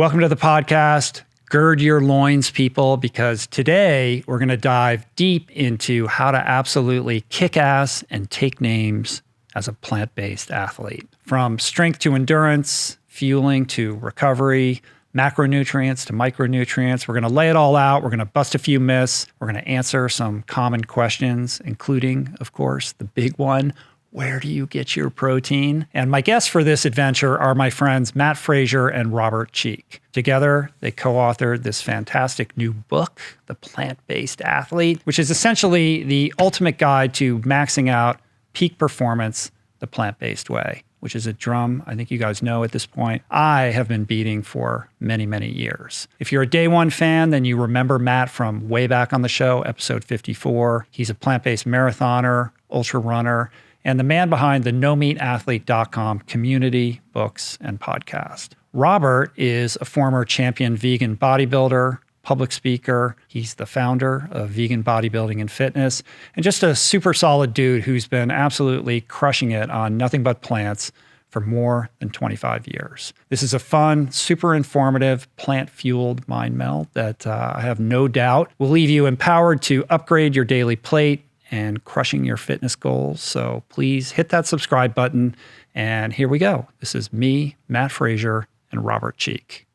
Welcome to the podcast. Gird your loins, people, because today we're going to dive deep into how to absolutely kick ass and take names as a plant-based athlete. From strength to endurance, fueling to recovery, macronutrients to micronutrients. We're going to lay it all out. We're going to bust a few myths. We're going to answer some common questions, including, of course, the big one: where do you get your protein? And my guests for this adventure are my friends Matt Frazier and Robert Cheeke. Together, they co-authored this fantastic new book, The Plant-Based Athlete, which is essentially the ultimate guide to maxing out peak performance the plant-based way, which is a drum I think you guys know at this point I have been beating for many, many years. If you're a day one fan, then you remember Matt from way back on the show, episode 54. He's a plant-based marathoner, ultra runner, and the man behind the NoMeatAthlete.com community, books, and podcast. Robert is a former champion vegan bodybuilder, public speaker. He's the founder of Vegan Bodybuilding and Fitness, and just a super solid dude who's been absolutely crushing it on nothing but plants for more than 25 years. This is a fun, super informative, plant-fueled mind meld that I have no doubt will leave you empowered to upgrade your daily plate and crushing your fitness goals. So please hit that subscribe button. And here we go. This is me, Matt Frazier, and Robert Cheeke.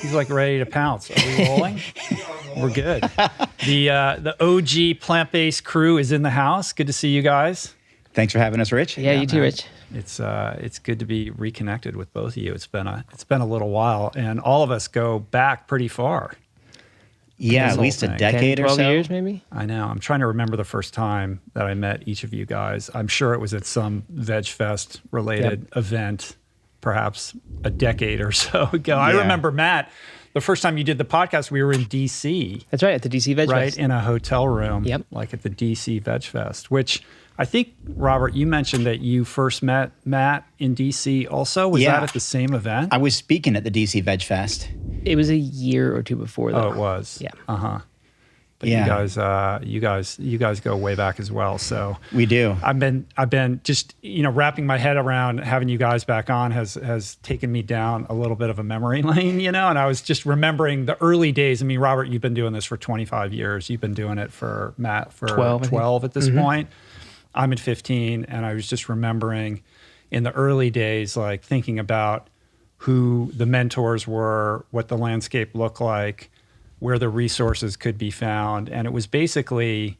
He's like ready to pounce. Are we rolling? We're good. The OG plant-based crew is in the house. Good to see you guys. Thanks for having us, Rich. Yeah, you too, Rich. It's good to be reconnected with both of you. It's been a little while, and all of us go back pretty far. Yeah, at least a decade 10, or 12 so. years, maybe. I know. I'm trying to remember the first time that I met each of you guys. I'm sure it was at some Veg Fest related event, perhaps a decade or so ago. Yeah. I remember, Matt, the first time you did the podcast, we were in D.C. That's right, at the DC Veg Fest. Right, in a hotel room, Yep. like at the D.C. Veg Fest, which I think, Robert, you mentioned that you first met Matt in D.C. also. Was that at the same event? I was speaking at the DC Veg Fest. It was a year or two before that. Oh, it was? Yeah. Uh-huh. But Yeah. you guys go way back as well. So We do. I've been just, wrapping my head around having you guys back on has taken me down a little bit of a memory lane, and I was just remembering the early days. I mean, Robert, you've been doing this for 25 years. You've been doing it for Matt for 12 at this point. I'm at 15, and I was just remembering in the early days, like thinking about who the mentors were, what the landscape looked like, where the resources could be found. And it was basically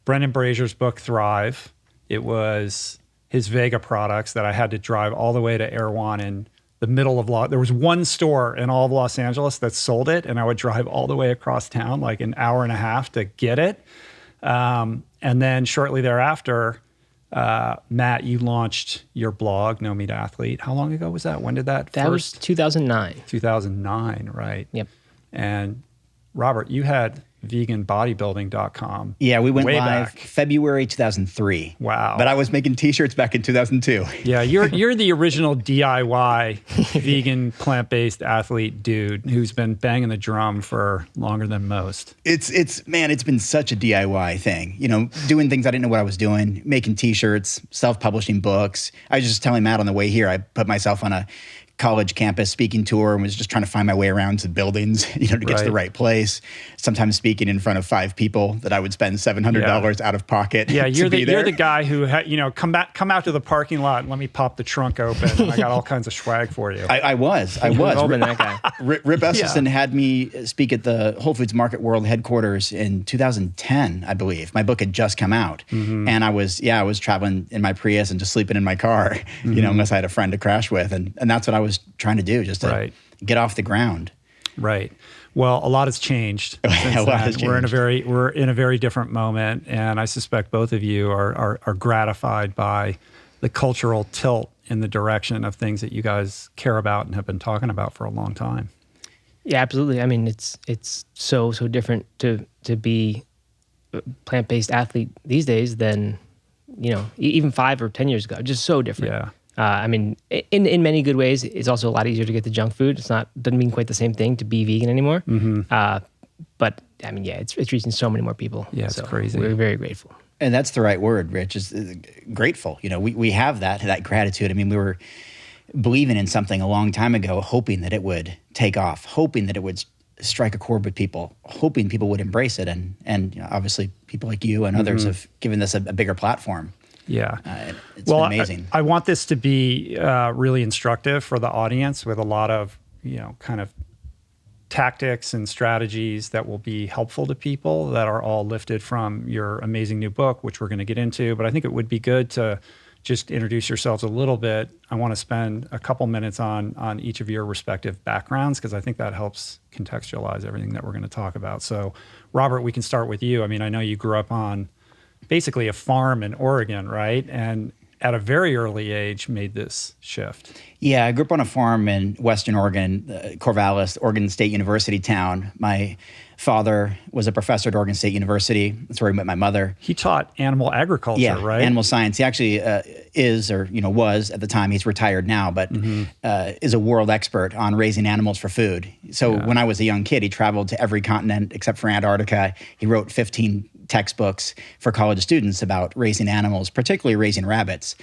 Brendan Brazier's book, Thrive. It was his Vega products that I had to drive all the way to Erewhon in the middle of there was one store in all of Los Angeles that sold it, and I would drive all the way across town, like an hour and a half to get it. And then shortly thereafter, Matt, you launched your blog, No Meat Athlete. How long ago was that? When did that That was 2009. 2009, right? Yep. And Robert, you had veganbodybuilding.com. Yeah, we went way live back. February 2003. Wow. But I was making T-shirts back in 2002. Yeah, you're the original DIY vegan plant-based athlete dude who's been banging the drum for longer than most. It's been such a DIY thing. Doing things I didn't know what I was doing, making T-shirts, self-publishing books. I was just telling Matt on the way here, I put myself on a college campus speaking tour and was just trying to find my way around to buildings, to get to the right place. Sometimes speaking in front of 5 people that I would spend $700 out of pocket. Yeah, you're the guy who come out to the parking lot and let me pop the trunk open. I got all kinds of swag for you. I was. We've all been that guy. Rip Esselstyn had me speak at the Whole Foods Market World headquarters in 2010, I believe. My book had just come out, and I was traveling in my Prius and just sleeping in my car, unless I had a friend to crash with, and that's what I was trying to do, just to get off the ground. Right. Well, a lot has changed since A lot has then. changed. We're in a very different moment, and I suspect both of you are gratified by the cultural tilt in the direction of things that you guys care about and have been talking about for a long time. Yeah, absolutely. I mean, it's so different to be a plant-based athlete these days than, even 5 or 10 years ago. Just so different. Yeah. I mean, in many good ways, it's also a lot easier to get the junk food. Doesn't mean quite the same thing to be vegan anymore. But I mean, yeah, it's reaching so many more people. Yeah, it's crazy. We're very grateful. And that's the right word, Rich, is grateful. You know, we have that gratitude. I mean, we were believing in something a long time ago, hoping that it would take off, hoping that it would strike a chord with people, hoping people would embrace it. And you know, obviously people like you and others have given this a bigger platform. Yeah. It's been amazing. I want this to be really instructive for the audience with a lot of, you know, kind of tactics and strategies that will be helpful to people that are all lifted from your amazing new book, which we're going to get into. But I think it would be good to just introduce yourselves a little bit. I want to spend a couple minutes on each of your respective backgrounds, because I think that helps contextualize everything that we're going to talk about. So, Robert, we can start with you. I mean, I know you grew up on basically a farm in Oregon, right? And at a very early age made this shift. Yeah, I grew up on a farm in Western Oregon, Corvallis, Oregon State University town. My father was a professor at Oregon State University. That's where I met my mother. He taught animal agriculture, right? Animal science. He actually is, or was at the time. He's retired now, but is a world expert on raising animals for food. So when I was a young kid, he traveled to every continent except for Antarctica. He wrote 15 textbooks for college students about raising animals, particularly raising rabbits.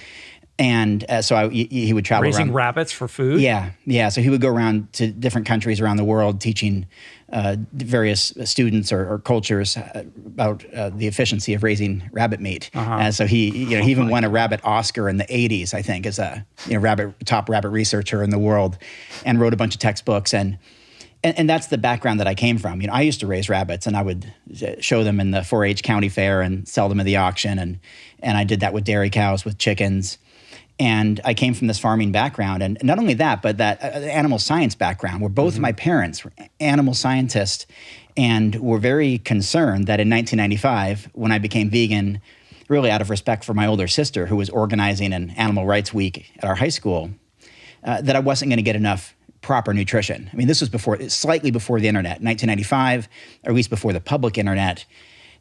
And he would travel raising around. rabbits for food? Yeah. So he would go around to different countries around the world teaching various students or cultures about the efficiency of raising rabbit meat. So he even won a rabbit Oscar in the 80s, I think, as a top rabbit researcher in the world, and wrote a bunch of textbooks. And that's the background that I came from. I used to raise rabbits, and I would show them in the 4-H county fair and sell them at the auction. And I did that with dairy cows, with chickens. And I came from this farming background. And not only that, but that animal science background, where both of my parents were animal scientists and were very concerned that in 1995, when I became vegan, really out of respect for my older sister, who was organizing an animal rights week at our high school, that I wasn't going to get enough proper nutrition. I mean, this was slightly before the internet, 1995, or at least before the public internet.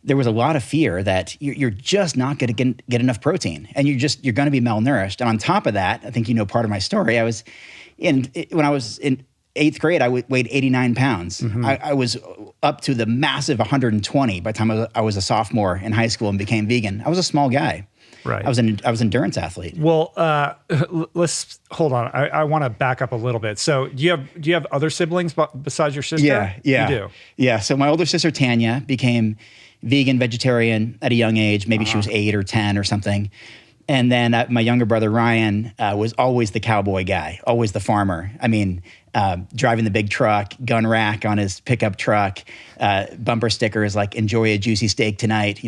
There was a lot of fear that you're just not going to get enough protein, and you're going to be malnourished. And on top of that, I think part of my story. When I was in 8th grade, I weighed 89 pounds. I was up to the massive 120 by the time I was a sophomore in high school and became vegan. I was a small guy. Right. I was an endurance athlete. Well, let's hold on. I want to back up a little bit. So, do you have other siblings besides your sister? Yeah. You do. Yeah. So my older sister Tanya became vegan, vegetarian at a young age. Maybe she was 8 or 10 or something. And then my younger brother Ryan was always the cowboy guy, always the farmer. I mean, driving the big truck, gun rack on his pickup truck, bumper stickers like "Enjoy a juicy steak tonight."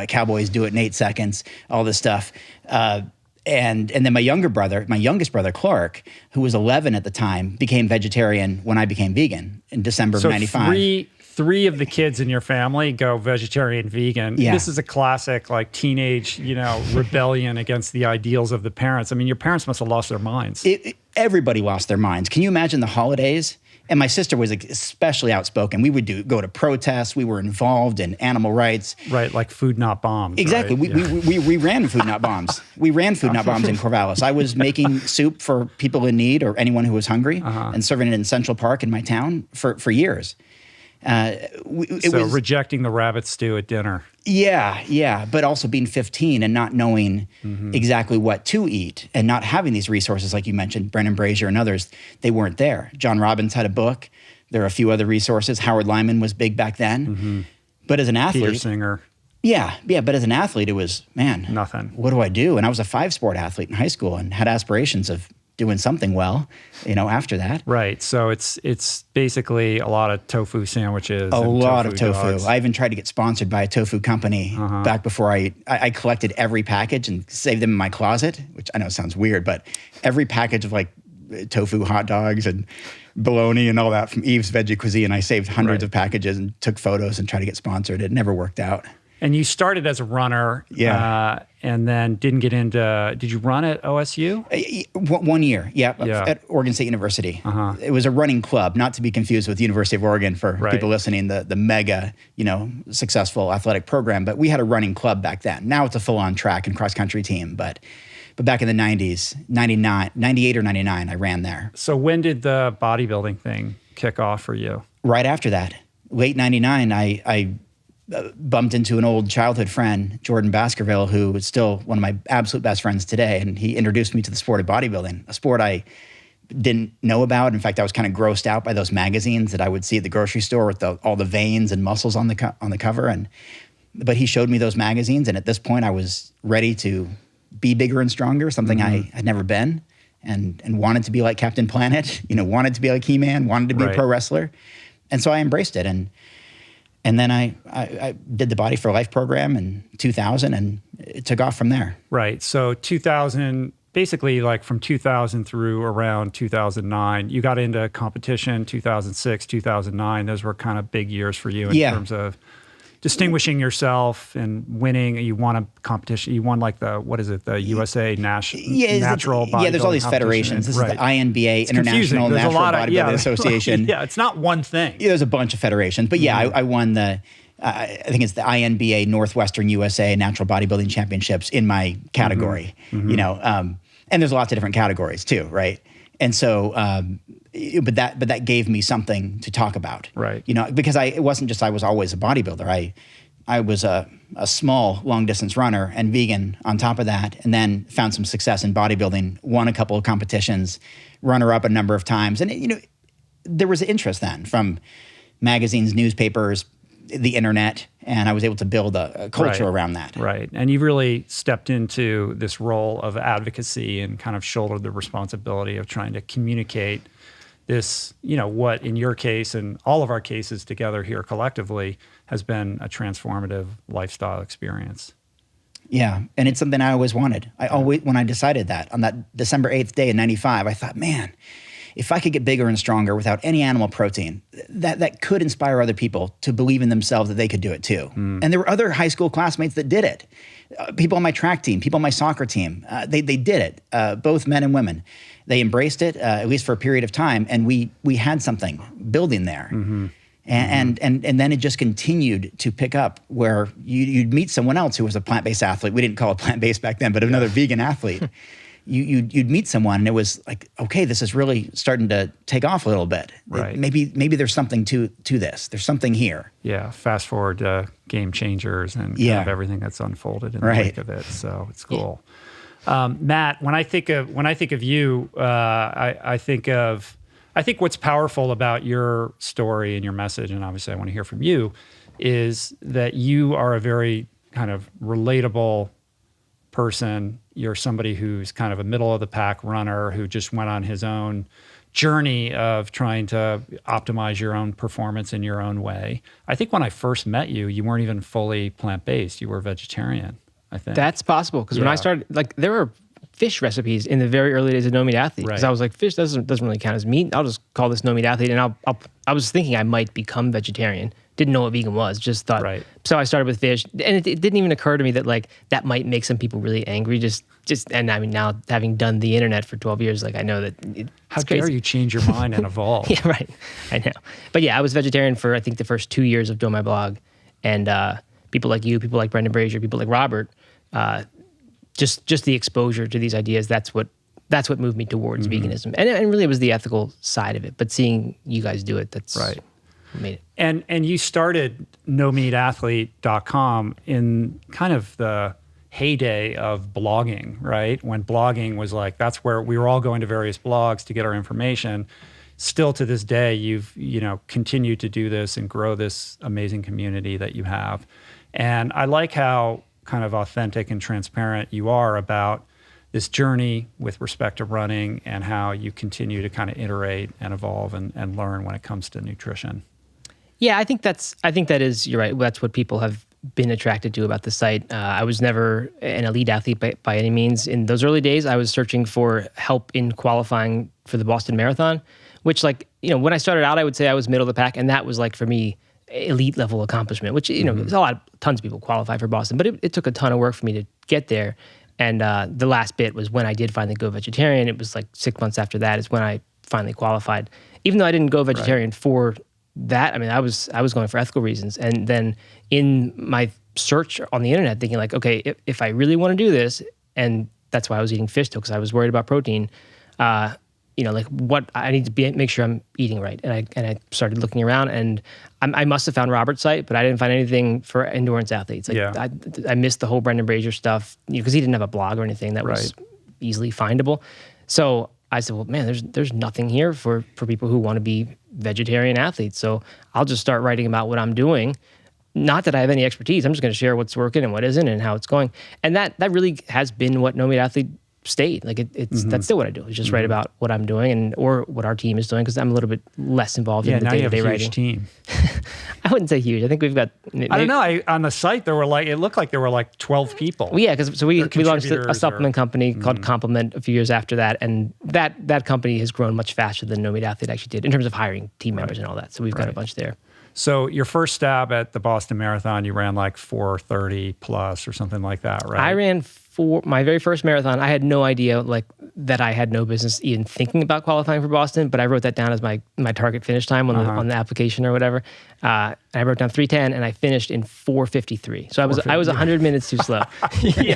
Cowboys do it in 8 seconds. All this stuff. And then my youngest brother Clark, who was 11 at the time, became vegetarian when I became vegan in December of '95. Three of the kids in your family go vegetarian, vegan. Yeah. This is a classic, like, teenage, rebellion against the ideals of the parents. I mean, your parents must have lost their minds. Everybody lost their minds. Can you imagine the holidays? And my sister was especially outspoken. We would go to protests. We were involved in animal rights. Right, like Food Not Bombs. Exactly. Right? We ran Food Not Bombs. We ran Food Not Bombs in Corvallis. I was making soup for people in need or anyone who was hungry and serving it in Central Park in my town for years. Rejecting the rabbit stew at dinner. Yeah, but also being 15 and not knowing exactly what to eat and not having these resources, like you mentioned, Brennan Brazier and others, they weren't there. John Robbins had a book. There are a few other resources. Howard Lyman was big back then. But as an athlete... Peter Singer. Yeah, but as an athlete, it was, nothing. What do I do? And I was a 5-sport athlete in high school and had aspirations of doing something well, after that. Right. So it's basically a lot of tofu sandwiches. A lot of tofu. Dogs. I even tried to get sponsored by a tofu company back before I collected every package and saved them in my closet, which I know sounds weird, but every package of like tofu hot dogs and bologna and all that from Eve's Veggie Cuisine, I saved hundreds of packages and took photos and tried to get sponsored. It never worked out. And you started as a runner, and then didn't get into. Did you run at OSU? 1 year, at Oregon State University. It was a running club, not to be confused with the University of Oregon for people listening. The mega, successful athletic program. But we had a running club back then. Now it's a full-on track and cross-country team. But back in the 90s, 98 or 99, I ran there. So when did the bodybuilding thing kick off for you? Right after that, late 99, I bumped into an old childhood friend, Jordan Baskerville, who is still one of my absolute best friends today. And he introduced me to the sport of bodybuilding, a sport I didn't know about. In fact, I was kind of grossed out by those magazines that I would see at the grocery store with all the veins and muscles on the cover. But he showed me those magazines, and at this point, I was ready to be bigger and stronger, something I had never been, and wanted to be like Captain Planet. Wanted to be like He-Man, wanted to be a pro wrestler, and so I embraced it. And then I did the Body for Life program in 2000, and it took off from there. Right. So 2000. Basically, like from 2000 through around 2009, you got into competition. 2006, 2009, those were kind of big years for you in terms of distinguishing yourself and winning. You won a competition. You won like the USA Natural Bodybuilding. Yeah, there's all these federations. This is the INBA, International Natural Bodybuilding Association. Yeah, it's not one thing. Yeah, there's a bunch of federations. But I won I think it's the INBA Northwestern USA Natural Bodybuilding Championships in my category, and there's lots of different categories too, right? And so, but that gave me something to talk about, right? Because it wasn't just I was always a bodybuilder. I was a small long distance runner and vegan on top of that, and then found some success in bodybuilding, won a couple of competitions, runner up a number of times, and there was interest then from magazines, newspapers, the internet, and I was able to build a culture around that. Right. And you really stepped into this role of advocacy and kind of shouldered the responsibility of trying to communicate this, what in your case and all of our cases together here collectively has been a transformative lifestyle experience. Yeah. And it's something I always wanted. When I decided that on that December 8th day in 95, I thought, man, if I could get bigger and stronger without any animal protein, that could inspire other people to believe in themselves that they could do it too. And there were other high school classmates that did it. People on my track team, people on my soccer team, they did it, both men and women. They embraced it, at least for a period of time, and we had something building there. And then it just continued to pick up where you'd meet someone else who was a plant-based athlete. We didn't call it plant-based back then, but another vegan athlete. You'd meet someone and it was like, okay, this is really starting to take off a little bit. Right. Maybe there's something to this. There's something here. Yeah. Fast forward to Game Changers and kind of everything that's unfolded in the wake of it. So it's cool. Matt, when I think of you, I think what's powerful about your story and your message, and obviously I want to hear from you, is that you are a very kind of relatable person. You're somebody who's kind of a middle of the pack runner who just went on his own journey of trying to optimize your own performance in your own way. I think when I first met you, you weren't even fully plant-based. You were vegetarian, I think. That's possible, because when I started, there were fish recipes in the very early days of No Meat Athlete. Because I was like, fish doesn't really count as meat. I'll just call this No Meat Athlete, and I was thinking I might become vegetarian. Didn't know what vegan was, just thought. Right. So I started with fish, and it didn't even occur to me that that might make some people really angry. And I mean, now having done the internet for 12 years, I know that how dare you change your mind and evolve? Yeah, right. I know. But yeah, I was vegetarian for I think the first 2 years of doing my blog, and people like you, people like Brendan Frazier, people like Robert, just the exposure to these ideas. That's what moved me towards veganism, and really it was the ethical side of it. But seeing you guys do it, that's right. Made it. And you started NoMeatAthlete.com in kind of the heyday of blogging, right? When blogging was that's where we were all going to various blogs to get our information. Still to this day, you've continued to do this and grow this amazing community that you have. And I like how kind of authentic and transparent you are about this journey with respect to running and how you continue to kind of iterate and evolve and learn when it comes to nutrition. Yeah, I think that is, you're right. That's what people have been attracted to about the site. I was never an elite athlete by any means. In those early days, I was searching for help in qualifying for the Boston Marathon, which when I started out, I would say I was middle of the pack. And that was for me, elite level accomplishment, which, there's tons of people qualify for Boston, but it took a ton of work for me to get there. And the last bit was when I did finally go vegetarian. It was 6 months after that is when I finally qualified. Even though I didn't go vegetarian for that, I mean, I was going for ethical reasons. And then in my search on the internet, thinking okay, if I really want to do this, and that's why I was eating fish still, because I was worried about protein. like what I need to make sure I'm eating right. And I started looking around, and I must have found Robert's site, but I didn't find anything for endurance athletes. Like I missed the whole Brendan Brazier stuff because he didn't have a blog or anything that was easily findable. So I said, well, man, there's nothing here for people who want to be vegetarian athletes. So I'll just start writing about what I'm doing. Not that I have any expertise. I'm just going to share what's working and what isn't and how it's going. And that really has been what No Meat Athlete stayed. Like that's still what I do. It's just write about what I'm doing or what our team is doing, because I'm a little bit less involved in the day-to-day writing. Huge team. I wouldn't say huge. I think we've got. I don't know. On the site, it looked like there were like 12 people. Well, yeah, because we launched a supplement company called Complement a few years after that, and that company has grown much faster than No Meat Athlete actually did in terms of hiring team members and all that. So we've got a bunch there. So your first stab at the Boston Marathon, you ran like 4:30 plus or something like that, right? I ran my very first marathon. I had no idea that I had no business even thinking about qualifying for Boston, but I wrote that down as my target finish time on the application or whatever. I wrote down 3:10 and I finished in 4:53. So I was 100 minutes too slow.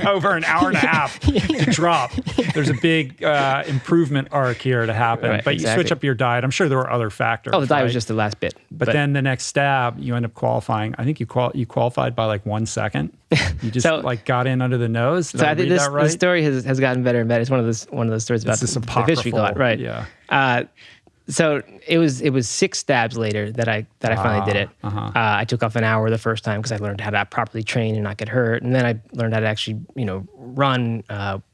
Over an hour and a half to drop. There's a big improvement arc here to happen. Right, but you switch up your diet. I'm sure there were other factors. Oh, the diet was just the last bit. But then the next stab, you end up qualifying. I think you qualified by like 1 second. You just got in under the nose. So I think this story has gotten better and better. It's one of those stories about the fish we caught, right? Yeah. So it was 6 stabs later that I finally did it. I took off an hour the first time because I learned how to properly train and not get hurt, and then I learned how to actually run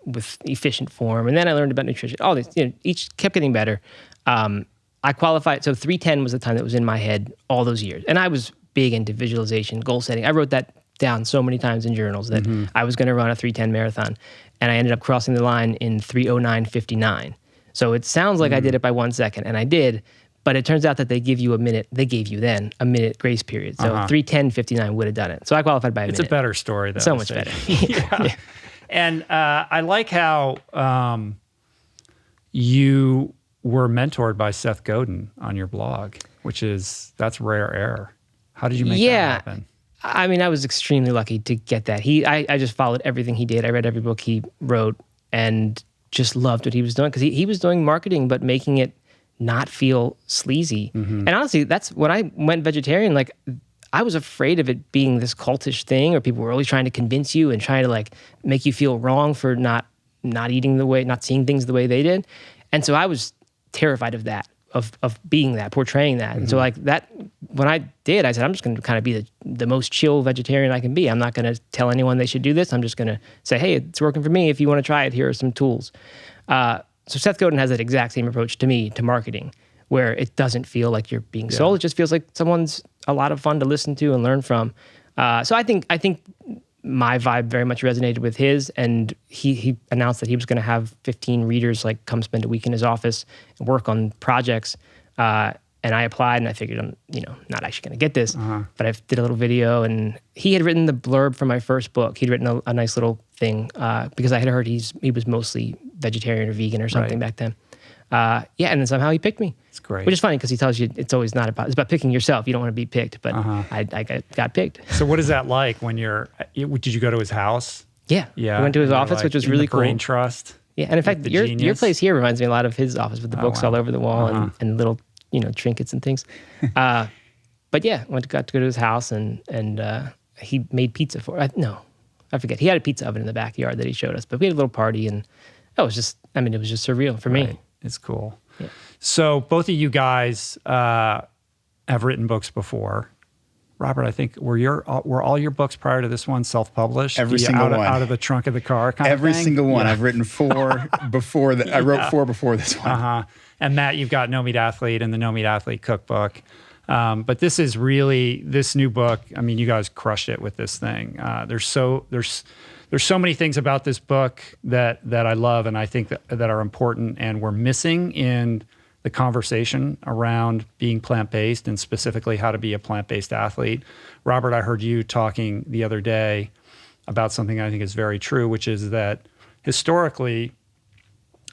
with efficient form, and then I learned about nutrition. All these each kept getting better. I qualified. So 3:10 was the time that was in my head all those years, and I was big into visualization, goal setting. I wrote that down so many times in journals that I was going to run a 3:10 marathon, and I ended up crossing the line in 3:09:59. So it sounds like I did it by 1 second, and I did, but it turns out that they gave you a minute. They gave you then a minute grace period. So 3:10:59 would have done it. So I qualified by a minute. It's a better story, though. So much better. Yeah. And I like how you were mentored by Seth Godin on your blog, that's rare air. How did you make that happen? I mean, I was extremely lucky to get that. I just followed everything he did. I read every book he wrote and just loved what he was doing, because he was doing marketing, but making it not feel sleazy. And honestly, that's when I went vegetarian, like I was afraid of it being this cultish thing, or people were always trying to convince you and trying to make you feel wrong for not eating not seeing things the way they did. And so I was terrified of that, of being that, portraying that. And so when I did, I said, I'm just going to kind of be the most chill vegetarian I can be. I'm not going to tell anyone they should do this. I'm just going to say, hey, it's working for me. If you want to try it, here are some tools. So Seth Godin has that exact same approach to me, to marketing, where it doesn't feel like you're being sold. It just feels like someone's a lot of fun to listen to and learn from. So I think my vibe very much resonated with his, and he announced that he was going to have 15 readers come spend a week in his office and work on projects. And I applied, and I figured I'm not actually going to get this, but I did a little video, and he had written the blurb for my first book. He'd written a nice little thing because I had heard he was mostly vegetarian or vegan or something back then. And then somehow he picked me. It's great. Which is funny because he tells you it's about picking yourself. You don't want to be picked, but I got picked. So what is that like when did you go to his house? Yeah. We went to his office, which was really cool. Brain Trust. Yeah, and in fact, your place here reminds me a lot of his office with the books all over the wall and little trinkets and things. But yeah, got to go to his house and he made pizza for us. No, I forget. He had a pizza oven in the backyard that he showed us, but we had a little party, and it was just surreal for me. It's cool. Yeah. So both of you guys have written books before. Robert, I think were all your books prior to this one self-published? Every single one. Out of the trunk of the car kind Every of thing? single one. Yeah. I've written 4 before that. I wrote 4 before this one. And Matt, you've got No Meat Athlete and the No Meat Athlete Cookbook. But this is really, this new book, I mean, you guys crushed it with this thing. There's so many things about this book that I love, and I think that are important and we're missing in the conversation around being plant-based, and specifically how to be a plant-based athlete. Robert, I heard you talking the other day about something I think is very true, which is that historically,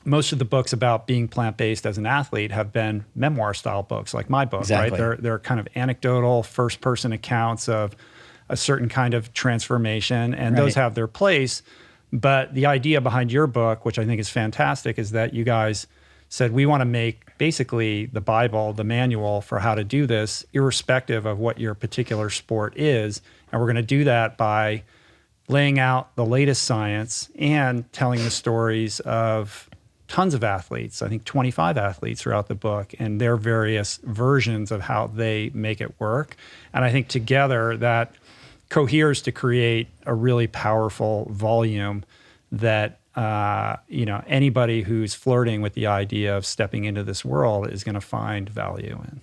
most of the books about being plant-based as an athlete have been memoir-style books, like my book, exactly. Right? They're kind of anecdotal, first-person accounts of a certain kind of transformation, and those have their place. But the idea behind your book, which I think is fantastic, is that you guys said, we want to make basically the Bible, the manual for how to do this, irrespective of what your particular sport is. And we're going to do that by laying out the latest science and telling the stories of tons of athletes, I think 25 athletes throughout the book, and their various versions of how they make it work. And I think together that coheres to create a really powerful volume that anybody who's flirting with the idea of stepping into this world is going to find value in.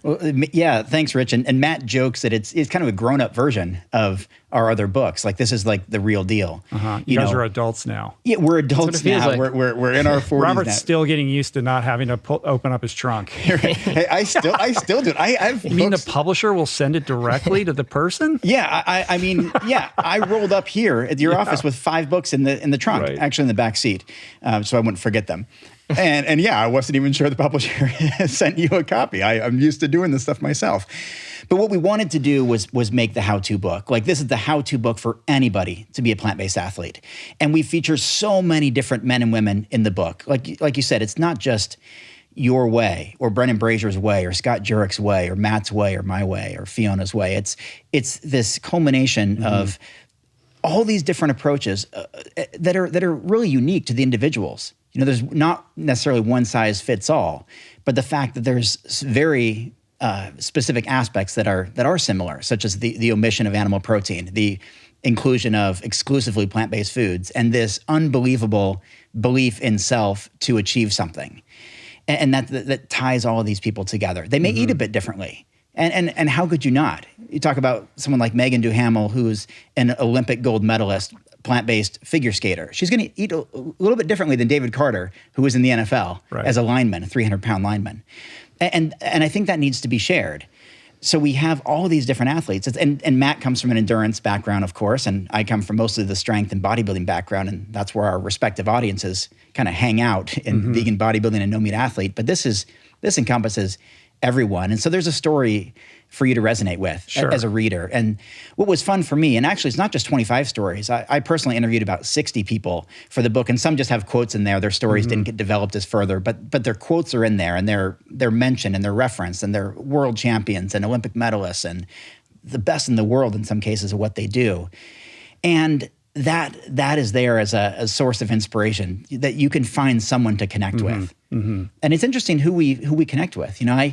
Well, yeah, thanks, Rich. And Matt jokes that it's kind of a grown-up version of our other books. Like, this is like the real deal. You guys are adults now. Yeah, we're adults now. Like. We're in our 40s Robert's now. still getting used to not having to open up his trunk. Hey, I still do it. I've You mean the publisher will send it directly to the person? Yeah, I mean, I rolled up here at your office with 5 books in the trunk, Right. actually in the back seat, so I wouldn't forget them. And yeah, I wasn't even sure the publisher sent you a copy. I'm used to doing this stuff myself. But what we wanted to do was make the how-to book. Like, this is the how-to book for anybody to be a plant-based athlete. And we feature so many different men and women in the book. Like you said, it's not just your way or Brendan Brazier's way or Scott Jurek's way or Matt's way or my way or Fiona's way. It's this culmination of all these different approaches that are really unique to the individuals. You know, there's not necessarily one size fits all, but the fact that there's very specific aspects that are similar, such as the omission of animal protein, the inclusion of exclusively plant-based foods, and this unbelievable belief in self to achieve something, and that ties all of these people together. They may eat a bit differently. And how could you not? You talk about someone like Megan Duhamel, who's an Olympic gold medalist, plant-based figure skater. She's going to eat a little bit differently than David Carter, who was in the NFL as a lineman, a 300-pound lineman. And I think that needs to be shared. So we have all of these different athletes. And Matt comes from an endurance background, of course, and I come from mostly the strength and bodybuilding background, and that's where our respective audiences kind of hang out in vegan bodybuilding and no-meat athlete. But this encompasses everyone. And so there's a story for you to resonate with as a reader. And what was fun for me, and actually it's not just 25 stories. I personally interviewed about 60 people for the book, and some just have quotes in there. Their stories didn't get developed as further, but their quotes are in there, and they're mentioned and they're referenced, and they're world champions and Olympic medalists and the best in the world in some cases of what they do. And that is there as a source of inspiration that you can find someone to connect with. And it's interesting who we connect with. You know,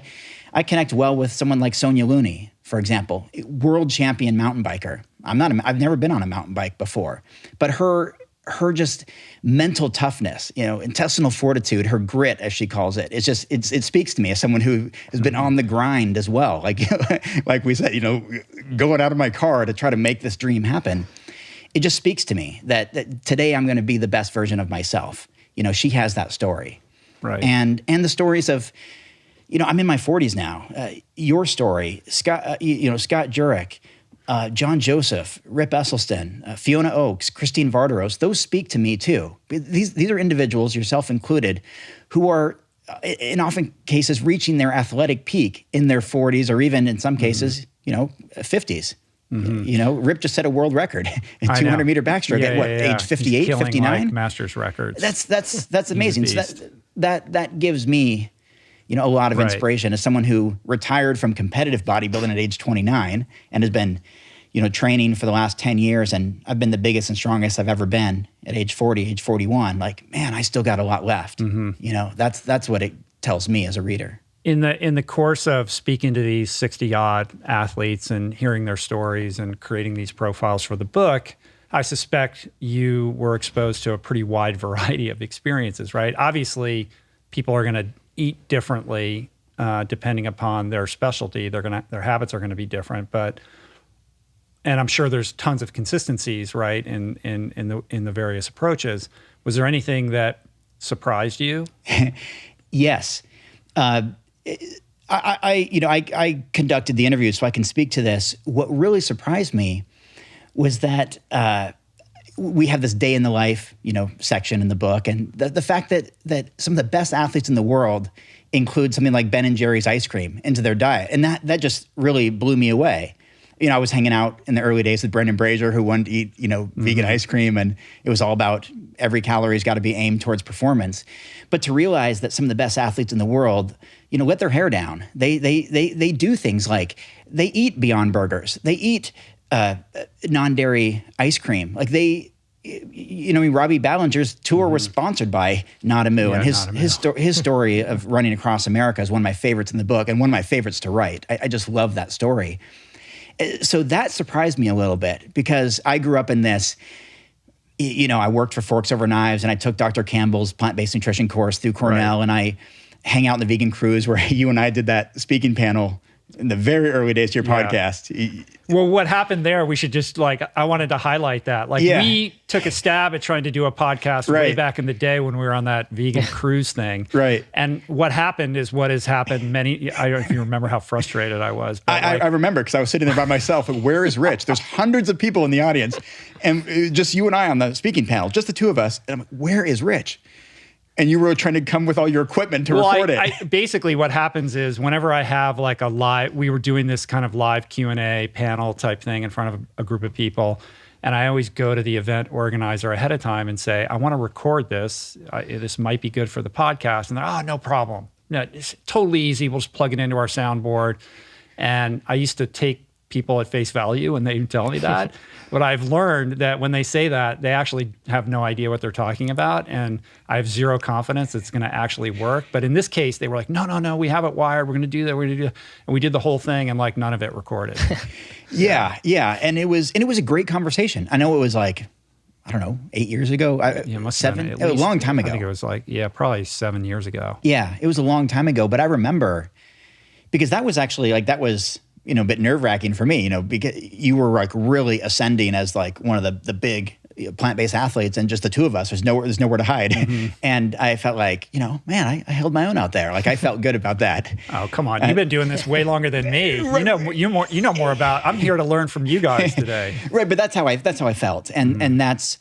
I connect well with someone like Sonia Looney, for example, world champion mountain biker. I've never been on a mountain bike before, but her just mental toughness, you know, intestinal fortitude, her grit, as she calls it, it speaks to me as someone who has been on the grind as well. Like we said, you know, going out of my car to try to make this dream happen. It just speaks to me that today I'm going to be the best version of myself. You know, she has that story. Right. And the stories of, you know, I'm in my 40s now. Your story, Scott Jurek, John Joseph, Rip Esselstyn, Fiona Oakes, Christine Vardaros, those speak to me too. These are individuals, yourself included, who are in often cases reaching their athletic peak in their 40s or even in some cases, you know, 50s. You know, Rip just set a world record in 200-meter backstroke at age 58, killing 59? like Masters records. That's amazing. So that gives me, you know, a lot of inspiration as someone who retired from competitive bodybuilding at age 29 and has been, you know, training for the last 10 years, and I've been the biggest and strongest I've ever been at age 40, age 41. Like, man, I still got a lot left. You know, that's what it tells me as a reader. In the course of speaking to these 60-odd athletes and hearing their stories and creating these profiles for the book, I suspect you were exposed to a pretty wide variety of experiences, right? Obviously, people are going to eat differently depending upon their specialty. Their habits are going to be different, and I'm sure there's tons of consistencies, right, in the various approaches. Was there anything that surprised you? Yes. I conducted the interview, so I can speak to this. What really surprised me was that we have this day in the life, you know, section in the book, and the fact that some of the best athletes in the world include something like Ben and Jerry's ice cream into their diet, and that just really blew me away. I was hanging out in the early days with Brendan Brazier, who wanted to eat, vegan ice cream, and it was all about every calory's got to be aimed towards performance. But to realize that some of the best athletes in the world, let their hair down. They do things like they eat Beyond Burgers, they eat non-dairy ice cream, like Robbie Ballinger's tour was sponsored by Nadamu, and his story of running across America is one of my favorites in the book and one of my favorites to write. I just love that story. So that surprised me a little bit because I grew up in this, I worked for Forks Over Knives and I took Dr. Campbell's plant-based nutrition course through Cornell, and I hang out in the vegan cruise where you and I did that speaking panel in the very early days of your podcast. Well, what happened there, we should just I wanted to highlight that. We took a stab at trying to do a podcast way back in the day when we were on that vegan cruise thing. Right. And what happened is what has happened I don't know if you remember how frustrated I was. But I remember because I was sitting there by myself. Like, where is Rich? There's hundreds of people in the audience and just you and I on the speaking panel, just the two of us. And I'm like, where is Rich? And you were trying to come with all your equipment to record it. Basically, what happens is whenever I have we were doing this kind of live Q&A panel type thing in front of a group of people, and I always go to the event organizer ahead of time and say, I want to record this. This might be good for the podcast. And they're, oh, no problem. No, it's totally easy. We'll just plug it into our soundboard. And I used to take people at face value and they tell me that. But I've learned that when they say that, they actually have no idea what they're talking about. And I have zero confidence it's going to actually work. But in this case, they were like, no, we have it wired. We're going to do that. We're going to do that. And we did the whole thing and none of it recorded. Yeah. And it was a great conversation. I know it was 8 years ago. Seven? A long time ago. I think it was probably 7 years ago. Yeah, it was a long time ago. But I remember, because that was actually a bit nerve-wracking for me, because you were really ascending as one of the big plant-based athletes, and just the two of us, there's nowhere to hide. And I felt man, I held my own out there. I felt good about that. Oh, come on. You've been doing this way longer than me. You know more about, I'm here to learn from you guys today. Right. But that's how I felt. And it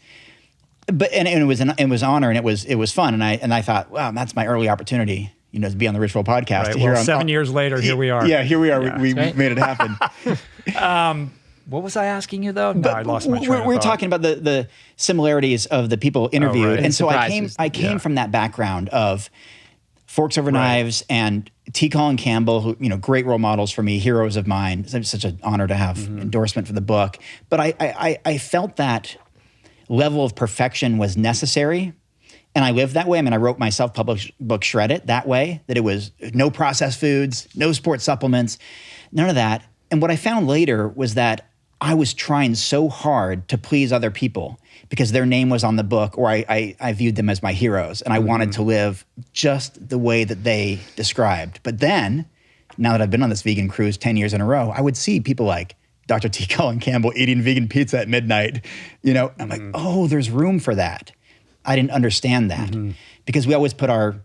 was honor, and it was fun. And I thought, wow, that's my early opportunity, to be on the Rich Roll podcast. Right. Well, 7 years later, here we are. Yeah, here we are. Yeah, we made it happen. What was I asking you though? No, I lost my train of thought. We're talking about the similarities of the people interviewed. Right. And so I came from that background of Forks Over Knives and T. Colin Campbell, who, great role models for me, heroes of mine. It's such an honor to have endorsement for the book. But I felt that level of perfection was necessary. And I lived that way. I wrote my self-published book, Shred It, that way, that it was no processed foods, no sports supplements, none of that. And what I found later was that I was trying so hard to please other people because their name was on the book, or I viewed them as my heroes, and I wanted to live just the way that they described. But then, now that I've been on this vegan cruise 10 years in a row, I would see people like Dr. T. Colin Campbell eating vegan pizza at midnight. I'm like, oh, there's room for that. I didn't understand that because we always put our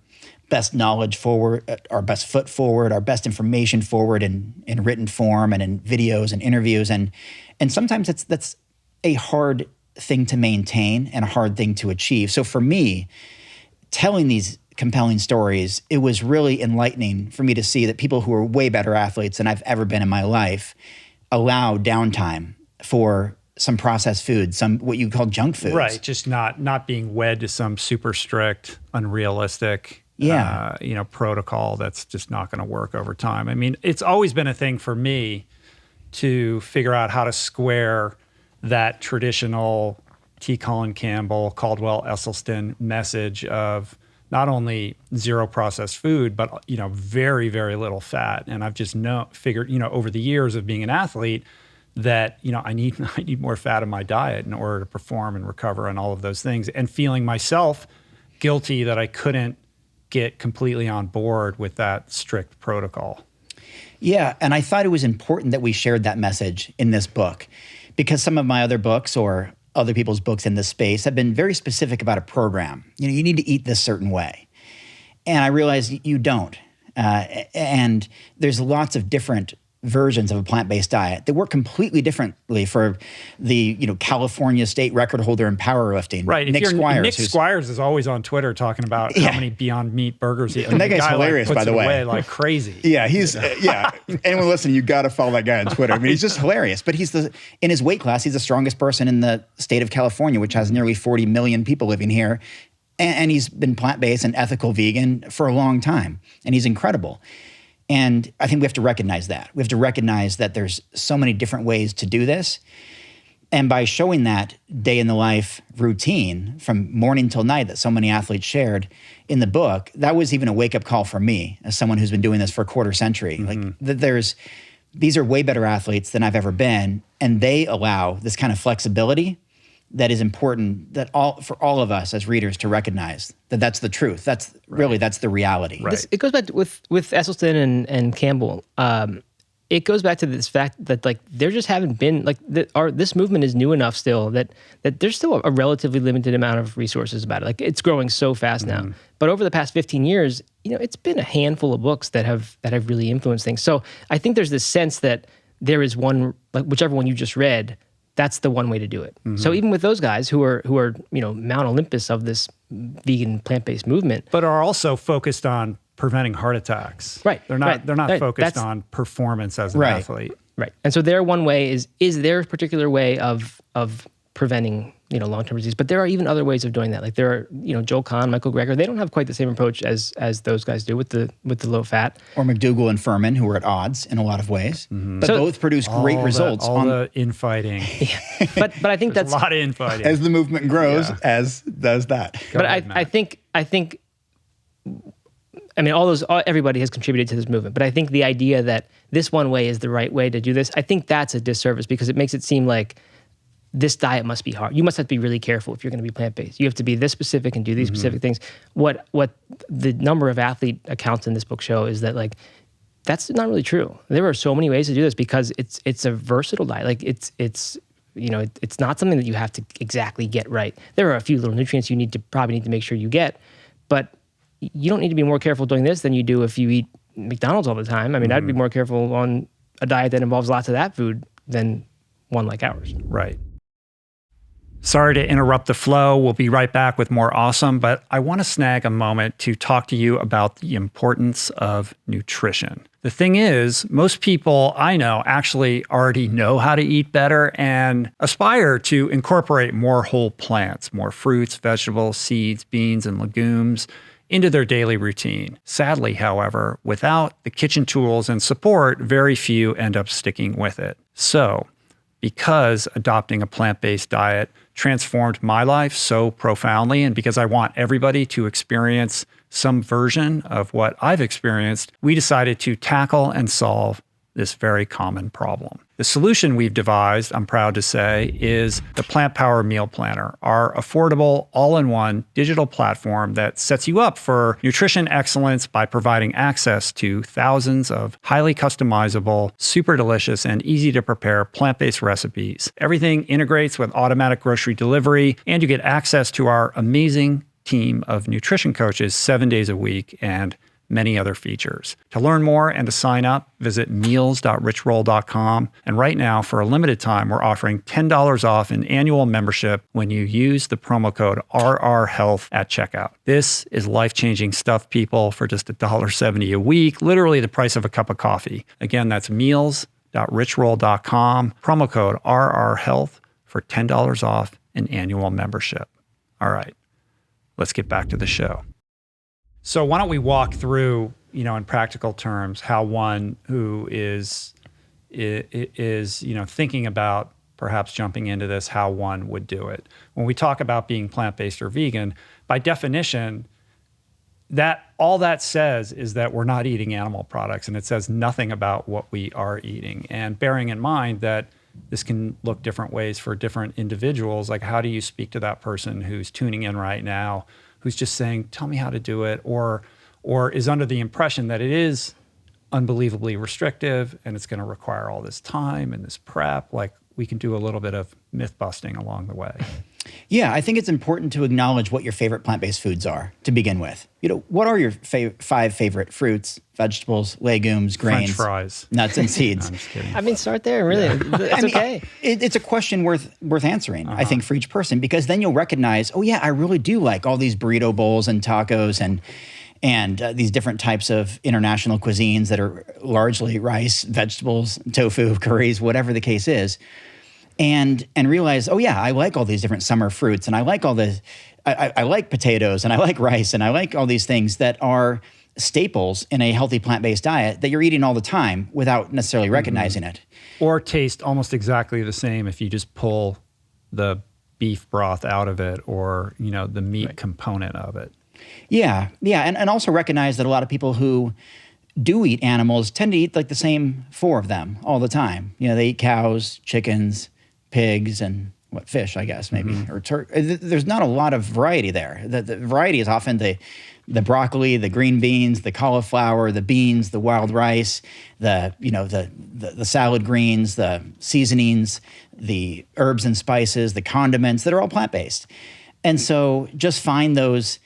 best knowledge forward, our best foot forward, our best information forward in written form and in videos and interviews. And sometimes that's a hard thing to maintain and a hard thing to achieve. So for me, telling these compelling stories, it was really enlightening for me to see that people who are way better athletes than I've ever been in my life allow downtime for some processed food, some what you call junk foods. Right, just not being wed to some super strict, unrealistic, protocol that's just not going to work over time. It's always been a thing for me to figure out how to square that traditional T. Colin Campbell, Caldwell Esselstyn message of not only zero processed food, but very, very little fat. And I've just figured over the years of being an athlete that I need more fat in my diet in order to perform and recover and all of those things, and feeling myself guilty that I couldn't get completely on board with that strict protocol. Yeah, and I thought it was important that we shared that message in this book, because some of my other books or other people's books in this space have been very specific about a program. You need to eat this certain way. And I realized you don't. And there's lots of different versions of a plant-based diet that work completely differently for the California state record holder in powerlifting. Right. Nick Squires is always on Twitter talking about how many Beyond Meat burgers he eats. And that guy's hilarious, puts by the it way. Away like crazy. Yeah, he's anyone listening, you got to follow that guy on Twitter. I mean, he's just hilarious. But in his weight class, he's the strongest person in the state of California, which has nearly 40 million people living here. And he's been plant-based and ethical vegan for a long time. And he's incredible. And I think we have to recognize that. We have to recognize that there's so many different ways to do this. And by showing that day in the life routine from morning till night that so many athletes shared in the book, that was even a wake-up call for me as someone who's been doing this for a quarter century. These are way better athletes than I've ever been, and they allow this kind of flexibility that is important for all of us as readers to recognize that that's the truth. That's the reality. Right. It goes back with Esselstyn and Campbell. It goes back to this fact that there just haven't been this movement is new enough still that there's still a relatively limited amount of resources about it. Like it's growing so fast now. But over the past 15 years, it's been a handful of books that have really influenced things. So I think there's this sense that there is one, like whichever one you just read, that's the one way to do it. So even with those guys who are Mount Olympus of this vegan plant-based movement, but are also focused on preventing heart attacks. Right. They're not focused on performance as an athlete. Right. And so their one way is their particular way of preventing long-term disease. But there are even other ways of doing that. Like there are Joel Kahn, Michael Greger. They don't have quite the same approach as those guys do with the low fat. Or McDougall and Furman, who are at odds in a lot of ways, but both produce great results. All the infighting. Yeah. But I think that's a lot of infighting. As the movement grows, as does that. But I think. I mean, everybody has contributed to this movement, but I think the idea that this one way is the right way to do this, I think that's a disservice because it makes it seem like this diet must be hard. You must have to be really careful if you're going to be plant-based. You have to be this specific and do these specific things. What the number of athlete accounts in this book show is that that's not really true. There are so many ways to do this because it's a versatile diet. Like it's not something that you have to exactly get right. There are a few little nutrients you probably need to make sure you get, but you don't need to be more careful doing this than you do if you eat McDonald's all the time. I mean, I'd be more careful on a diet that involves lots of that food than one like ours. Right. Sorry to interrupt the flow. We'll be right back with more awesome, but I want to snag a moment to talk to you about the importance of nutrition. The thing is, most people I know actually already know how to eat better and aspire to incorporate more whole plants, more fruits, vegetables, seeds, beans, and legumes into their daily routine. Sadly, however, without the kitchen tools and support, very few end up sticking with it. So, because adopting a plant-based diet transformed my life so profoundly, and because I want everybody to experience some version of what I've experienced, we decided to tackle and solve this very common problem. The solution we've devised, I'm proud to say, is the Plantpower Meal Planner, our affordable, all-in-one digital platform that sets you up for nutrition excellence by providing access to thousands of highly customizable, super delicious, and easy-to-prepare plant-based recipes. Everything integrates with automatic grocery delivery, and you get access to our amazing team of nutrition coaches 7 days a week and many other features. To learn more and to sign up, visit meals.richroll.com. And right now, for a limited time, we're offering $10 off an annual membership when you use the promo code RRHealth at checkout. This is life-changing stuff, people, for just $1.70 a week, literally the price of a cup of coffee. Again, that's meals.richroll.com, promo code RRHealth for $10 off an annual membership. All right, let's get back to the show. So why don't we walk through, in practical terms, how one who is thinking about perhaps jumping into this, how one would do it. When we talk about being plant-based or vegan, by definition, that all that says is that we're not eating animal products, and it says nothing about what we are eating. And bearing in mind that this can look different ways for different individuals, like how do you speak to that person who's tuning in right now, who's just saying, tell me how to do it, or is under the impression that it is unbelievably restrictive and it's going to require all this time and this prep. Like, we can do a little bit of myth busting along the way. Yeah, I think it's important to acknowledge what your favorite plant-based foods are to begin with. What are your 5 favorite fruits, vegetables, legumes, grains, French fries, nuts, and No, seeds? I'm just kidding. I mean, start there. Really, it's okay. It's a question worth answering, I think, for each person, because then you'll recognize, oh yeah, I really do like all these burrito bowls and tacos and these different types of international cuisines that are largely rice, vegetables, tofu, curries, whatever the case is. And realize, oh yeah, I like all these different summer fruits, and I like I like potatoes, and I like rice, and I like all these things that are staples in a healthy plant-based diet that you're eating all the time without necessarily recognizing it. Or taste almost exactly the same if you just pull the beef broth out of it, or the meat component of it. Yeah, and also recognize that a lot of people who do eat animals tend to eat like the same 4 of them all the time. They eat cows, chickens, pigs, and fish, I guess, maybe, or there's not a lot of variety there. The variety is often the broccoli, the green beans, the cauliflower, the beans, the wild rice, the salad greens, the seasonings, the herbs and spices, the condiments that are all plant-based. And so just find those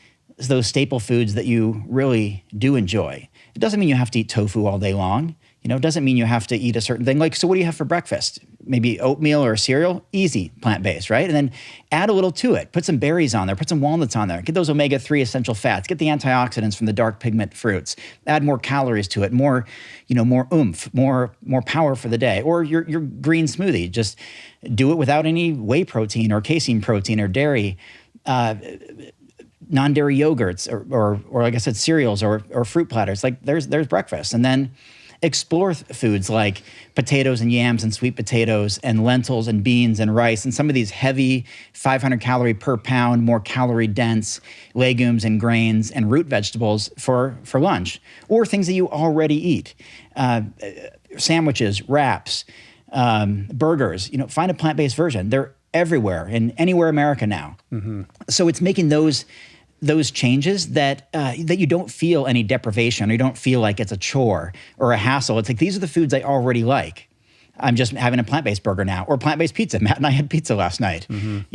staple foods that you really do enjoy. It doesn't mean you have to eat tofu all day long. It doesn't mean you have to eat a certain thing. So what do you have for breakfast? Maybe oatmeal or cereal? Easy, plant-based, right? And then add a little to it. Put some berries on there. Put some walnuts on there. Get those omega-3 essential fats. Get the antioxidants from the dark pigment fruits. Add more calories to it. More oomph. More power for the day. Or your green smoothie. Just do it without any whey protein or casein protein or dairy. Non-dairy yogurts or like I said, cereals or fruit platters. Like there's breakfast. And then explore foods like potatoes and yams and sweet potatoes and lentils and beans and rice and some of these heavy 500 calorie per pound, more calorie dense legumes and grains and root vegetables for lunch, or things that you already eat. Sandwiches, wraps, burgers, find a plant-based version. They're everywhere in anywhere America now. Mm-hmm. So it's making those changes that you don't feel any deprivation, or you don't feel like it's a chore or a hassle. It's like, these are the foods I already like. I'm just having a plant-based burger now, or plant-based pizza. Matt and I had pizza last night, when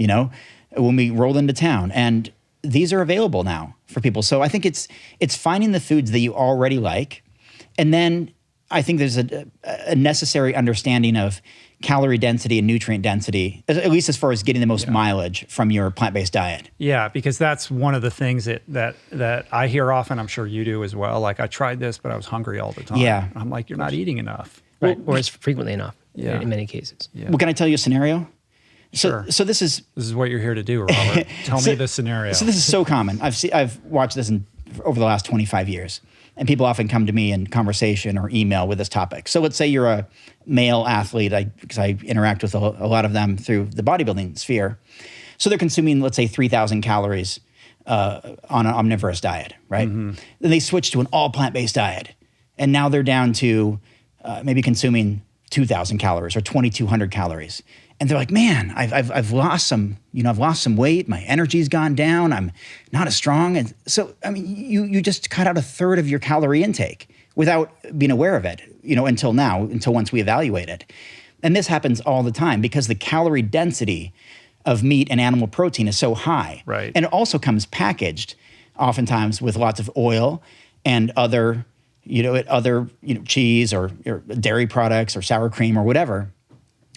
we rolled into town. And these are available now for people. So I think it's finding the foods that you already like. And then I think there's a necessary understanding of calorie density and nutrient density, at least as far as getting the most mileage from your plant-based diet. Yeah, because that's one of the things that I hear often. I'm sure you do as well. Like, I tried this, but I was hungry all the time. Yeah. I'm like, you're not eating enough. Right, or as frequently enough Yeah. in many cases. Yeah. Well, can I tell you a scenario? Sure. So this is what you're here to do, Robert. Tell me the scenario. So this is so common. I've watched this over the last 25 years. And people often come to me in conversation or email with this topic. So let's say you're a male athlete, because I interact with a lot of them through the bodybuilding sphere. So they're consuming, let's say, 3,000 calories on an omnivorous diet, right? Mm-hmm. Then they switch to an all plant-based diet. And now they're down to maybe consuming 2,000 calories or 2,200 calories. And they're like, man, I've lost some, I've lost some weight. My energy's gone down. I'm not as strong. And so, I mean, you just cut out a third of your calorie intake without being aware of it, until once we evaluate it. And this happens all the time because the calorie density of meat and animal protein is so high. Right. And it also comes packaged oftentimes with lots of oil and other cheese or dairy products or sour cream or whatever.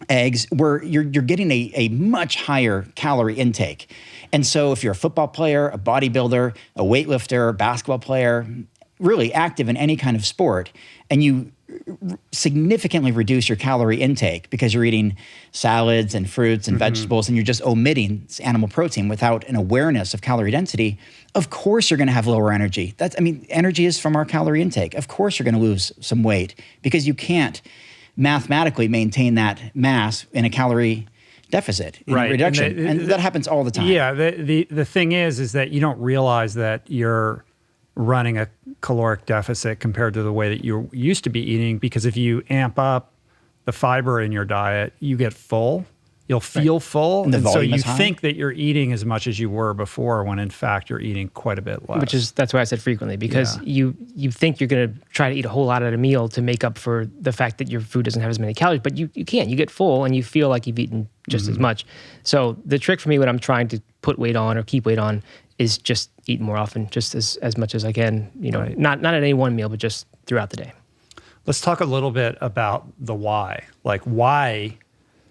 Eggs, where you're getting a much higher calorie intake. And so if you're a football player, a bodybuilder, a weightlifter, a basketball player, really active in any kind of sport, and you significantly reduce your calorie intake because you're eating salads and fruits and vegetables, and you're just omitting animal protein without an awareness of calorie density, of course you're going to have lower energy. Energy is from our calorie intake. Of course you're going to lose some weight because you can't mathematically maintain that mass in a calorie deficit, in a reduction. And that happens all the time. Yeah, the thing is that you don't realize that you're running a caloric deficit compared to the way that you used to be eating, because if you amp up the fiber in your diet, you get full, You'll feel full, And the so volume you is high. think that you're eating as much as you were before, when in fact you're eating quite a bit less. That's why I said frequently, because Yeah. you think you're going to try to eat a whole lot at a meal to make up for the fact that your food doesn't have as many calories, but you can't. You get full and you feel like you've eaten just as much. So the trick for me when I'm trying to put weight on or keep weight on is just eat more often, just as much as I can. Right. Not at any one meal, but just throughout the day. Let's talk a little bit about the why. Like, why,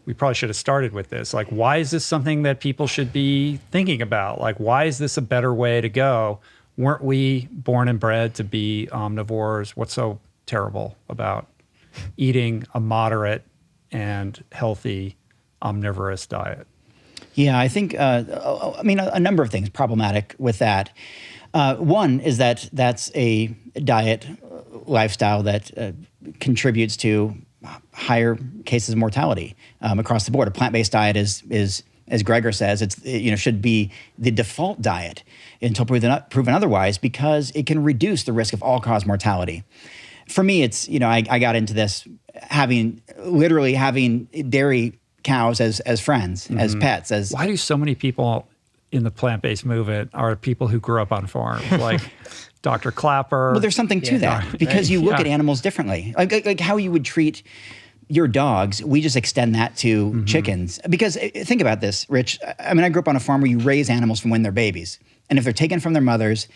we probably should have started with this. Like, why is this something that people should be thinking about? Like, why is this a better way to go? Weren't we born and bred to be omnivores? What's so terrible about eating a moderate and healthy omnivorous diet? Yeah, I think, a number of things problematic with that. One is that that's a diet lifestyle that contributes to higher cases of mortality across the board. A plant-based diet is as Gregor says, should be the default diet until proven otherwise, because it can reduce the risk of all-cause mortality. For me, it's, I got into this literally having dairy cows as friends, as pets. Why do so many people in the plant-based movement are people who grew up on farms, like Dr. Clapper? Well, there's something to that, because you look at animals differently. Like how you would treat your dogs, we just extend that to chickens. Because think about this, Rich. I grew up on a farm where you raise animals from when they're babies. And if they're taken from their mothers,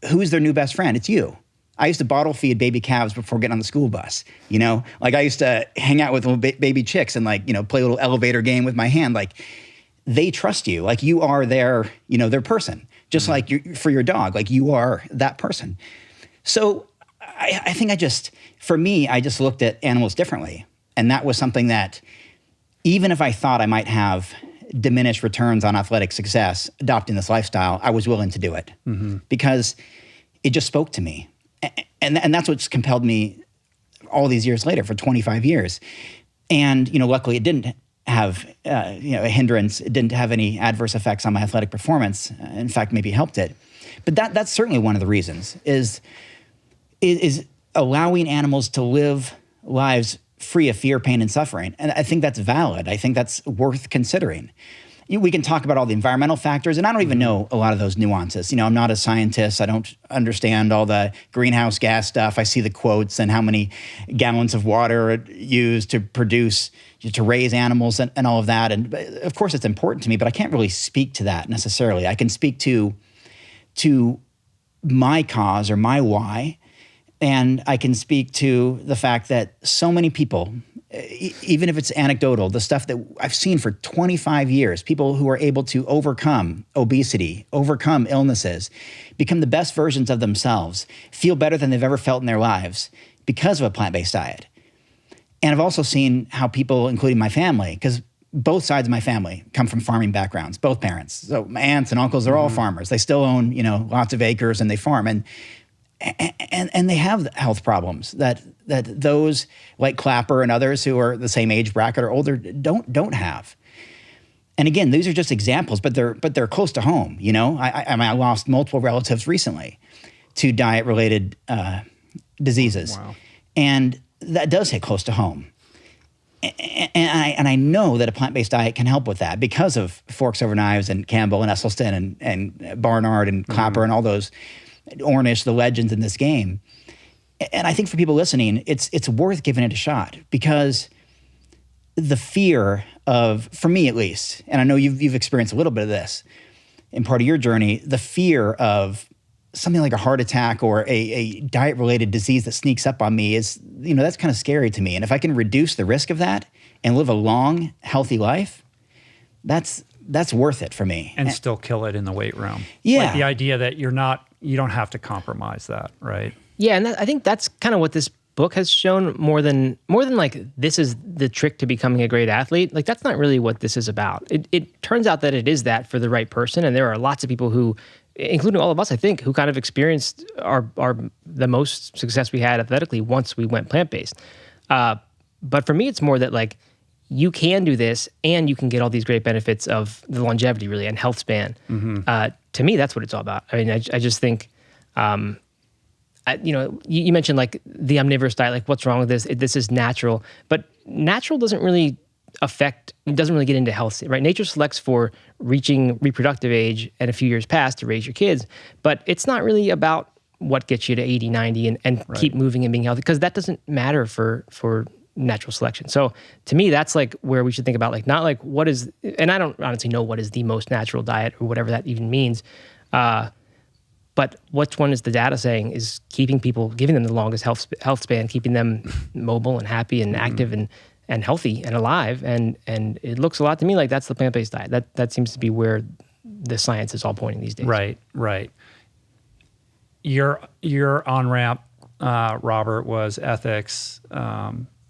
who's their new best friend? It's you. I used to bottle feed baby calves before getting on the school bus. Like I used to hang out with little baby chicks and play a little elevator game with my hand. Like, they trust you. Like, you are their person. Just like for your dog, like you are that person. So I think I just looked at animals differently. And that was something that, even if I thought I might have diminished returns on athletic success adopting this lifestyle, I was willing to do it because it just spoke to me. And that's what's compelled me all these years later, for 25 years. And, luckily it didn't have, a hindrance. It didn't have any adverse effects on my athletic performance. In fact, maybe helped it. But that's certainly one of the reasons, is allowing animals to live lives free of fear, pain, and suffering. And I think that's valid. I think that's worth considering. We can talk about all the environmental factors, and I don't even know a lot of those nuances. I'm not a scientist. I don't understand all the greenhouse gas stuff. I see the quotes and how many gallons of water are used to raise animals and all of that. And of course, it's important to me, but I can't really speak to that necessarily. I can speak to my cause or my why, and I can speak to the fact that so many people, even if it's anecdotal, the stuff that I've seen for 25 years, people who are able to overcome obesity, overcome illnesses, become the best versions of themselves, feel better than they've ever felt in their lives because of a plant-based diet. And I've also seen how people, including my family, because both sides of my family come from farming backgrounds, both parents. So my aunts and uncles are all farmers. They still own, lots of acres, and they farm. And they have health problems that those like Clapper and others who are the same age bracket or older don't have. And again, these are just examples, but they're close to home. I lost multiple relatives recently to diet-related diseases, and that does hit close to home. And I know that a plant-based diet can help with that because of Forks Over Knives and Campbell and Esselstyn and Barnard and Clapper and all those Ornish, the legends in this game. And I think for people listening, it's worth giving it a shot, because the fear of, for me at least, and I know you've experienced a little bit of this in part of your journey, the fear of something like a heart attack or a diet-related disease that sneaks up on me is, that's kind of scary to me. And if I can reduce the risk of that and live a long, healthy life, that's worth it for me. And still kill it in the weight room. Yeah. Like the idea that you don't have to compromise that, right? Yeah, and I think that's kind of what this book has shown more than like, this is the trick to becoming a great athlete. Like, that's not really what this is about. It turns out that it is that for the right person, and there are lots of people who, including all of us, I think, who kind of experienced the most success we had athletically once we went plant-based. But for me, it's more that, like, you can do this and you can get all these great benefits of the longevity, really, and health span. To me, that's what it's all about. I mean, I just think, you mentioned like the omnivorous diet, like what's wrong with this? This is natural, but natural doesn't really affect, it doesn't really get into health, right? Nature selects for reaching reproductive age and a few years past to raise your kids, but it's not really about what gets you to 80, 90 and keep moving and being healthy, because that doesn't matter for natural selection. So to me, that's like where we should think about, like, not like what is, and I don't honestly know what is the most natural diet or whatever that even means, but which one is the data saying is keeping people, giving them the longest health span, keeping them mobile and happy and active and healthy and alive. And it looks a lot to me like that's the plant-based diet. That seems to be where the science is all pointing these days. Right. Your on-ramp, Robert, was ethics.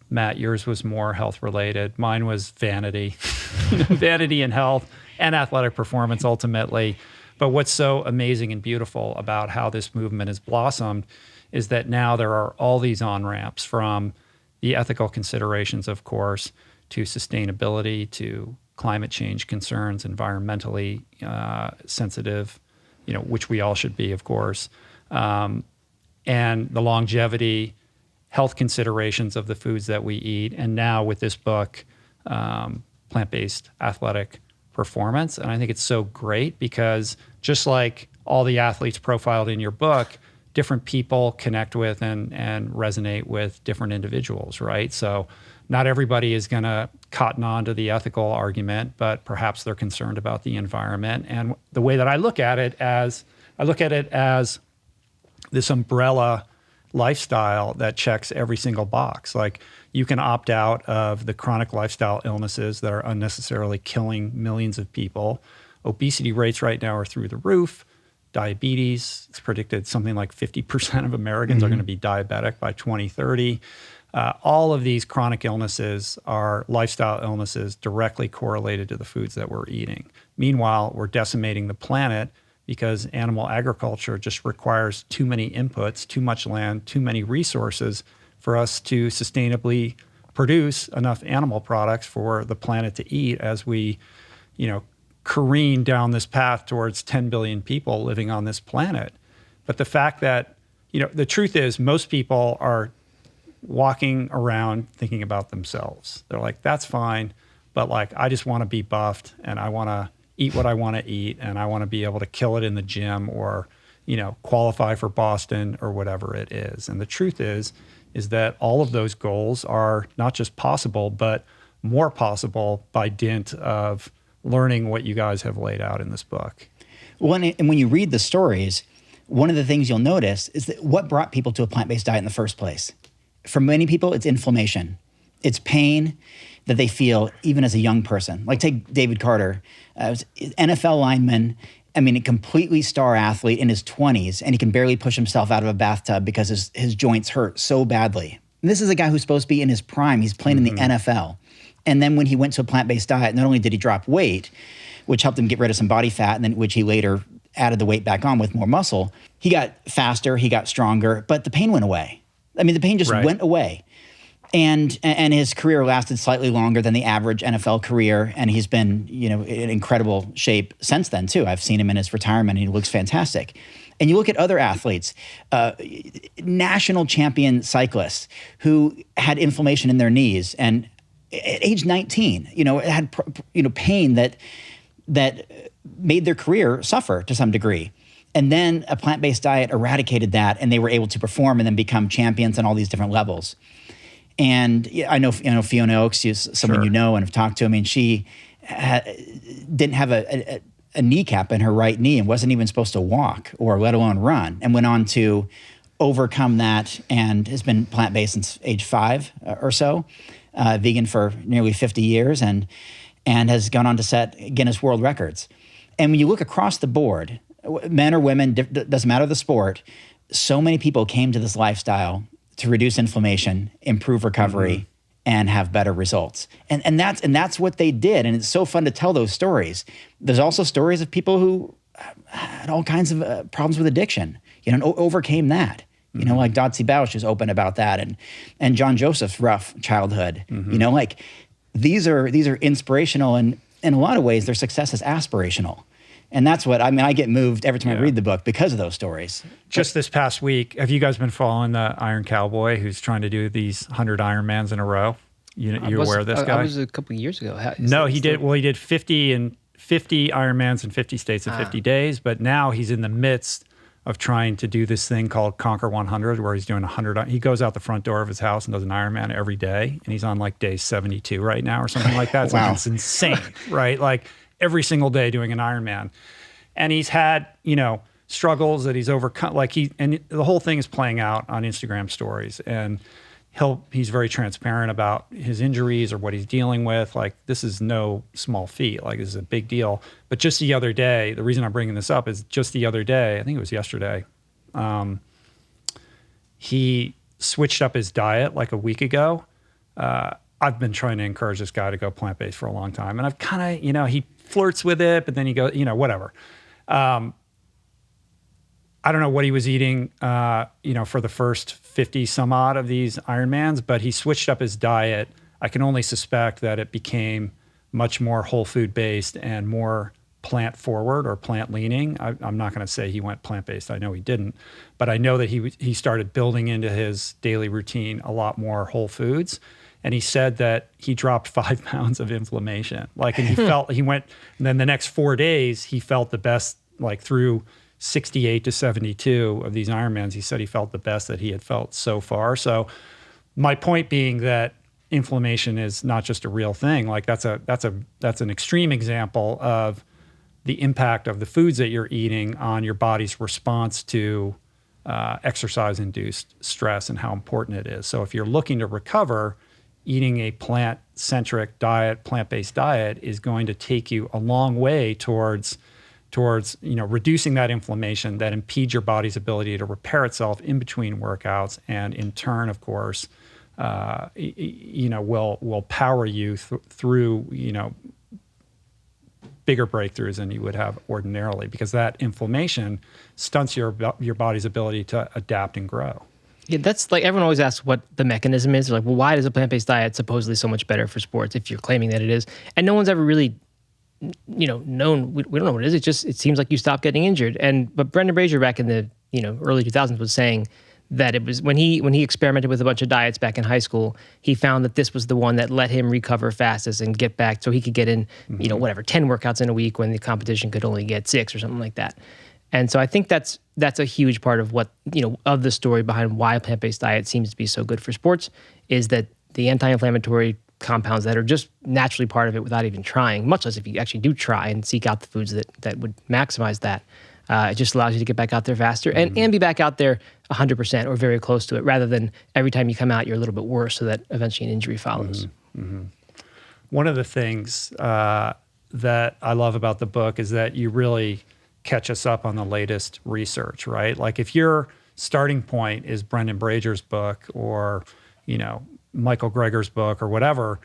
Matt, yours was more health-related. Mine was vanity. Vanity and health and athletic performance ultimately. But what's so amazing and beautiful about how this movement has blossomed is that now there are all these on-ramps, from the ethical considerations, of course, to sustainability, to climate change concerns, environmentally sensitive, which we all should be, of course, and the longevity, health considerations of the foods that we eat. And now with this book, plant-based athletic performance. And I think it's so great because just like all the athletes profiled in your book, different people connect with and resonate with different individuals, right? So not everybody is going to cotton on to the ethical argument, but perhaps they're concerned about the environment. And the way that I look at it as this umbrella lifestyle that checks every single box. Like, you can opt out of the chronic lifestyle illnesses that are unnecessarily killing millions of people. Obesity rates right now are through the roof. Diabetes, it's predicted something like 50% of Americans are going to be diabetic by 2030. All of these chronic illnesses are lifestyle illnesses directly correlated to the foods that we're eating. Meanwhile, we're decimating the planet because animal agriculture just requires too many inputs, too much land, too many resources for us to sustainably produce enough animal products for the planet to eat as we, careen down this path towards 10 billion people living on this planet. But the fact that, the truth is most people are walking around thinking about themselves. They're like, that's fine, but like, I just want to be buffed and I want to eat what I want to eat and I want to be able to kill it in the gym or, qualify for Boston or whatever it is. And the truth is that all of those goals are not just possible, but more possible by dint of learning what you guys have laid out in this book. And when you read the stories, one of the things you'll notice is that what brought people to a plant-based diet in the first place. For many people, it's inflammation. It's pain that they feel even as a young person. Like, take David Carter, NFL lineman, a completely star athlete in his 20s, and he can barely push himself out of a bathtub because his joints hurt so badly. And this is a guy who's supposed to be in his prime. He's playing in the NFL. And then when he went to a plant-based diet, not only did he drop weight, which helped him get rid of some body fat, and then which he later added the weight back on with more muscle, he got faster, he got stronger, but the pain went away. The pain just went away. And his career lasted slightly longer than the average NFL career, and he's been, in incredible shape since then too. I've seen him in his retirement, and he looks fantastic. And you look at other athletes, national champion cyclists who had inflammation in their knees, and at age 19, had pain that made their career suffer to some degree. And then a plant-based diet eradicated that, and they were able to perform and then become champions on all these different levels. And I know Fiona Oakes is someone and have talked to. She didn't have a kneecap in her right knee and wasn't even supposed to walk or let alone run, and went on to overcome that and has been plant-based since age 5 or so, vegan for nearly 50 years, and has gone on to set Guinness World Records. And when you look across the board, men or women, doesn't matter the sport, so many people came to this lifestyle to reduce inflammation, improve recovery, and have better results. And that's what they did. And it's so fun to tell those stories. There's also stories of people who had all kinds of problems with addiction, and overcame that. Like Dotsie Bausch is open about that, and John Joseph's rough childhood. These are inspirational, and in a lot of ways, their success is aspirational. And that's what, I get moved every time I read the book because of those stories. Just this past week, have you guys been following the Iron Cowboy who's trying to do these 100 Ironmans in a row? You aware of this guy? I was a couple of years ago. No, he did. Well, he did 50 Ironmans in 50 states in 50 days, but now he's in the midst of trying to do this thing called Conquer 100, where he's doing 100. He goes out the front door of his house and does an Ironman every day, and he's on like day 72 right now or something like that. It's, wow. like, it's insane, right? Like every single day doing an Ironman. And he's had, struggles that he's overcome. And the whole thing is playing out on Instagram stories, and he's very transparent about his injuries or what he's dealing with. Like, this is no small feat. Like, this is a big deal. But just the other day, the reason I'm bringing this up is just the other day, I think it was yesterday, he switched up his diet like a week ago. I've been trying to encourage this guy to go plant-based for a long time. And I've kind of, he flirts with it, but then he goes, whatever. I don't know what he was eating, for the first 50 some odd of these Ironmans, but he switched up his diet. I can only suspect that it became much more whole food based and more plant forward or plant leaning. I'm not going to say he went plant based. I know he didn't, but I know that he started building into his daily routine a lot more whole foods. And he said that he dropped 5 pounds of inflammation. And then the next 4 days, he felt the best, like through 68 to 72 of these Ironmans, he said he felt the best that he had felt so far. So my point being that inflammation is not just a real thing. Like that's an extreme example of the impact of the foods that you're eating on your body's response to exercise-induced stress and how important it is. So if you're looking to recover, eating a plant-centric diet, plant-based diet is going to take you a long way towards reducing that inflammation that impedes your body's ability to repair itself in between workouts, and in turn, of course, will power you through bigger breakthroughs than you would have ordinarily, because that inflammation stunts your body's ability to adapt and grow. Yeah, that's like everyone always asks what the mechanism is. They're like, well, why is a plant-based diet supposedly so much better for sports if you're claiming that it is? And no one's ever really known. We don't know what it is. It seems like you stop getting injured. But Brendan Frazier back in the early 2000s was saying that it was when he experimented with a bunch of diets back in high school, he found that this was the one that let him recover fastest and get back, so he could get in 10 workouts in a week when the competition could only get 6 or something like that. And so I think that's a huge part of what of the story behind why a plant-based diet seems to be so good for sports, is that the anti-inflammatory compounds that are just naturally part of it without even trying, much less if you actually do try and seek out the foods that would maximize that. It just allows you to get back out there faster and be back out there 100% or very close to it, rather than every time you come out, you're a little bit worse, so that eventually an injury follows. Mm-hmm. One of the things that I love about the book is that you really catch us up on the latest research, right? Like if your starting point is Brendan Brazier's book or, Michael Greger's book or whatever,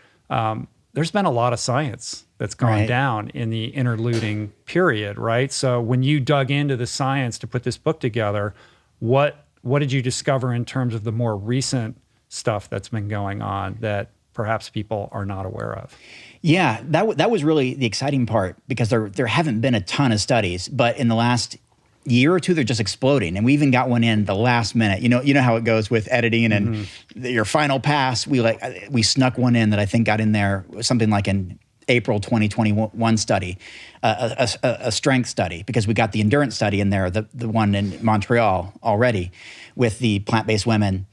there's been a lot of science that's gone down in the interluding period, right? So when you dug into the science to put this book together, what did you discover in terms of the more recent stuff that's been going on that perhaps people are not aware of? Yeah, that was really the exciting part, because there haven't been a ton of studies, but in the last year or two, they're just exploding. And we even got one in the last minute. You know how it goes with editing and your final pass. We snuck one in that I think got in there, something like an April 2021 study, a strength study, because we got the endurance study in there, the one in Montreal already, with the plant-based women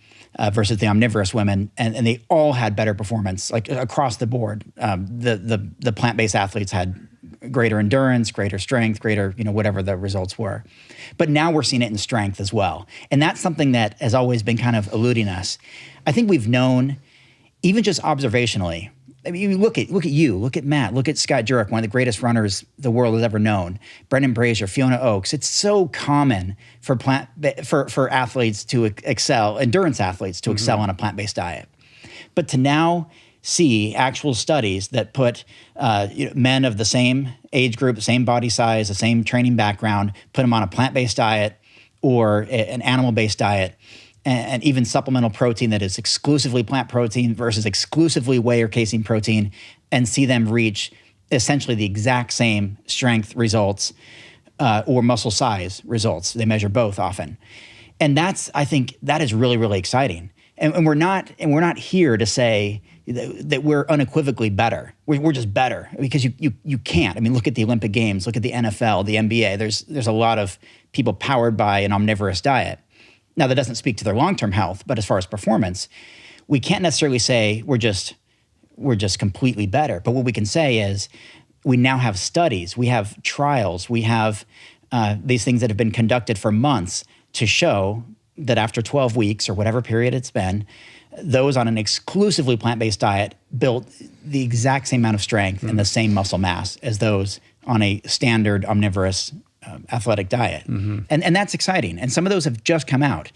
versus the omnivorous women, and they all had better performance, like across the board. The plant-based athletes had greater endurance, greater strength, greater, whatever the results were. But now we're seeing it in strength as well. And that's something that has always been kind of eluding us. I think we've known, even just observationally, I mean, look at you, look at Matt, look at Scott Jurek, one of the greatest runners the world has ever known, Brendan Brazier, Fiona Oakes. It's so common for athletes to excel, endurance athletes to excel on a plant-based diet. But to now see actual studies that put men of the same age group, the same body size, the same training background, put them on a plant-based diet or an animal-based diet, and even supplemental protein that is exclusively plant protein versus exclusively whey or casein protein, and see them reach essentially the exact same strength results or muscle size results. They measure both often. And I think that is really, really exciting. And we're not here to say, that we're unequivocally better. We're just better because you can't. I mean, look at the Olympic Games, look at the NFL, the NBA. There's a lot of people powered by an omnivorous diet. Now, that doesn't speak to their long-term health, but as far as performance, we can't necessarily say we're just completely better. But what we can say is we now have studies, we have trials, we have these things that have been conducted for months to show that after 12 weeks or whatever period it's been, those on an exclusively plant-based diet built the exact same amount of strength and the same muscle mass as those on a standard omnivorous athletic diet. And that's exciting. And some of those have just come out.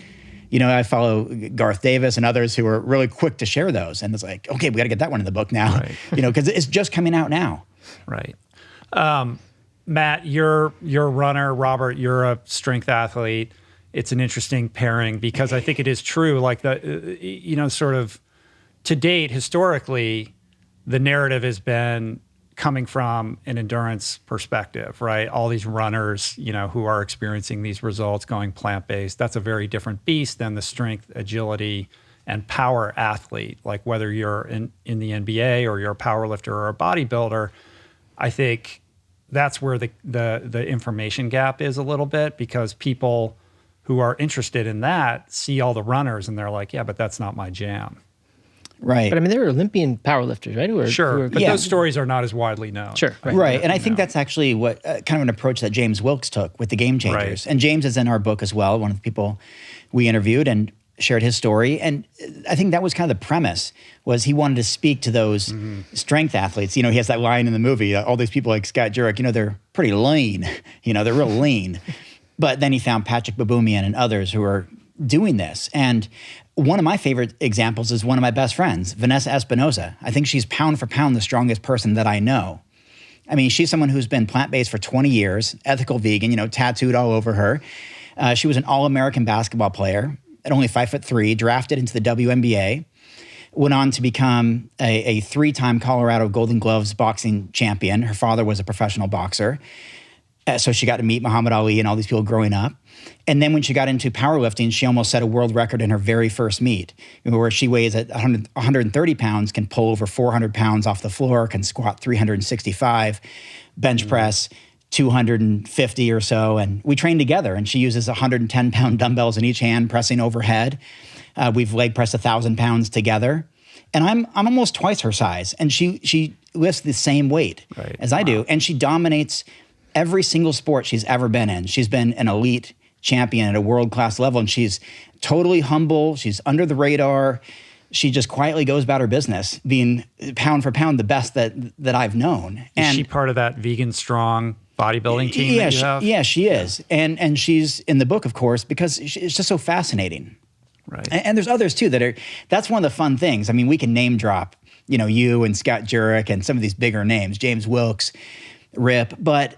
You know, I follow Garth Davis and others who are really quick to share those. And it's like, okay, we got to get that one in the book now, right. You know, because it's just coming out now. Right. Matt, you're a runner. Robert, you're a strength athlete. It's an interesting pairing because I think it is true. Like sort of to date, historically, the narrative has been coming from an endurance perspective, right? All these runners, who are experiencing these results going plant-based, that's a very different beast than the strength, agility, and power athlete. Like whether you're in the NBA or you're a power lifter or a bodybuilder, I think that's where the information gap is a little bit because people who are interested in that see all the runners and they're like, yeah, but that's not my jam. Right. But I mean, there are Olympian powerlifters, right? Sure. But those stories are not as widely known. Sure. Right. And I think that's actually what kind of an approach that James Wilks took with the Game Changers. Right. And James is in our book as well, one of the people we interviewed and shared his story. And I think that was kind of the premise, was he wanted to speak to those strength athletes. He has that line in the movie, all these people like Scott Jurek, they're pretty lean. They're real lean. But then he found Patrick Baboumian and others who are doing this. And one of my favorite examples is one of my best friends, Vanessa Espinosa. I think she's pound for pound the strongest person that I know. I mean, she's someone who's been plant-based for 20 years, ethical vegan, tattooed all over her. She was an All-American basketball player at only 5'3", drafted into the WNBA, went on to become a 3-time Colorado Golden Gloves boxing champion. Her father was a professional boxer. So she got to meet Muhammad Ali and all these people growing up. And then when she got into powerlifting, she almost set a world record in her very first meet, where she weighs at 130 pounds, can pull over 400 pounds off the floor, can squat 365, bench press 250 or so. And we train together, and she uses 110-pound dumbbells in each hand, pressing overhead. We've leg pressed 1,000 pounds together. And I'm almost twice her size, and she lifts the same weight as I do, and she dominates every single sport she's ever been in. She's been an elite champion at a world-class level, and she's totally humble. She's under the radar. She just quietly goes about her business, being pound for pound the best that I've known. And is she part of that vegan strong bodybuilding team that you have? Yeah, she is. And she's in the book, of course, because it's just so fascinating. Right. And there's others too that's one of the fun things. I mean, we can name drop, you and Scott Jurek and some of these bigger names, James Wilks, Rip, but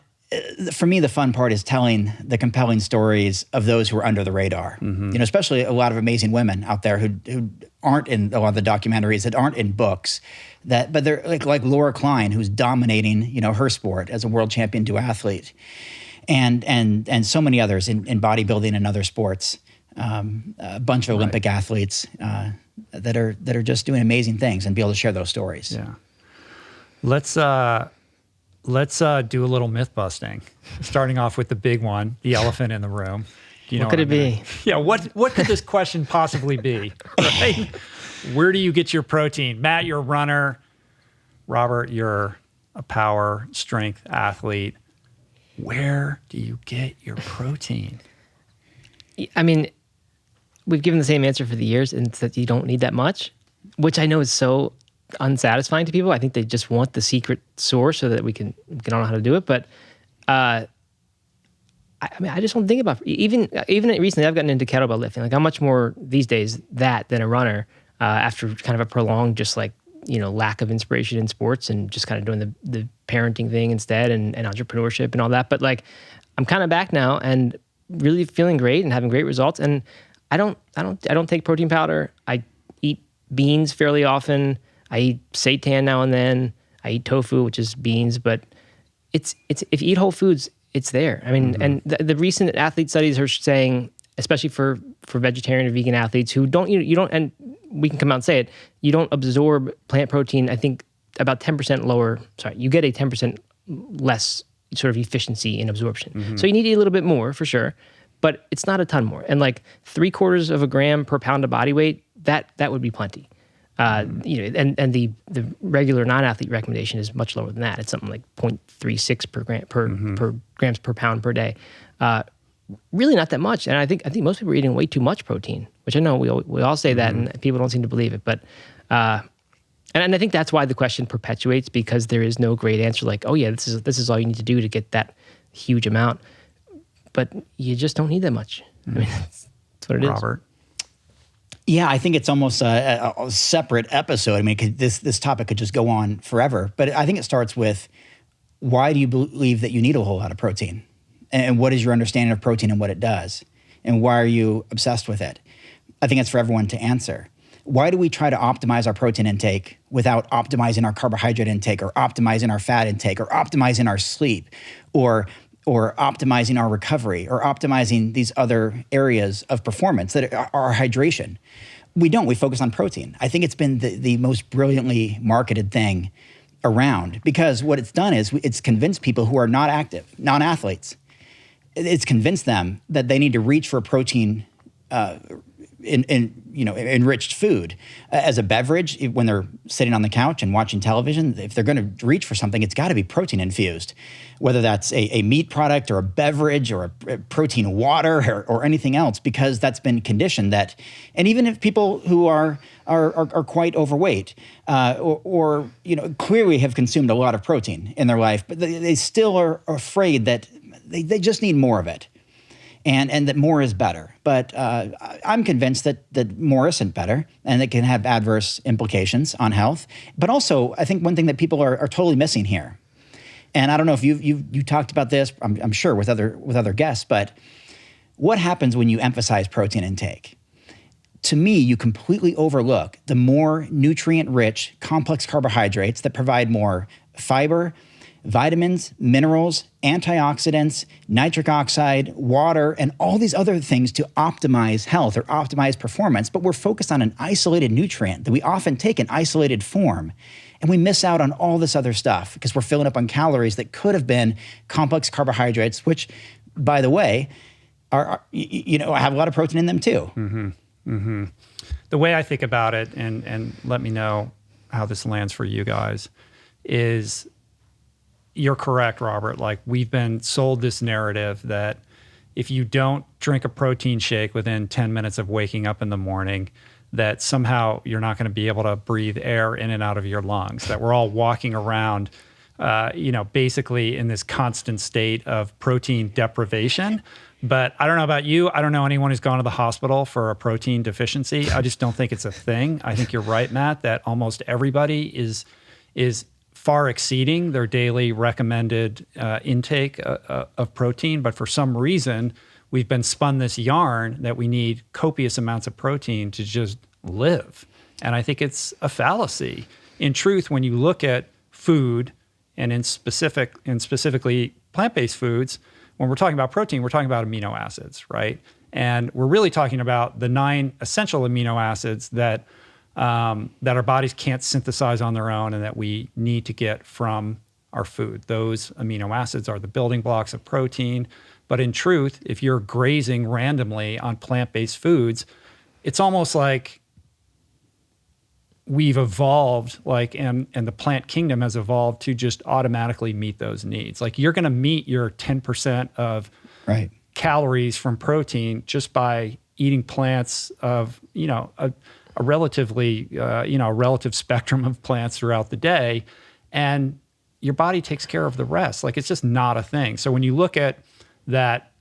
for me, the fun part is telling the compelling stories of those who are under the radar. Especially a lot of amazing women out there who aren't in a lot of the documentaries, that aren't in books, but they're like Laura Klein, who's dominating, her sport as a world champion duathlete, and so many others in bodybuilding and other sports. A bunch of Olympic athletes that are just doing amazing things and be able to share those stories. Yeah. Let's do a little myth busting, starting off with the big one, the elephant in the room. What could it be? Yeah, what could this question possibly be? Right? Where do you get your protein? Matt, you're a runner. Robert, you're a power strength athlete. Where do you get your protein? I mean, we've given the same answer for the years, and it's that you don't need that much, which I know is so unsatisfying to people. I think they just want the secret source so that we can all know how to do it. But I just don't think about even recently. I've gotten into kettlebell lifting. Like, I'm much more these days that than a runner after kind of a prolonged lack of inspiration in sports and just kind of doing the parenting thing instead and entrepreneurship and all that. But like, I'm kind of back now and really feeling great and having great results. And I don't take protein powder. I eat beans fairly often. I eat seitan now and then. I eat tofu, which is beans, but it's if you eat whole foods, it's there. I mean, and the recent athlete studies are saying, especially for vegetarian or vegan athletes who don't, and we can come out and say it, you don't absorb plant protein, I think about 10% lower, you get a 10% less sort of efficiency in absorption. So you need to eat a little bit more for sure, but it's not a ton more. And like 3/4 of a gram per pound of body weight, that would be plenty. You know, and the regular non-athlete recommendation is much lower than that. It's something like 0.36 per grams per pound per day. Really not that much. And I think most people are eating way too much protein, which I know we all say that, and people don't seem to believe it. But and I think that's why the question perpetuates, because there is no great answer. Like, oh yeah, this is all you need to do to get that huge amount. But you just don't need that much. I mean, that's what it is. Robert. Yeah, I think it's almost a separate episode. I mean, this topic could just go on forever. But I think it starts with, why do you believe that you need a whole lot of protein? And what is your understanding of protein and what it does? And why are you obsessed with it? I think it's for everyone to answer. Why do we try to optimize our protein intake without optimizing our carbohydrate intake, or optimizing our fat intake, or optimizing our sleep, or optimizing our recovery, or optimizing these other areas of performance that are our hydration? We don't. We focus on protein. I think it's been the most brilliantly marketed thing around, because what it's done is it's convinced people who are not active, non-athletes, it's convinced them that they need to reach for protein enriched food as a beverage when they're sitting on the couch and watching television. If they're going to reach for something, it's got to be protein infused, whether that's a meat product or a beverage or a protein water or anything else, because that's been conditioned that. And even if people who are quite overweight or clearly have consumed a lot of protein in their life, but they still are afraid that they just need more of it. And that more is better. But I'm convinced that more isn't better, and it can have adverse implications on health. But also, I think one thing that people are totally missing here, and I don't know if you talked about this, I'm sure with other guests, but what happens when you emphasize protein intake? To me, you completely overlook the more nutrient-rich, complex carbohydrates that provide more fiber, vitamins, minerals, antioxidants, nitric oxide, water, and all these other things to optimize health or optimize performance. But we're focused on an isolated nutrient that we often take in isolated form. And we miss out on all this other stuff because we're filling up on calories that could have been complex carbohydrates, which, by the way, are have a lot of protein in them too. Mm-hmm. Mm-hmm. The way I think about it, and let me know how this lands for you guys, is you're correct, Robert. Like, we've been sold this narrative that if you don't drink a protein shake within 10 minutes of waking up in the morning, that somehow you're not going to be able to breathe air in and out of your lungs, that we're all walking around, basically in this constant state of protein deprivation. But I don't know about you. I don't know anyone who's gone to the hospital for a protein deficiency. I just don't think it's a thing. I think you're right, Matt, that almost everybody is far exceeding their daily recommended intake of protein. But for some reason, we've been spun this yarn that we need copious amounts of protein to just live. And I think it's a fallacy. In truth, when you look at food, and specifically plant-based foods, when we're talking about protein, we're talking about amino acids, right? And we're really talking about the 9 essential amino acids that our bodies can't synthesize on their own and that we need to get from our food. Those amino acids are the building blocks of protein. But in truth, if you're grazing randomly on plant-based foods, it's almost like we've evolved, and the plant kingdom has evolved to just automatically meet those needs. Like, you're going to meet your 10% of calories from protein just by eating plants of, a relative spectrum of plants throughout the day, and your body takes care of the rest. Like, it's just not a thing. So when you look at that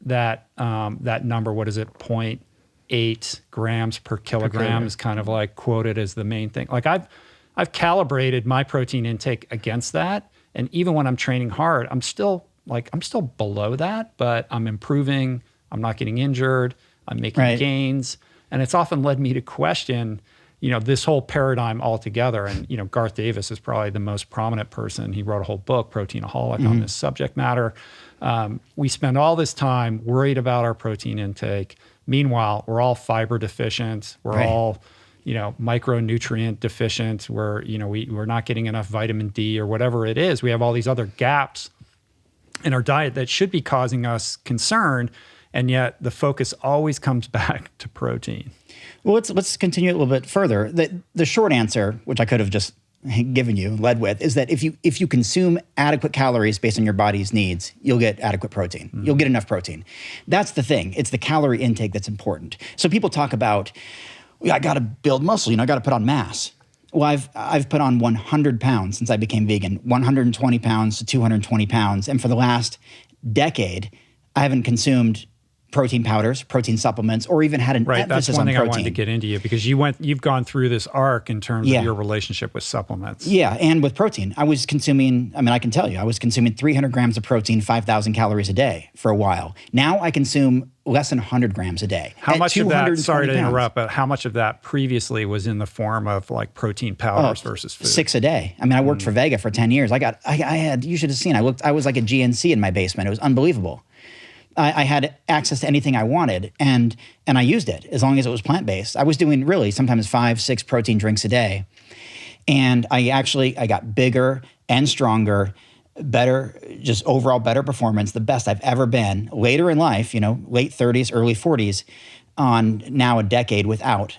number, what is it, 0.8 grams per kilogram is kind of like quoted as the main thing. Like, I've calibrated my protein intake against that, and even when I'm training hard, I'm still below that, but I'm improving. I'm not getting injured. I'm making gains. And it's often led me to question, this whole paradigm altogether. And, Garth Davis is probably the most prominent person. He wrote a whole book, Proteinaholic, on this subject matter. We spend all this time worried about our protein intake. Meanwhile, we're all fiber deficient. We're all, micronutrient deficient, we're not getting enough vitamin D or whatever it is. We have all these other gaps in our diet that should be causing us concern, and yet the focus always comes back to protein. Well, let's continue a little bit further. The short answer, which I could have just led with, is that if you consume adequate calories based on your body's needs, you'll get adequate protein. Mm-hmm. You'll get enough protein. That's the thing. It's the calorie intake that's important. So people talk about, I got to build muscle. I got to put on mass. Well, I've put on 100 pounds since I became vegan, 120 pounds to 220 pounds. And for the last decade, I haven't consumed protein powders, protein supplements, or even had an emphasis on protein. That's one thing I wanted to get into you, because you've gone through this arc in terms of your relationship with supplements. Yeah, and with protein. I was consuming, I can tell you, I was consuming 300 grams of protein, 5,000 calories a day for a while. Now I consume less than 100 grams a day. How much of that, sorry to interrupt, but how much of that previously was in the form of like protein powders versus food? 6 a day. I worked for Vega for 10 years. I had, you should have seen, I was like a GNC in my basement. It was unbelievable. I had access to anything I wanted, and I used it as long as it was plant-based. I was doing really sometimes 5-6 protein drinks a day. And I got bigger and stronger, better, just overall better performance, the best I've ever been later in life, late 30s, early 40s, on now a decade without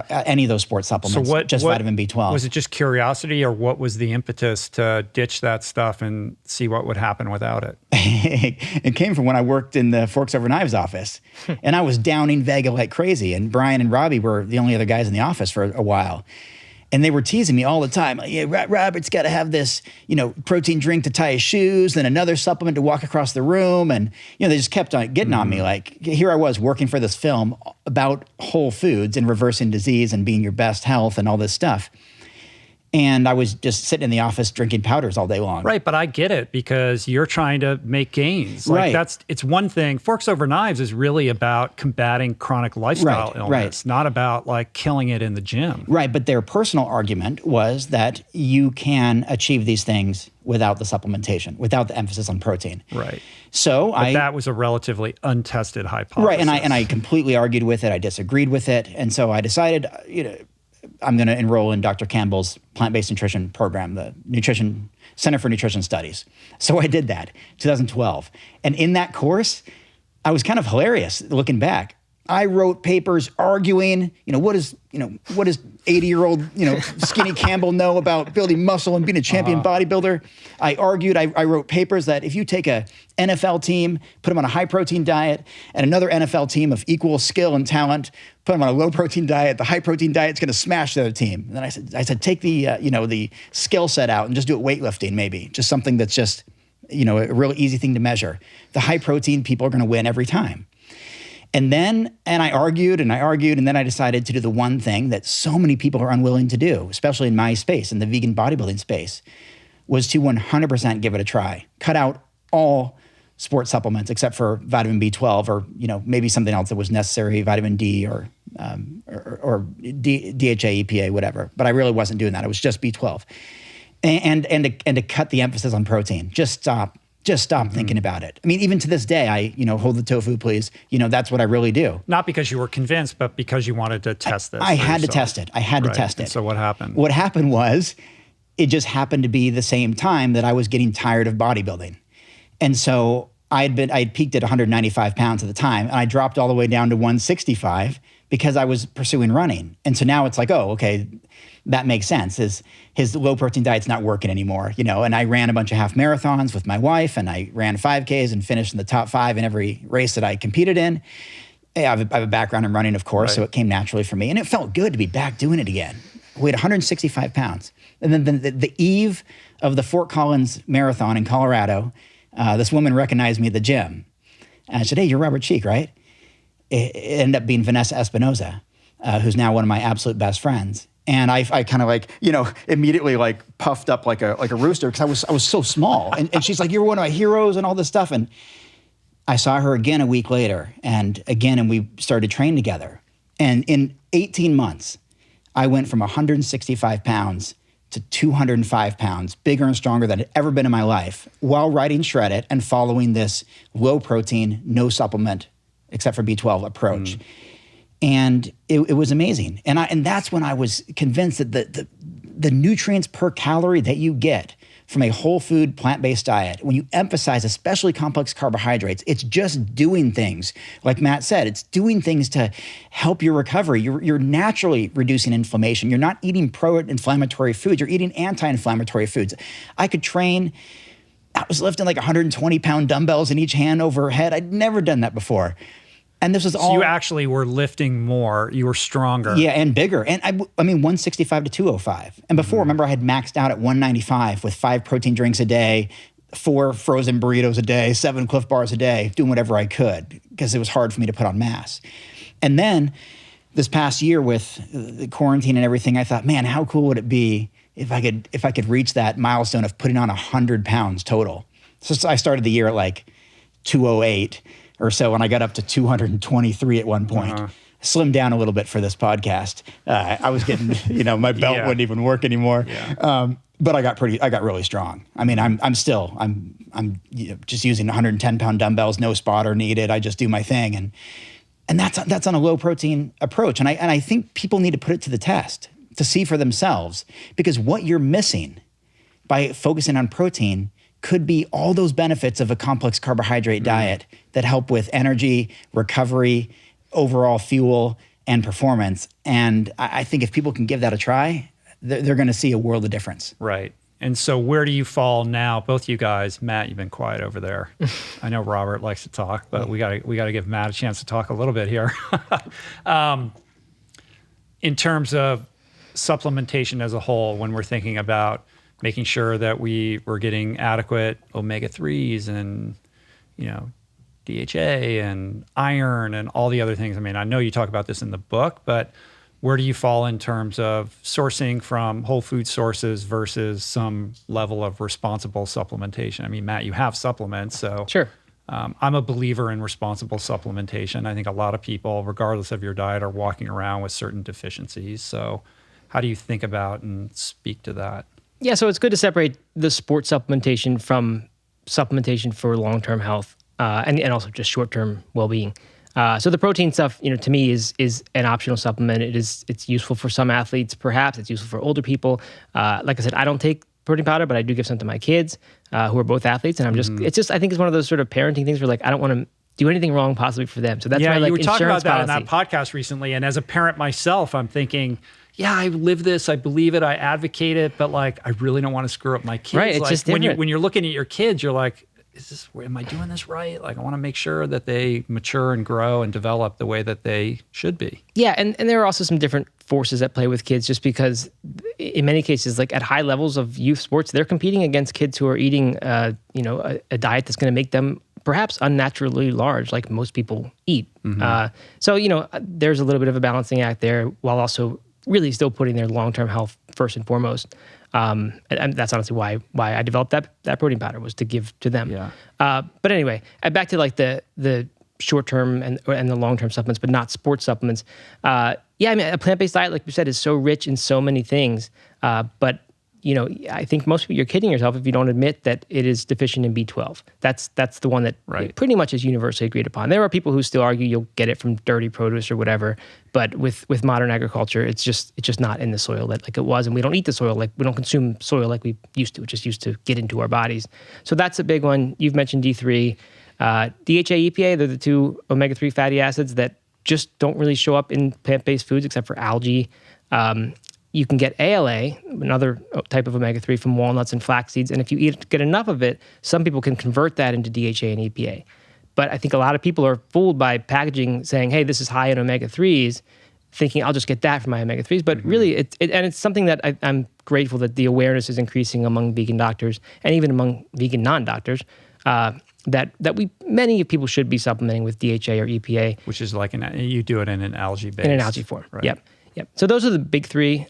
any of those sports supplements, just vitamin B12. Was it just curiosity, or what was the impetus to ditch that stuff and see what would happen without it? It came from when I worked in the Forks Over Knives office, and I was downing Vega like crazy, and Brian and Robbie were the only other guys in the office for a while. And they were teasing me all the time. Like, yeah, Robert's got to have this, protein drink to tie his shoes, then another supplement to walk across the room. And, they just kept on getting on me. Like, here I was working for this film about whole foods and reversing disease and being your best health and all this stuff. And I was just sitting in the office drinking powders all day long. Right, but I get it, because you're trying to make gains. Like, right. It's one thing. Forks Over Knives is really about combating chronic lifestyle illness, not about like killing it in the gym. Right, but their personal argument was that you can achieve these things without the supplementation, without the emphasis on protein. Right. So that was a relatively untested hypothesis. Right, and I completely argued with it. I disagreed with it, and so I decided, I'm going to enroll in Dr. Campbell's plant-based nutrition program, the Center for Nutrition Studies. So I did that, 2012. And in that course, I was kind of hilarious looking back. I wrote papers arguing, what does 80-year-old, skinny Campbell know about building muscle and being a champion bodybuilder? I argued, I wrote papers that if you take a NFL team, put them on a high protein diet, and another NFL team of equal skill and talent, put them on a low protein diet, the high protein diet's going to smash the other team. And then I said, take the, the skill set out and just do it weightlifting maybe, just something that's just, a real easy thing to measure. The high protein people are going to win every time. And I argued, and then I decided to do the one thing that so many people are unwilling to do, especially in my space, in the vegan bodybuilding space, was to 100% give it a try. Cut out all sports supplements except for vitamin B12 or, maybe something else that was necessary, vitamin D or DHA, EPA, whatever. But I really wasn't doing that. It was just B12. And to cut the emphasis on protein. Just stop thinking about it. Even to this day, I, hold the tofu, please. That's what I really do. Not because you were convinced, but because you wanted to test this. I had to test it. And so what happened? What happened was, it just happened to be the same time that I was getting tired of bodybuilding. And so I'd peaked at 195 pounds at the time, and I dropped all the way down to 165 because I was pursuing running. And so now it's like, oh, okay, that makes sense. His low protein diet's not working anymore, and I ran a bunch of half marathons with my wife, and I ran 5Ks and finished in the top 5 in every race that I competed in. I have a background in running, of course, right. So it came naturally for me, and it felt good to be back doing it again. I weighed 165 pounds. And then the eve of the Fort Collins Marathon in Colorado, this woman recognized me at the gym. And I said, hey, you're Robert Cheeke, right? It ended up being Vanessa Espinoza, who's now one of my absolute best friends. And I kind of immediately puffed up like a rooster because I was so small. And she's like, you're one of my heroes and all this stuff. And I saw her again a week later and we started training together. And in 18 months, I went from 165 pounds to 205 pounds, bigger and stronger than I'd ever been in my life, while riding Shred It and following this low protein, no supplement, except for B12 approach. And it was amazing. And that's when I was convinced that the nutrients per calorie that you get from a whole food plant-based diet, when you emphasize especially complex carbohydrates, it's just doing things. Like Matt said, it's doing things to help your recovery. You're naturally reducing inflammation. You're not eating pro-inflammatory foods. You're eating anti-inflammatory foods. I could train. I was lifting like 120-pound dumbbells in each hand overhead. I'd never done that before. And this was all. So you actually were lifting more. You were stronger. Yeah, and bigger. And I mean, 165 to 205. And before, remember, I had maxed out at 195 with 5 protein drinks a day, 4 frozen burritos a day, 7 Cliff Bars a day, doing whatever I could because it was hard for me to put on mass. And then this past year with the quarantine and everything, I thought, man, how cool would it be if I could reach that milestone of putting on 100 pounds total. So I started the year at like 208 or so, and I got up to 223 at one point. Slimmed down a little bit for this podcast. I was getting, my belt wouldn't even work anymore. Yeah. But I got really strong. I mean, I'm just using 110-pound dumbbells, no spotter needed. I just do my thing, and that's on a low protein approach. And I think people need to put it to the test to see for themselves, because what you're missing by focusing on protein could be all those benefits of a complex carbohydrate diet that help with energy, recovery, overall fuel, and performance. And I think if people can give that a try, they're going to see a world of difference. Right. And so where do you fall now? Both you guys, Matt, you've been quiet over there. I know Robert likes to talk, but we got to give Matt a chance to talk a little bit here. In terms of supplementation as a whole, when we're thinking about making sure that we're getting adequate omega-3s and, DHA and iron and all the other things. I mean, I know you talk about this in the book, but where do you fall in terms of sourcing from whole food sources versus some level of responsible supplementation? I mean, Matt, you have supplements, so sure. I'm a believer in responsible supplementation. I think a lot of people, regardless of your diet, are walking around with certain deficiencies. So how do you think about and speak to that? Yeah, so it's good to separate the sports supplementation from supplementation for long-term health and also just short-term well-being. So the protein stuff, to me is an optional supplement. It's useful for some athletes, perhaps. It's useful for older people. Like I said, I don't take protein powder, but I do give some to my kids who are both athletes. And I think it's one of those sort of parenting things where I don't want to do anything wrong possibly for them. So that's my you were talking about that policy. in that podcast recently. And as a parent myself, I'm thinking, yeah, I live this, I believe it, I advocate it, but I really don't want to screw up my kids. Right, it's just different. When you're looking at your kids, you're like, am I doing this right? I want to make sure that they mature and grow and develop the way that they should be. Yeah, and there are also some different forces at play with kids, just because in many cases, at high levels of youth sports, they're competing against kids who are eating, a diet that's going to make them perhaps unnaturally large, like most people eat. So there's a little bit of a balancing act there, while also really still putting their long-term health first and foremost. And that's honestly why I developed that protein powder, was to give to them. Yeah. But anyway, back to the short-term and the long-term supplements, but not sports supplements. A plant-based diet, like we said, is so rich in so many things. But I think most people, you're kidding yourself if you don't admit that it is deficient in B12. That's the one that pretty much is universally agreed upon. There are people who still argue you'll get it from dirty produce or whatever, but with modern agriculture, it's just not in the soil like it was, and we don't eat the soil, we don't consume soil like we used to. It just used to get into our bodies. So that's a big one. You've mentioned D3. DHA, EPA, they're the 2 omega-3 fatty acids that just don't really show up in plant-based foods except for algae. You can get ALA, another type of omega-3, from walnuts and flax seeds. And if you get enough of it, some people can convert that into DHA and EPA. But I think a lot of people are fooled by packaging saying, hey, this is high in omega-3s, thinking I'll just get that from my omega-3s. But really, it's something that I'm grateful that the awareness is increasing among vegan doctors and even among vegan non-doctors, that many people should be supplementing with DHA or EPA. Which is you do it in an algae base. In an algae form, right. Yep. So those are the big 3.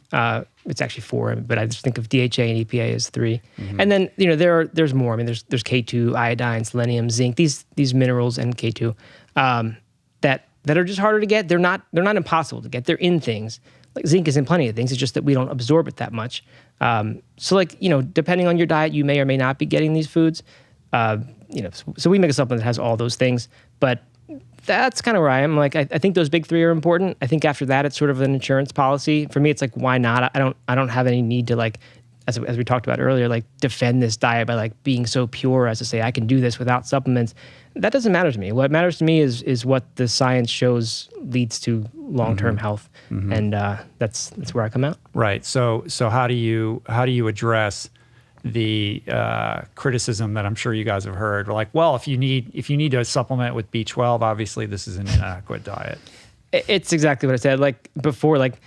It's actually 4, but I just think of DHA and EPA as 3. And then there's more. I mean, there's K2, iodine, selenium, zinc. These minerals and K2 that are just harder to get. They're not impossible to get. They're in things. Like zinc is in plenty of things. It's just that we don't absorb it that much. So depending on your diet, you may or may not be getting these foods. So we make a supplement that has all those things, but That's kind of where I am. Like, I think those big three are important. I think after that, it's sort of an insurance policy. For me, it's like, why not? I don't have any need to, like, as we talked about earlier, like defend this diet by like being so pure as to say I can do this without supplements. That doesn't matter to me. What matters to me is what the science shows leads to long-term health, and that's where I come out. Right. So how do you address the criticism that I'm sure you guys have heard? Like, well, if you need to supplement with B12, obviously this is an inadequate diet. It's exactly what I said. Like before, like,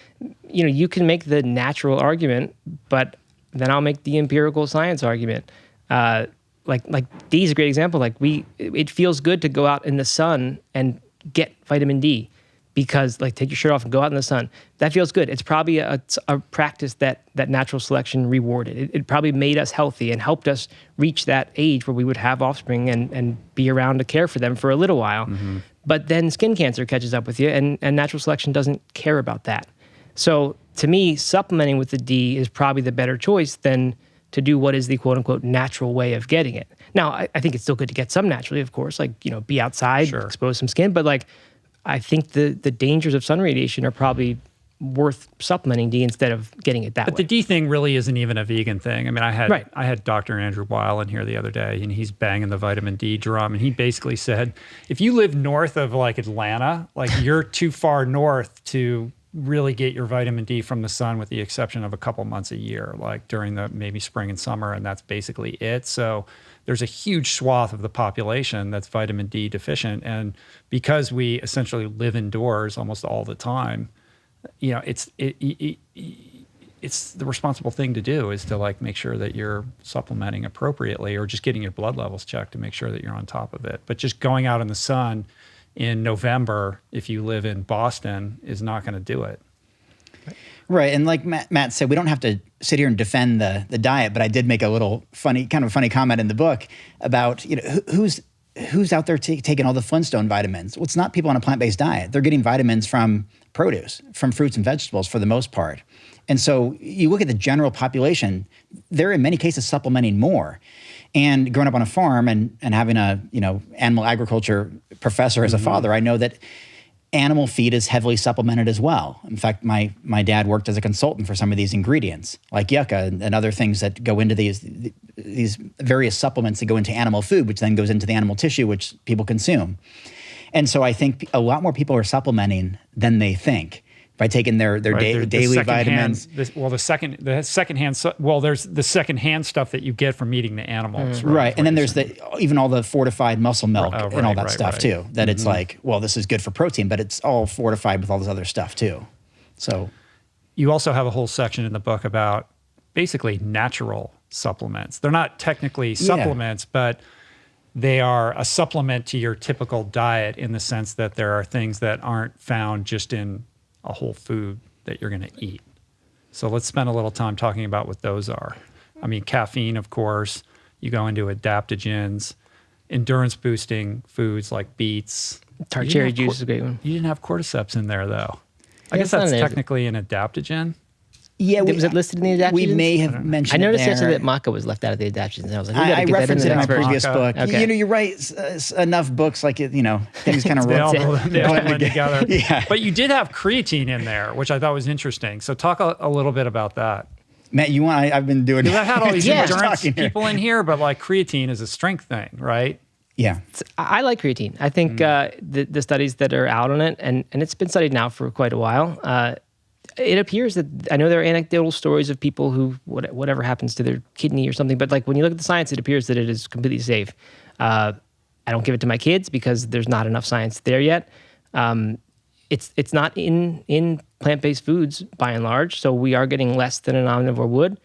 you can make the natural argument, but then I'll make the empirical science argument. Like D is a great example. Like it feels good to go out in the sun and get vitamin D, because like take your shirt off and go out in the sun. That feels good. It's probably a practice that natural selection rewarded. It probably made us healthy and helped us reach that age where we would have offspring and be around to care for them for a little while. But then skin cancer catches up with you, and natural selection doesn't care about that. So to me, supplementing with the D is probably the better choice than to do what is the quote unquote natural way of getting it. Now, I think it's still good to get some naturally, of course, like, be outside, expose some skin, but like, I think the dangers of sun radiation are probably worth supplementing D instead of getting it that way. But the D thing really isn't even a vegan thing. I mean, I had Dr. Andrew Weil in here the other day, and he's banging the vitamin D drum, and he basically said, if you live north of like Atlanta, like you're too far north to really get your vitamin D from the sun, with the exception of a couple months a year, like during the maybe spring and summer, and that's basically it. So there's a huge swath of the population that's vitamin D deficient, and because we essentially live indoors almost all the time, it's the responsible thing to do is to like make sure that you're supplementing appropriately, or just getting your blood levels checked to make sure that you're on top of it. But just going out in the sun in November, if you live in Boston, is not going to do it. Right. And like Matt said, we don't have to sit here and defend the diet, but I did make a little funny comment in the book about, who's out there taking all the Flintstone vitamins? Well, it's not people on a plant-based diet. They're getting vitamins from produce, from fruits and vegetables for the most part. And so you look at the general population, they're in many cases supplementing more. And growing up on a farm and having a animal agriculture professor as a father, I know that animal feed is heavily supplemented as well. In fact, my dad worked as a consultant for some of these ingredients, like yucca and other things that go into these various supplements that go into animal food, which then goes into the animal tissue, which people consume. And so I think a lot more people are supplementing than they think by taking their daily vitamins. There's the secondhand stuff that you get from eating the animals. Right. And then there's even all the fortified muscle milk and all that stuff too, that it's like, well, this is good for protein, but it's all fortified with all this other stuff too. So you also have a whole section in the book about basically natural supplements. They're not technically supplements, but they are a supplement to your typical diet in the sense that there are things that aren't found just in a whole food that you're going to eat. So let's spend a little time talking about what those are. I mean, caffeine, of course. You go into adaptogens, endurance boosting foods like beets. Tart cherry juice is a great one. You didn't have cordyceps in there, though. I guess that's technically an adaptogen. Yeah, was it listed in the adaptogens? We may have mentioned I noticed it there. that maca was left out of the adaptogens. And I was like, I referenced it in my previous book. Okay. You write enough books, like things kind of roll together. Yeah. But you did have creatine in there, which I thought was interesting. So talk a little bit about that. Matt, I've been doing. Because I had all these endurance people in here, but like creatine is a strength thing, right? Yeah, I like creatine. I think the studies that are out on it, and it's been studied now for quite a while. It appears that, I know there are anecdotal stories of people who, whatever happens to their kidney or something, but like when you look at the science, it appears that it is completely safe. I don't give it to my kids because there's not enough science there yet. It's not in plant-based foods by and large, so we are getting less than an omnivore would.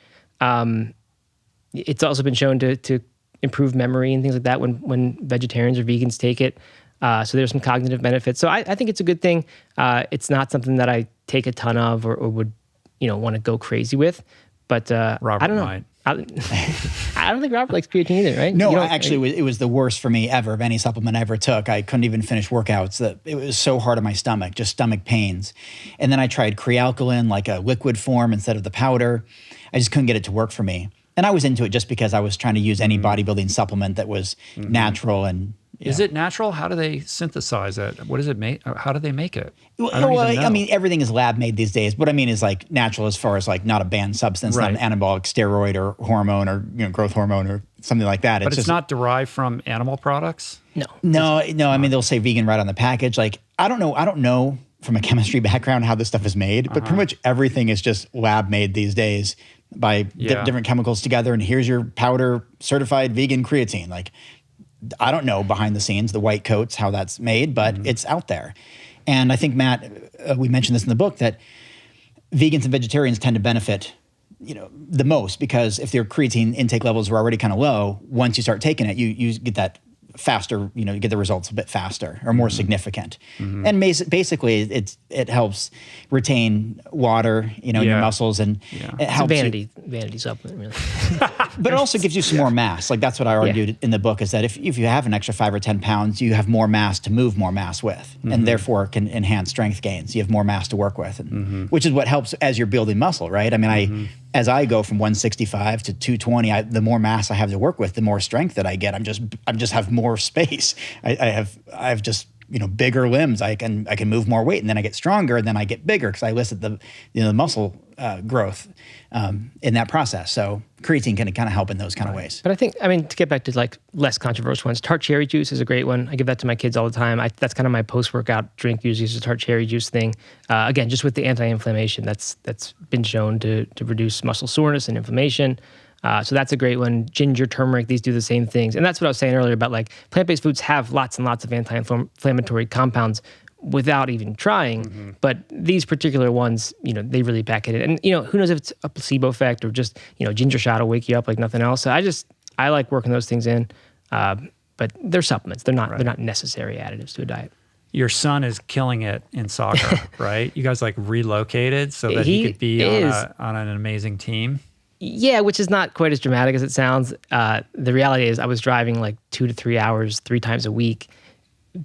It's also been shown to improve memory and things like that when vegetarians or vegans take it. So there's some cognitive benefits. So I think it's a good thing. It's not something that I take a ton of or would want to go crazy with. But Robert I don't know. Might. I don't think Robert likes creatine either, right? No, actually, it was the worst for me ever of any supplement I ever took. I couldn't even finish workouts. It was so hard on my stomach, just stomach pains. And then I tried Crealkaline, like a liquid form instead of the powder. I just couldn't get it to work for me. And I was into it just because I was trying to use any bodybuilding supplement that was natural and Is it natural? How do they synthesize it? What does it make? How do they make it? Well, I mean, everything is lab made these days. What I mean is like natural as far as like not a banned substance, Right. not an anabolic steroid or hormone or growth hormone or something like that. But it's not derived from animal products? No. I mean, they'll say vegan right on the package. Like, I don't know from a chemistry background how this stuff is made, but pretty much everything is just lab made these days by different chemicals together. And here's your powder certified vegan creatine. Like, I don't know behind the scenes, the white coats, how that's made, but it's out there. And I think, Matt, we mentioned this in the book, that vegans and vegetarians tend to benefit the most, because if their creatine intake levels were already kind of low, once you start taking it, you get that faster, you get the results a bit faster or more significant. And basically it helps retain water, in your muscles, and it helps vanity supplement, really. But it also gives you some more mass. Like, that's what I argued in the book, is that if you have an extra 5 or 10 pounds, you have more mass to move more mass with, and therefore can enhance strength gains. You have more mass to work with, and, which is what helps as you're building muscle, right? I mean, as I go from 165 to 220, the more mass I have to work with, the more strength that I get. I'm just have more space. I have just bigger limbs. I can move more weight, and then I get stronger, and then I get bigger because I elicit the muscle growth in that process. So creatine can kind of help in those kind of ways. But I mean, to get back to like less controversial ones, tart cherry juice is a great one. I give that to my kids all the time. That's kind of my post-workout drink usually, is a tart cherry juice thing. Again, just with the anti-inflammation, that's been shown to reduce muscle soreness and inflammation. So that's a great one. Ginger, turmeric, these do the same things. And that's what I was saying earlier about like plant-based foods have lots and lots of anti-inflammatory compounds without even trying. But these particular ones, they really pack it in. And, who knows if it's a placebo effect or just, ginger shot will wake you up like nothing else. So I like working those things in. But they're supplements. They're not necessary additives to a diet. Your son is killing it in soccer, right? You guys like relocated so that he could be on an amazing team. Yeah, which is not quite as dramatic as it sounds. The reality is I was driving like 2 to 3 hours 3 times a week,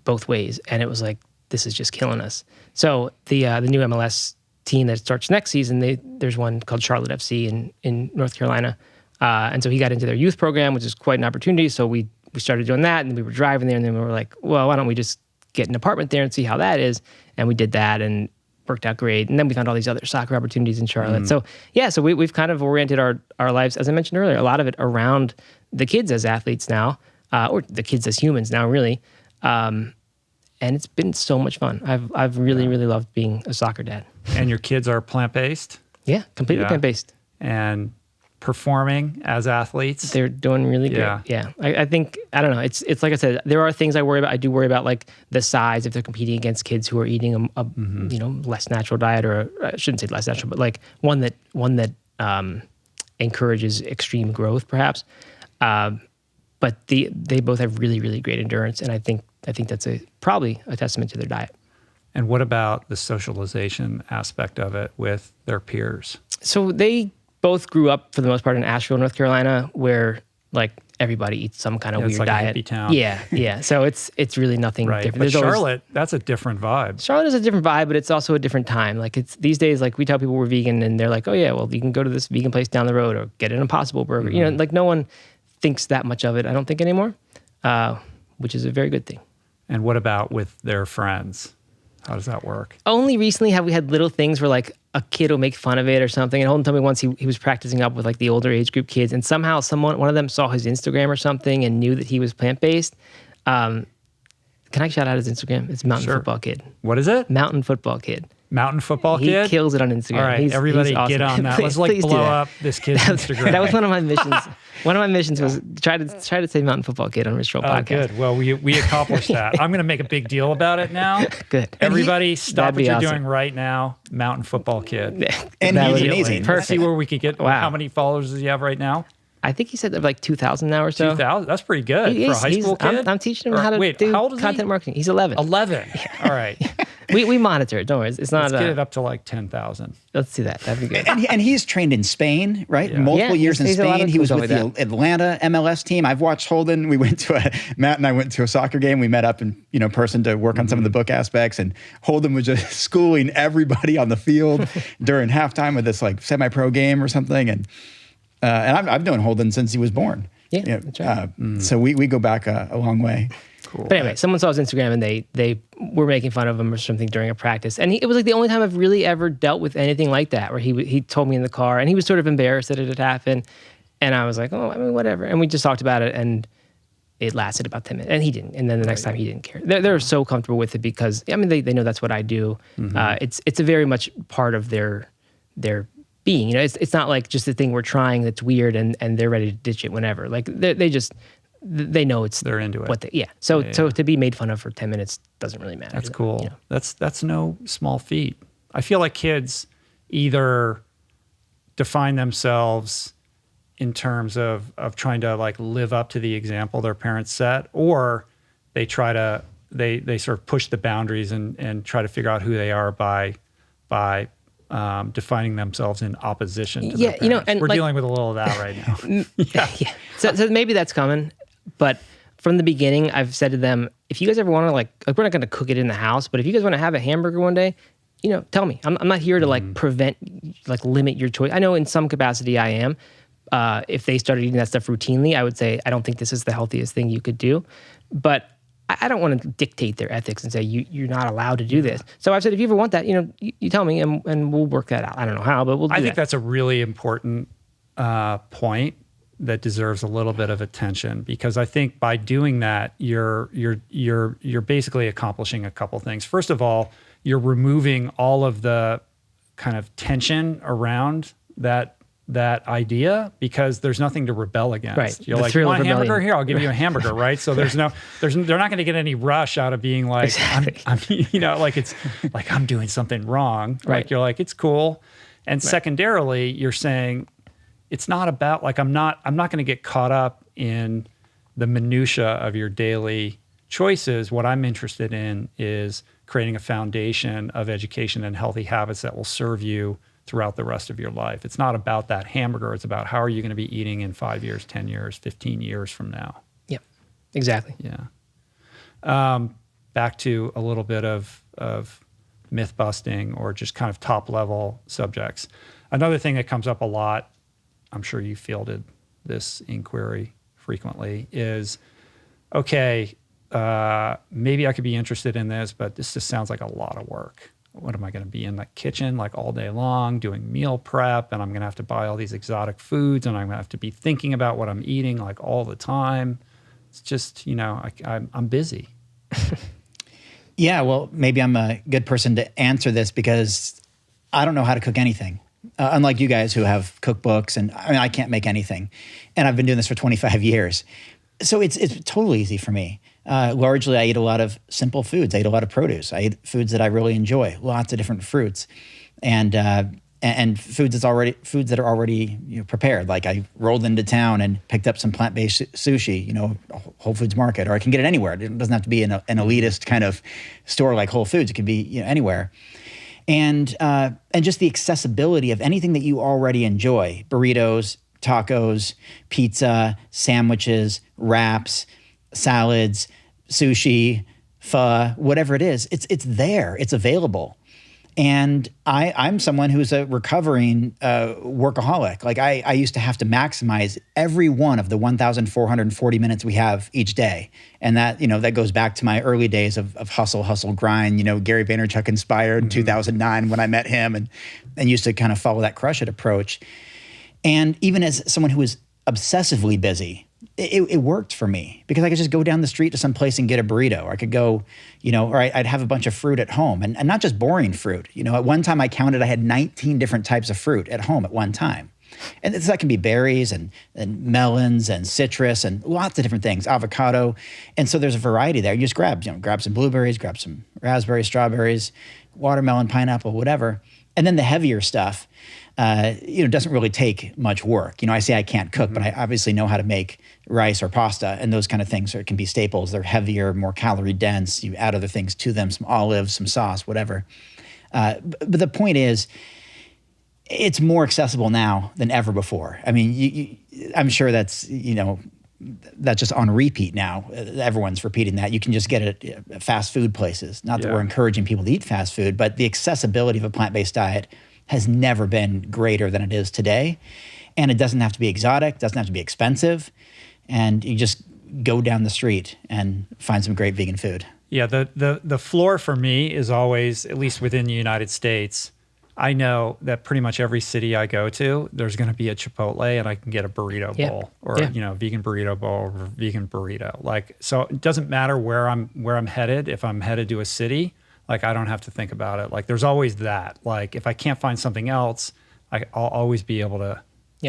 both ways. And it was like, this is just killing us. So the new MLS team that starts next season, there's one called Charlotte FC in North Carolina. And so he got into their youth program, which is quite an opportunity. So we started doing that, and we were driving there, and then we were like, well, why don't we just get an apartment there and see how that is? And we did that, and worked out great. And then we found all these other soccer opportunities in Charlotte. So we've kind of oriented our lives, as I mentioned earlier, a lot of it around the kids as athletes now, or the kids as humans now, really. And it's been so much fun. I've really, really loved being a soccer dad. And your kids are plant-based? Yeah, completely plant-based. And performing as athletes? They're doing really good. Yeah. I think, I don't know, it's like I said, there are things I worry about. I do worry about like the size if they're competing against kids who are eating a less natural diet, or I shouldn't say less natural, but like one that encourages extreme growth perhaps. But they both have really, really great endurance, and I think that's probably a testament to their diet. And what about the socialization aspect of it with their peers? So they both grew up for the most part in Asheville, North Carolina, where like everybody eats some kind of weird like diet. A hippie town. Yeah. So it's really nothing different. But Charlotte, that's a different vibe. Charlotte is a different vibe, but it's also a different time. Like it's these days, like we tell people we're vegan, and they're like, oh yeah, well you can go to this vegan place down the road or get an Impossible Burger. Like no one thinks that much of it, I don't think, anymore, which is a very good thing. And what about with their friends? How does that work? Only recently have we had little things where like a kid will make fun of it or something. And Holden told me once he was practicing up with like the older age group kids, and somehow one of them saw his Instagram or something and knew that he was plant-based. Can I shout out his Instagram? It's Mountain Football Kid. What is it? Mountain Football Kid. Mountain Football Kid? He kills it on Instagram. All right, everybody he's awesome. get on that. Let's blow up this kid's Instagram. That was one of my missions. One of my missions was try to say Mountain Football Kid on Rich Roll Podcast. Good. Well, we accomplished that. I'm going to make a big deal about it now. Good. Everybody, stop what you're doing right now. Mountain Football Kid. And he's amazing. Let's see where we could get. Wow. How many followers does he have right now? I think he said like 2,000 now or so. 2,000? That's pretty good for a high school kid. I'm teaching him how to do content marketing. He's 11. 11. All right. We monitor it. Don't worry. It's not. Let's get it up to like 10,000. Let's do that. That'd be good. And he's trained in Spain, right? Yeah. Multiple years in Spain. He was with the Atlanta MLS team. I've watched Holden. We went to Matt and I went to a soccer game. We met up in person to work on some of the book aspects. And Holden was just schooling everybody on the field during halftime of this like semi-pro game or something. And I've known Holden since he was born. Yeah, that's right. So we go back a long way. Cool. But anyway, someone saw his Instagram and they were making fun of him or something during a practice. And it was like the only time I've really ever dealt with anything like that, where he told me in the car and he was sort of embarrassed that it had happened. And I was like, oh, I mean, whatever. And we just talked about it and it lasted about 10 minutes. And he didn't. And then the next time he didn't care. They're so comfortable with it because, I mean, they know that's what I do. It's a very much part of their being. You know, it's not like just a thing we're trying that's weird and they're ready to ditch it whenever. Like they know they're into it. So to be made fun of for 10 minutes doesn't really matter. That's cool. You know? That's no small feat. I feel like kids either define themselves in terms of trying to like live up to the example their parents set, or they try to they sort of push the boundaries and try to figure out who they are by defining themselves in opposition to their parents. You know, and we're dealing with a little of that right now. Yeah. So maybe that's coming. But from the beginning, I've said to them, if you guys ever want to like we're not going to cook it in the house, but if you guys want to have a hamburger one day, you know, tell me. I'm not here to like limit your choice. I know in some capacity I am. If they started eating that stuff routinely, I would say, I don't think this is the healthiest thing you could do. But I don't want to dictate their ethics and say, you're not allowed to do this. So I've said, if you ever want that, you know, you tell me and we'll work that out. I don't know how, but we'll do that. I think that's a really important point that deserves a little bit of attention, because I think by doing that, you're basically accomplishing a couple things. First of all, you're removing all of the kind of tension around that idea, because there's nothing to rebel against. Right. You're like, you want a hamburger? Here, I'll give you a hamburger, right? So they're not going to get any rush out of being like, exactly. I'm you know, like it's like I'm doing something wrong. Right. Like you're like, it's cool. And secondarily, you're saying it's not about like, I'm not going to get caught up in the minutia of your daily choices. What I'm interested in is creating a foundation of education and healthy habits that will serve you throughout the rest of your life. It's not about that hamburger. It's about how are you going to be eating in 5 years, 10 years, 15 years from now. Yep, exactly. Yeah. Back to a little bit of myth busting or just kind of top level subjects. Another thing that comes up a lot, I'm sure you fielded this inquiry frequently, is, okay, maybe I could be interested in this, but this just sounds like a lot of work. What am I going to be in the kitchen like all day long doing meal prep, and I'm going to have to buy all these exotic foods, and I'm going to have to be thinking about what I'm eating like all the time. It's just, you know, I'm busy. Yeah, well, maybe I'm a good person to answer this because I don't know how to cook anything. Unlike you guys who have cookbooks, and I mean, I can't make anything. And I've been doing this for 25 years. So it's totally easy for me. Largely, I eat a lot of simple foods. I eat a lot of produce. I eat foods that I really enjoy, lots of different fruits, and foods that are already prepared. Like I rolled into town and picked up some plant-based sushi, Whole Foods Market, or I can get it anywhere. It doesn't have to be in an elitist kind of store like Whole Foods. It could be anywhere. And just the accessibility of anything that you already enjoy: burritos, tacos, pizza, sandwiches, wraps, salads, sushi, pho, whatever it is, it's there, it's available. And I'm someone who's a recovering workaholic. Like I used to have to maximize every one of the 1,440 minutes we have each day. And that, that goes back to my early days of hustle, grind, Gary Vaynerchuk inspired in 2009 when I met him and used to kind of follow that crush it approach. And even as someone who was obsessively busy, it worked for me because I could just go down the street to some place and get a burrito. Or I could go, or I'd have a bunch of fruit at home and not just boring fruit. At one time I counted I had 19 different types of fruit at home at one time. And that can be berries and melons and citrus and lots of different things, avocado. And so there's a variety there. You just grab some blueberries, grab some raspberries, strawberries, watermelon, pineapple, whatever. And then the heavier stuff, doesn't really take much work. I say I can't cook, but I obviously know how to make rice or pasta and those kind of things. Or it can be staples. They're heavier, more calorie dense. You add other things to them, some olives, some sauce, whatever. But the point is, it's more accessible now than ever before. I mean, I'm sure that's just on repeat now. Everyone's repeating that. You can just get it at fast food places. Not that we're encouraging people to eat fast food, but the accessibility of a plant-based diet has never been greater than it is today. And it doesn't have to be exotic, doesn't have to be expensive. And you just go down the street and find some great vegan food. Yeah, the floor for me is always, at least within the United States, I know that pretty much every city I go to, there's going to be a Chipotle and I can get a burrito bowl or, vegan burrito bowl or vegan burrito. Like, so it doesn't matter where I'm headed. If I'm headed to a city, like I don't have to think about it. Like there's always that. Like if I can't find something else, I'll always be able to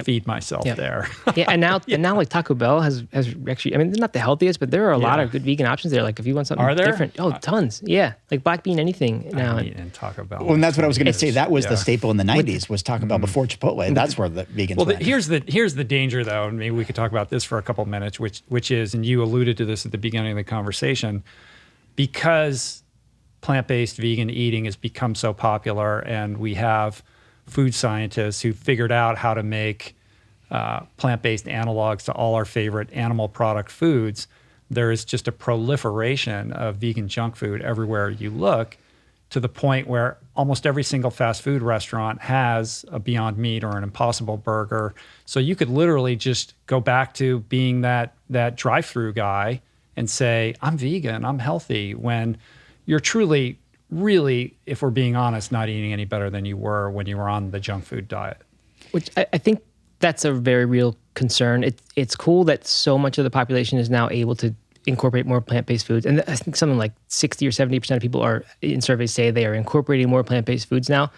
feed myself there. And now like Taco Bell has actually, I mean, they're not the healthiest, but there are a lot of good vegan options there. Like if you want something different. Oh, tons. Yeah. Like black bean anything now. And Taco Bell. Well, and that's what I was going to say. That was the staple in the 90s was Taco Bell before Chipotle. That's where the vegans went. Here's the danger though, and maybe we could talk about this for a couple of minutes, which is, and you alluded to this at the beginning of the conversation, because plant-based vegan eating has become so popular and we have food scientists who figured out how to make plant-based analogs to all our favorite animal product foods, there is just a proliferation of vegan junk food everywhere you look, to the point where almost every single fast food restaurant has a Beyond Meat or an Impossible Burger. So you could literally just go back to being that drive-through guy and say, I'm vegan, I'm healthy, when you're truly, really, if we're being honest, not eating any better than you were when you were on the junk food diet. Which I think that's a very real concern. It's cool that so much of the population is now able to incorporate more plant-based foods. And I think something like 60 or 70% of people are in surveys say they are incorporating more plant-based foods now.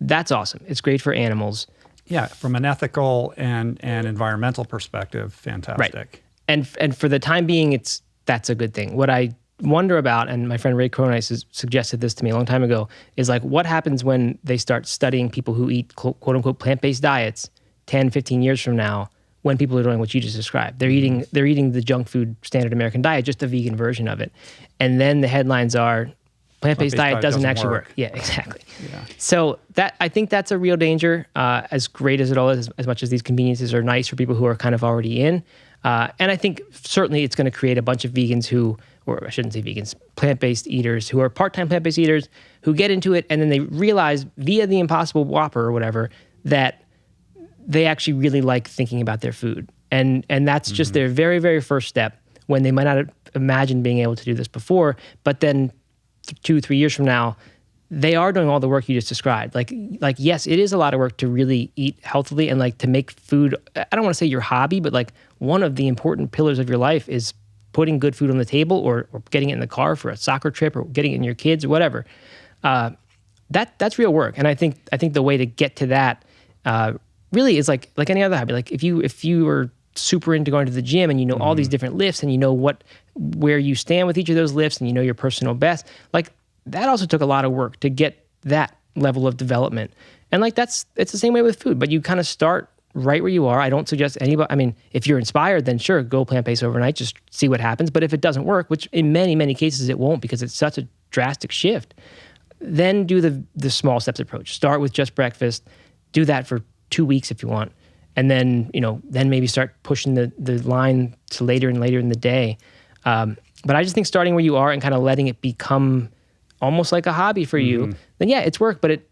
That's awesome. It's great for animals. Yeah, from an ethical and environmental perspective, fantastic. Right. And for the time being, that's a good thing. What I wonder about, and my friend Ray Cronise has suggested this to me a long time ago, is like what happens when they start studying people who eat quote unquote plant-based diets 10, 15 years from now, when people are doing what you just described. They're eating the junk food standard American diet, just a vegan version of it. And then the headlines are plant-based diet doesn't actually work. Yeah, exactly. Yeah. So I think that's a real danger, as great as it all is, as much as these conveniences are nice for people who are kind of already in. And I think certainly it's going to create a bunch of vegans who, or I shouldn't say vegans, plant-based eaters who are part-time plant-based eaters who get into it and then they realize via the Impossible Whopper or whatever that they actually really like thinking about their food. And that's just their very, very first step when they might not have imagined being able to do this before, but then 2-3 years from now, they are doing all the work you just described. Like, yes, it is a lot of work to really eat healthily and like to make food. I don't want to say your hobby, but like one of the important pillars of your life is putting good food on the table or getting it in the car for a soccer trip or getting it in your kids or whatever. That's real work. And I think the way to get to that really is like any other hobby. Like if you are super into going to the gym and you know all these different lifts and you know where you stand with each of those lifts and you know your personal best, like that also took a lot of work to get that level of development. And like it's the same way with food, but you kind of start right where you are. I don't suggest anybody, I mean, if you're inspired, then sure, go plant-based overnight, just see what happens. But if it doesn't work, which in many, many cases it won't because it's such a drastic shift, then do the small steps approach. Start with just breakfast, do that for 2 weeks if you want. And then, then maybe start pushing the line to later and later in the day. But I just think starting where you are and kind of letting it become almost like a hobby for you, then yeah, it's work, but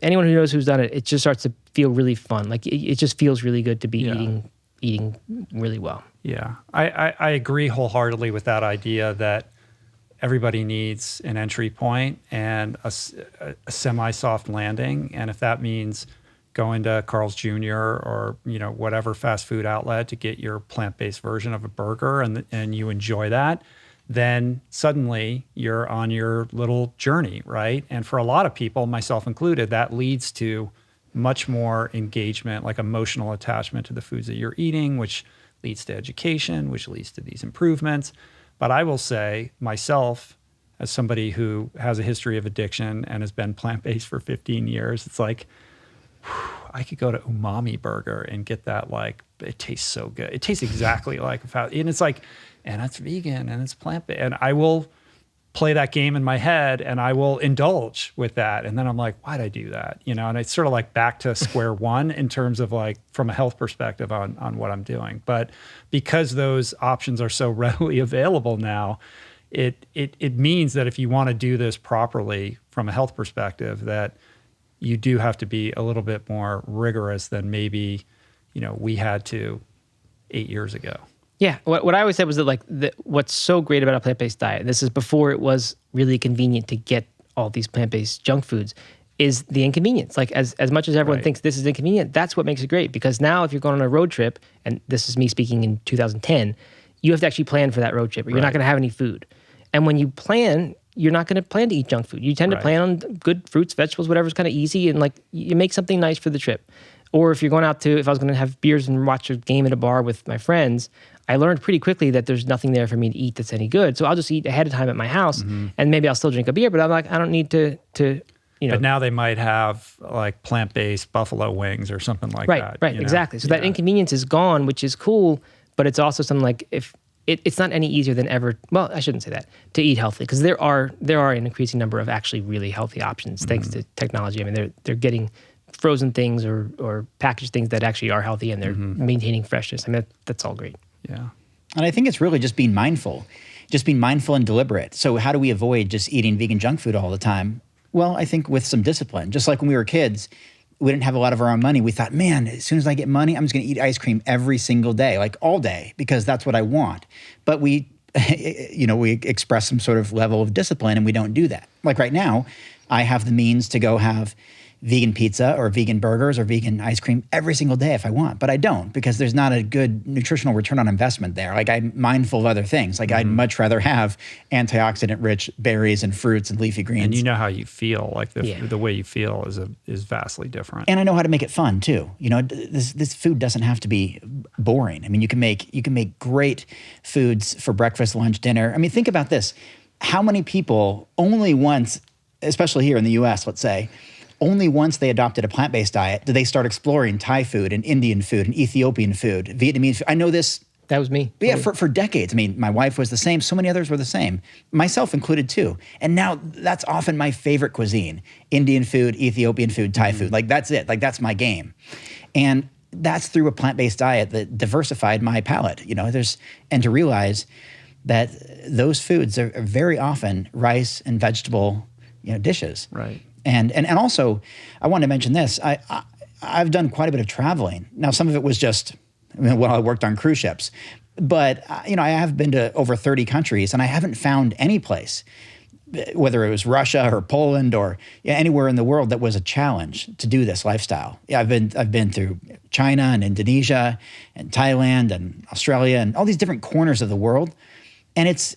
anyone who knows who's done it, it just starts to feel really fun. Like it just feels really good to be eating really well. Yeah, I agree wholeheartedly with that idea that everybody needs an entry point and a semi-soft landing. And if that means going to Carl's Jr. or whatever fast food outlet to get your plant-based version of a burger and you enjoy that, then suddenly you're on your little journey, right? And for a lot of people, myself included, that leads to much more engagement, like emotional attachment to the foods that you're eating, which leads to education, which leads to these improvements. But I will say myself, as somebody who has a history of addiction and has been plant-based for 15 years, it's like, I could go to Umami Burger and get that, like, it tastes so good. It tastes exactly like and it's like, and it's vegan and it's plant-based. And I will play that game in my head and I will indulge with that. And then I'm like, why'd I do that? And it's sort of like back to square one in terms of like, from a health perspective on what I'm doing. But because those options are so readily available now, it means that if you want to do this properly from a health perspective, that you do have to be a little bit more rigorous than maybe, we had to 8 years ago. Yeah, what I always said was that what's so great about a plant-based diet, this is before it was really convenient to get all these plant-based junk foods, is the inconvenience. Like as much as everyone thinks this is inconvenient, that's what makes it great. Because now if you're going on a road trip, and this is me speaking in 2010, you have to actually plan for that road trip or you're not going to have any food. And when you plan, you're not going to plan to eat junk food. You tend to plan on good fruits, vegetables, whatever's kind of easy, and like you make something nice for the trip. Or if you're going out if I was going to have beers and watch a game at a bar with my friends, I learned pretty quickly that there's nothing there for me to eat that's any good. So I'll just eat ahead of time at my house, and maybe I'll still drink a beer, but I'm like, I don't need to But now they might have like plant-based buffalo wings or something like that. Right, exactly. So that inconvenience is gone, which is cool, but it's also something like if it's not any easier than ever. Well, I shouldn't say that, to eat healthy, because there are an increasing number of actually really healthy options thanks to technology. I mean, they're getting frozen things or packaged things that actually are healthy, and they're maintaining freshness. I mean, that's all great. Yeah. And I think it's really just being mindful and deliberate. So how do we avoid just eating vegan junk food all the time? Well, I think with some discipline. Just like when we were kids, we didn't have a lot of our own money. We thought, man, as soon as I get money, I'm just going to eat ice cream every single day, like all day, because that's what I want. But we express some sort of level of discipline, and we don't do that. Like right now, I have the means to go have vegan pizza or vegan burgers or vegan ice cream every single day if I want, but I don't, because there's not a good nutritional return on investment there. Like I'm mindful of other things. Like I'd much rather have antioxidant-rich berries and fruits and leafy greens. And you know how you feel. Like the way you feel is vastly different. And I know how to make it fun too. You know, this food doesn't have to be boring. I mean, you can make great foods for breakfast, lunch, dinner. I mean, think about this. How many people only once, especially here in the US, let's say, only once they adopted a plant-based diet did they start exploring Thai food and Indian food and Ethiopian food, Vietnamese food. I know this. That was me. Yeah, for decades. I mean, my wife was the same. So many others were the same. Myself included too. And now that's often my favorite cuisine. Indian food, Ethiopian food, Thai food. Like that's it. Like that's my game. And that's through a plant-based diet that diversified my palate. You know, and to realize that those foods are very often rice and vegetable, dishes. Right. And also, I wanted to mention this. I've done quite a bit of traveling. Now, some of it was just while I worked on cruise ships. But, I have been to over 30 countries, and I haven't found any place, whether it was Russia or Poland or anywhere in the world, that was a challenge to do this lifestyle. Yeah, I've been through China and Indonesia and Thailand and Australia and all these different corners of the world. And it's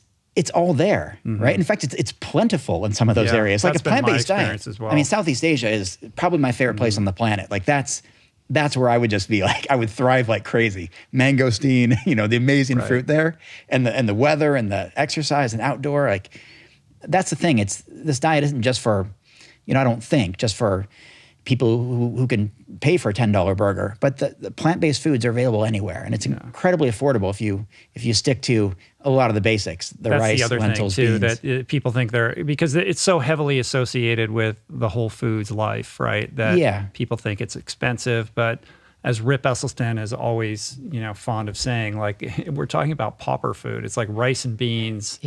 all there, right? In fact, it's plentiful in some of those areas. Like a plant-based diet. As well. I mean, Southeast Asia is probably my favorite place on the planet. Like that's where I would just be like, I would thrive like crazy. Mangosteen, the amazing fruit there, and the weather and the exercise and outdoor. Like that's the thing. This diet isn't just for, I don't think just for people who can pay for a $10 burger, but the plant-based foods are available anywhere, and it's incredibly affordable if you stick to a lot of the basics, rice, the other lentils, thing too, beans. that people think because it's so heavily associated with the whole foods life, right? That people think it's expensive, but as Rip Esselstyn is always, fond of saying, like we're talking about pauper food. It's like rice and beans,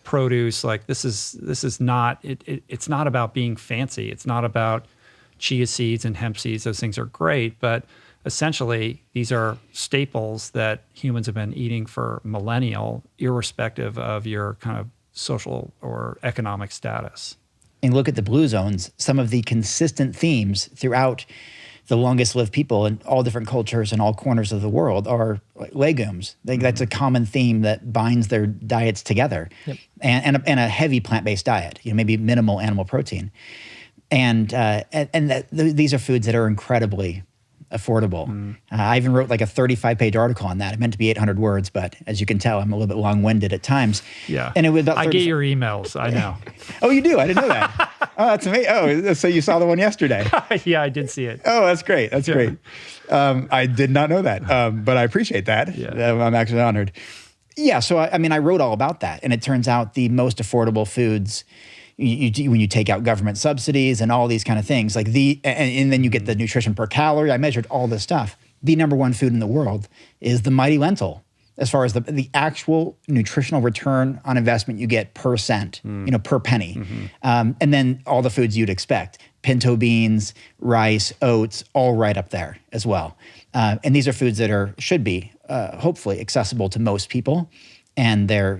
produce. Like this is not it's not about being fancy. It's not about chia seeds and hemp seeds. Those things are great, but essentially these are staples that humans have been eating for millennia, irrespective of your kind of social or economic status. And look at the blue zones. Some of the consistent themes throughout the longest lived people in all different cultures and all corners of the world are legumes. That's a common theme that binds their diets together. Yep. And a heavy plant-based diet, maybe minimal animal protein. And these are foods that are incredibly affordable. I even wrote like a 35-page article on that. It meant to be 800 words, but as you can tell, I'm a little bit long-winded at times. Yeah. And it was about I get your emails. I know. Oh, you do? I didn't know that. Oh, that's amazing. Oh, so you saw the one yesterday? Yeah, I did see it. Oh, that's great. That's great. I did not know that, but I appreciate that. Yeah. I'm actually honored. Yeah, so I wrote all about that, and it turns out the most affordable foods, when you take out government subsidies and all these kind of things, like and then you get the nutrition per calorie. I measured all this stuff. The number one food in the world is the mighty lentil, as far as the actual nutritional return on investment you get per cent, per penny. And then all the foods you'd expect, pinto beans, rice, oats, all right up there as well. And these are foods that should be hopefully accessible to most people. And they're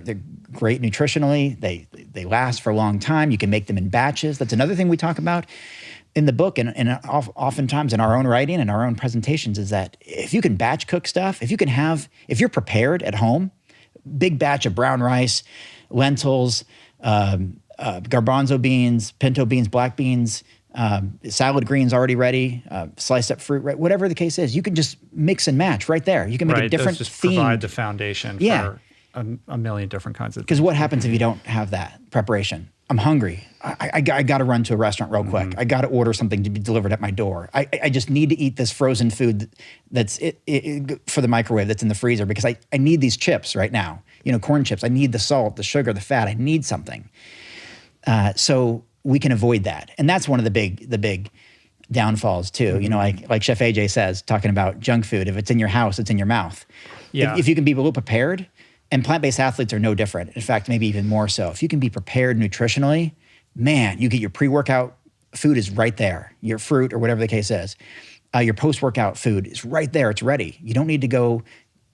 great nutritionally. They last for a long time. You can make them in batches. That's another thing we talk about in the book and oftentimes in our own writing and our own presentations is that if you can batch cook stuff, if you're prepared at home, big batch of brown rice, lentils, garbanzo beans, pinto beans, black beans, salad greens already ready, sliced up fruit, right? Whatever the case is, you can just mix and match right there. You can make a different those just theme. provide the foundation for a million different kinds of things. Because what happens if you don't have that preparation? I'm hungry. I got to run to a restaurant real quick. I got to order something to be delivered at my door. I just need to eat this frozen food that's for the microwave that's in the freezer because I need these chips right now. Corn chips. I need the salt, the sugar, the fat. I need something. So we can avoid that. And that's one of the big downfalls too. Like Chef AJ says, talking about junk food, if it's in your house, it's in your mouth. Yeah. If you can be a little prepared, and plant-based athletes are no different. In fact, maybe even more so. If you can be prepared nutritionally, man, you get your pre-workout food is right there. Your fruit or whatever the case is. Your post-workout food is right there. It's ready. You don't need to go,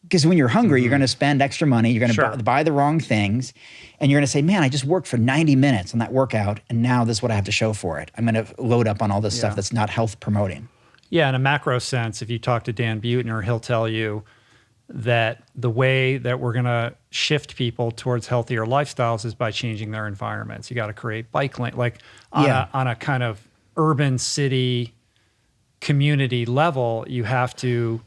because when you're hungry, you're going to spend extra money. You're going to buy the wrong things. And you're going to say, man, I just worked for 90 minutes on that workout. And now this is what I have to show for it. I'm going to load up on all this stuff that's not health promoting. Yeah, in a macro sense, if you talk to Dan Buettner, he'll tell you that the way that we're going to shift people towards healthier lifestyles is by changing their environments. You got to create bike lane, like on a kind of urban city community level, you have to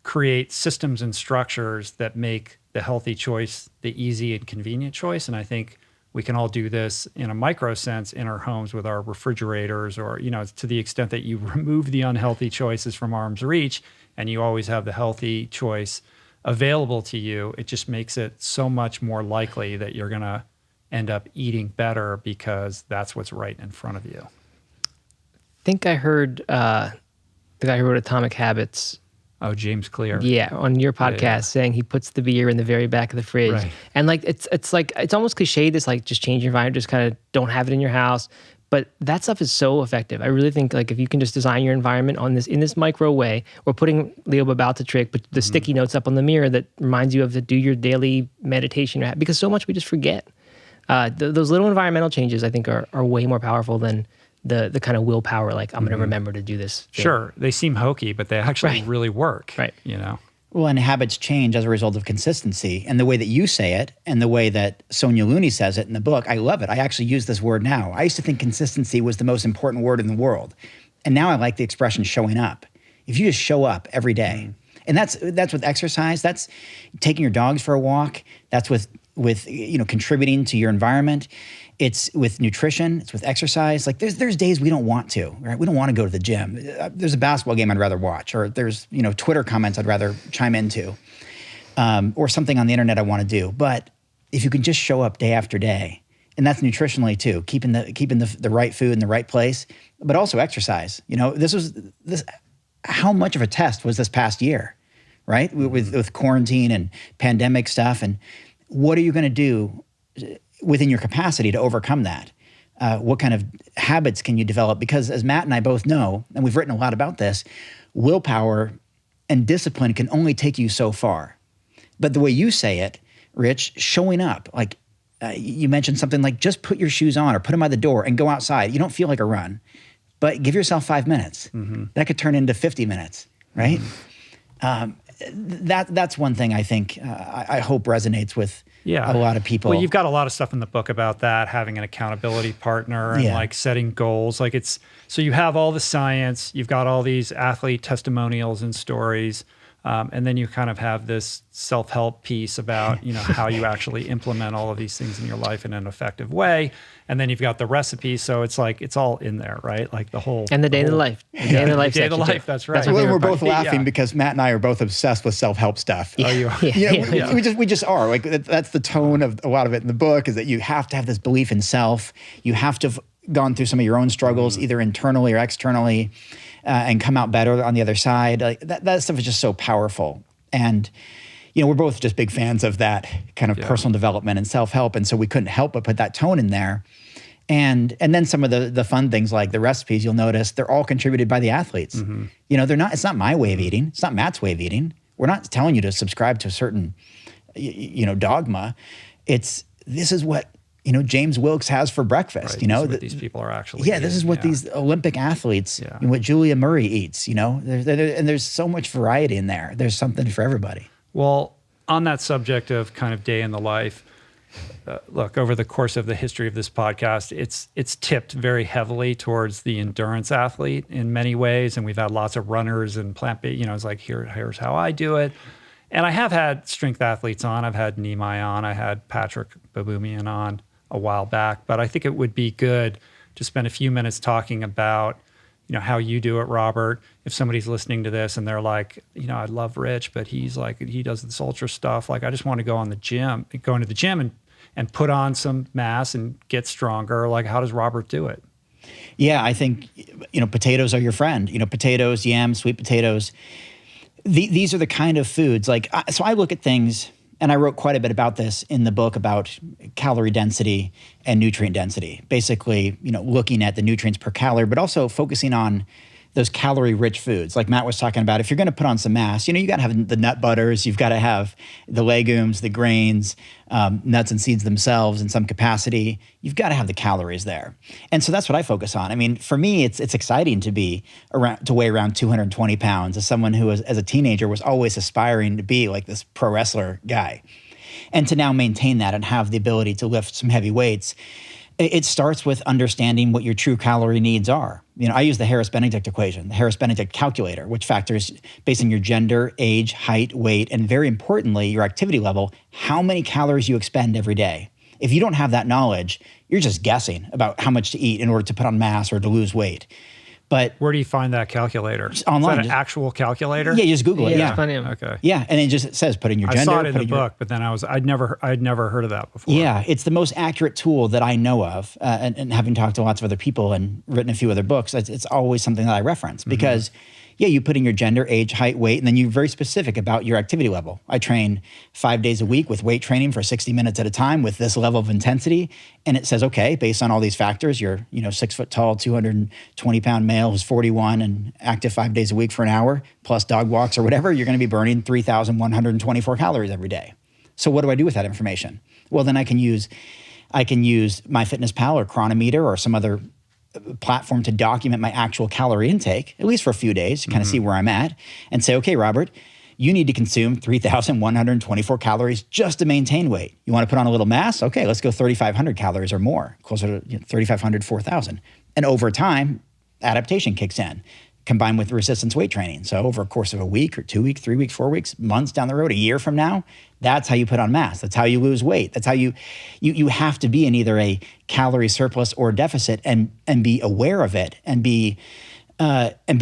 create systems and structures that make the healthy choice the easy and convenient choice. And I think we can all do this in a micro sense in our homes with our refrigerators, or, to the extent that you remove the unhealthy choices from arm's reach and you always have the healthy choice available to you. It just makes it so much more likely that you're going to end up eating better because that's what's right in front of you. I think I heard the guy who wrote Atomic Habits. Oh, James Clear. Yeah, on your podcast, saying he puts the beer in the very back of the fridge. Right. And it's almost cliche, this just change your environment, just kind of don't have it in your house. But that stuff is so effective. I really think if you can just design your environment in this micro way, or putting Leo Babauta trick, but the sticky notes up on the mirror that reminds you of to do your daily meditation, because so much we just forget. Those little environmental changes, I think, are way more powerful than the kind of willpower, I'm going to remember to do this thing. Sure, they seem hokey, but they actually really work. Right. Well, and habits change as a result of consistency. And the way that you say it and the way that Sonia Looney says it in the book, I love it. I actually use this word now. I used to think consistency was the most important word in the world. And now I like the expression showing up. If you just show up every day, and that's with exercise, that's taking your dogs for a walk, that's with contributing to your environment. It's with nutrition, it's with exercise. There's days we don't want to, right? We don't want to go to the gym. There's a basketball game I'd rather watch, or there's, Twitter comments I'd rather chime into, or something on the internet I want to do. But if you can just show up day after day, and that's nutritionally too, keeping the right food in the right place, but also exercise. How much of a test was this past year, right? With quarantine and pandemic stuff, and what are you going to do within your capacity to overcome that? What kind of habits can you develop? Because as Matt and I both know, and we've written a lot about this, willpower and discipline can only take you so far. But the way you say it, Rich, showing up, you mentioned something like just put your shoes on or put them by the door and go outside. You don't feel like a run, but give yourself 5 minutes. That could turn into 50 minutes, right? That's one thing I think I hope resonates with a lot of people. Well, you've got a lot of stuff in the book about that, having an accountability partner and setting goals. So you have all the science, you've got all these athlete testimonials and stories, and then you kind of have this self-help piece about how you actually implement all of these things in your life in an effective way. And then you've got the recipe, so it's all in there, right? The whole and the day in the life, the day in the life, day in the life. That's right. Well, we're both laughing because Matt and I are both obsessed with self-help stuff. Oh, you are. We just are. That's the tone of a lot of it in the book, is that you have to have this belief in self. You have to have gone through some of your own struggles, either internally or externally, and come out better on the other side. That stuff is just so powerful. And we're both just big fans of that kind of personal development and self-help. And so we couldn't help but put that tone in there. And then some of the fun things like the recipes, you'll notice they're all contributed by the athletes. They're not, it's not my way of eating. It's not Matt's way of eating. We're not telling you to subscribe to a certain, dogma. This is what, James Wilkes has for breakfast. Right, this is what these people are actually eating. This is what these Olympic athletes, and what Julia Murray eats, and there's so much variety in there. There's something for everybody. Well, on that subject of kind of day in the life, look, over the course of the history of this podcast, it's tipped very heavily towards the endurance athlete in many ways. And we've had lots of runners and plant-based, it's like, here's how I do it. And I have had strength athletes on. I've had Nimai on. I had Patrick Baboumian on a while back. But I think it would be good to spend a few minutes talking about, how you do it, Robert. If somebody's listening to this and they're like, I love Rich, but he does this ultra stuff. Like, I just want to go into the gym and put on some mass and get stronger. Like, how does Robert do it? Yeah, I think, potatoes are your friend. Potatoes, yams, sweet potatoes. These are the kind of foods, so I look at things, and I wrote quite a bit about this in the book about calorie density and nutrient density. Basically, looking at the nutrients per calorie, but also focusing on those calorie-rich foods. Like Matt was talking about, if you're going to put on some mass, you got to have the nut butters, you've got to have the legumes, the grains, nuts and seeds themselves in some capacity. You've got to have the calories there. And so that's what I focus on. I mean, for me, it's exciting to weigh around 220 pounds as someone who, as a teenager, was always aspiring to be like this pro wrestler guy. And to now maintain that and have the ability to lift some heavy weights, it starts with understanding what your true calorie needs are. I use the Harris-Benedict equation, the Harris-Benedict calculator, which factors based on your gender, age, height, weight, and very importantly, your activity level, how many calories you expend every day. If you don't have that knowledge, you're just guessing about how much to eat in order to put on mass or to lose weight. But where do you find that calculator? Online. Is that an actual calculator? Yeah, you just Google it. Yeah. Okay. Yeah, and it just says put in your gender. I saw it in the book, but then I'd never heard of that before. Yeah, it's the most accurate tool that I know of, and having talked to lots of other people and written a few other books, it's always something that I reference because. You put in your gender, age, height, weight, and then you're very specific about your activity level. I train 5 days a week with weight training for 60 minutes at a time with this level of intensity. And it says, okay, based on all these factors, you're 6 foot tall, 220 pound male who's 41 and active 5 days a week for an hour, plus dog walks or whatever, you're going to be burning 3,124 calories every day. So what do I do with that information? Well, then I can use MyFitnessPal or Chronometer or some other platform to document my actual calorie intake, at least for a few days, to kind of see where I'm at, and say, okay, Robert, you need to consume 3,124 calories just to maintain weight. You want to put on a little mass? Okay, let's go 3,500 calories or more, closer to 3,500, 4,000. And over time, adaptation kicks in, combined with resistance weight training. So over a course of a week or 2 weeks, 3 weeks, 4 weeks, months down the road, a year from now, that's how you put on mass. That's how you lose weight. That's how you have to be in either a calorie surplus or deficit and be aware of it and be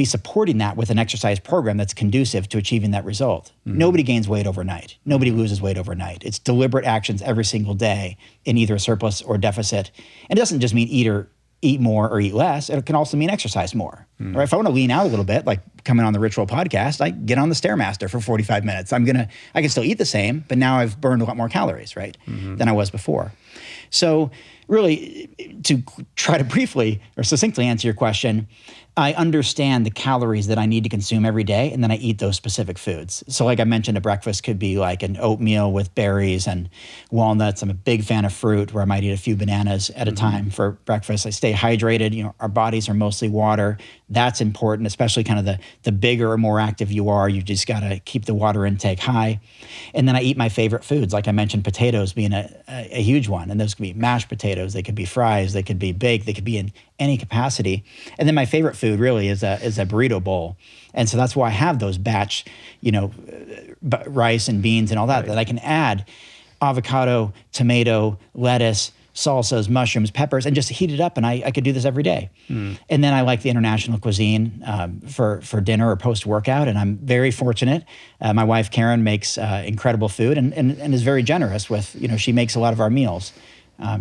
supporting that with an exercise program that's conducive to achieving that result. Nobody gains weight overnight. Nobody loses weight overnight. It's deliberate actions every single day in either a surplus or deficit. And it doesn't just mean eat more or eat less. It can also mean exercise more. Right? If I want to lean out a little bit, like coming on the Ritual podcast, I get on the Stairmaster for 45 minutes. I can still eat the same, but now I've burned a lot more calories, right, than I was before. So really, to try to briefly or succinctly answer your question, I understand the calories that I need to consume every day, and then I eat those specific foods. So like I mentioned, a breakfast could be like an oatmeal with berries and walnuts. I'm a big fan of fruit, where I might eat a few bananas at a time for breakfast. I stay hydrated. Our bodies are mostly water. That's important, especially kind of the bigger or more active you are. You just got to keep the water intake high. And then I eat my favorite foods. Like I mentioned, potatoes being a huge one. And those could be mashed potatoes. They could be fries. They could be baked. They could be in any capacity. And then my favorite food really is a burrito bowl. And so that's why I have those batch, rice and beans and all that, that I can add avocado, tomato, lettuce, salsas, mushrooms, peppers, and just heat it up. And I could do this every day. And then I like the international cuisine for dinner or post-workout. And I'm very fortunate. My wife, Karen, makes incredible food and is very generous with, she makes a lot of our meals.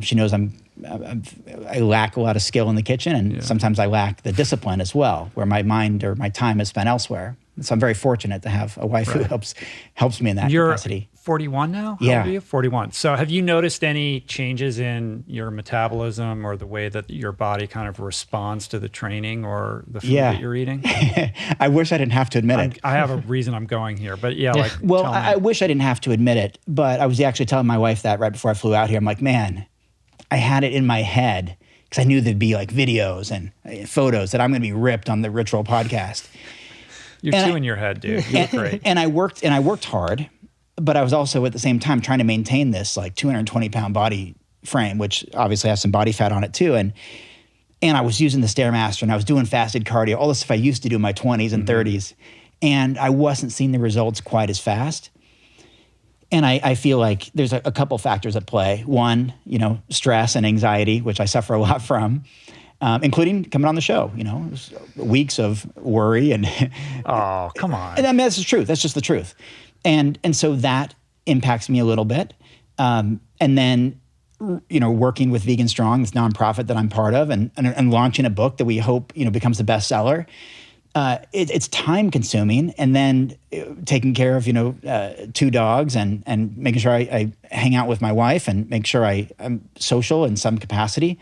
She knows I lack a lot of skill in the kitchen, and sometimes I lack the discipline as well, where my mind or my time is spent elsewhere. So I'm very fortunate to have a wife who helps me in that You're capacity. 41 now? How Yeah. old are you? 41. So have you noticed any changes in your metabolism or the way that your body kind of responds to the training or the food that you're eating? I wish I didn't have to admit it. I have a reason I'm going here, but Well, tell me. I wish I didn't have to admit it, but I was actually telling my wife that right before I flew out here. I'm like, man, I had it in my head because I knew there'd be like videos and photos that I'm going to be ripped on the Ritual podcast. You're two in your head, dude. You look great. And I worked hard, but I was also at the same time trying to maintain this like 220-pound body frame, which obviously has some body fat on it too. And I was using the Stairmaster and I was doing fasted cardio, all the stuff I used to do in my 20s and 30s. And I wasn't seeing the results quite as fast. And I feel like there's a couple factors at play. One, stress and anxiety, which I suffer a lot from, including coming on the show. It was weeks of worry and Oh, come on. and I mean, that's the truth. That's just the truth. And so that impacts me a little bit. And then, working with Vegan Strong, this nonprofit that I'm part of, and launching a book that we hope, becomes a bestseller. It's time consuming. And then taking care of, 2 dogs and making sure I hang out with my wife and make sure I'm social in some capacity.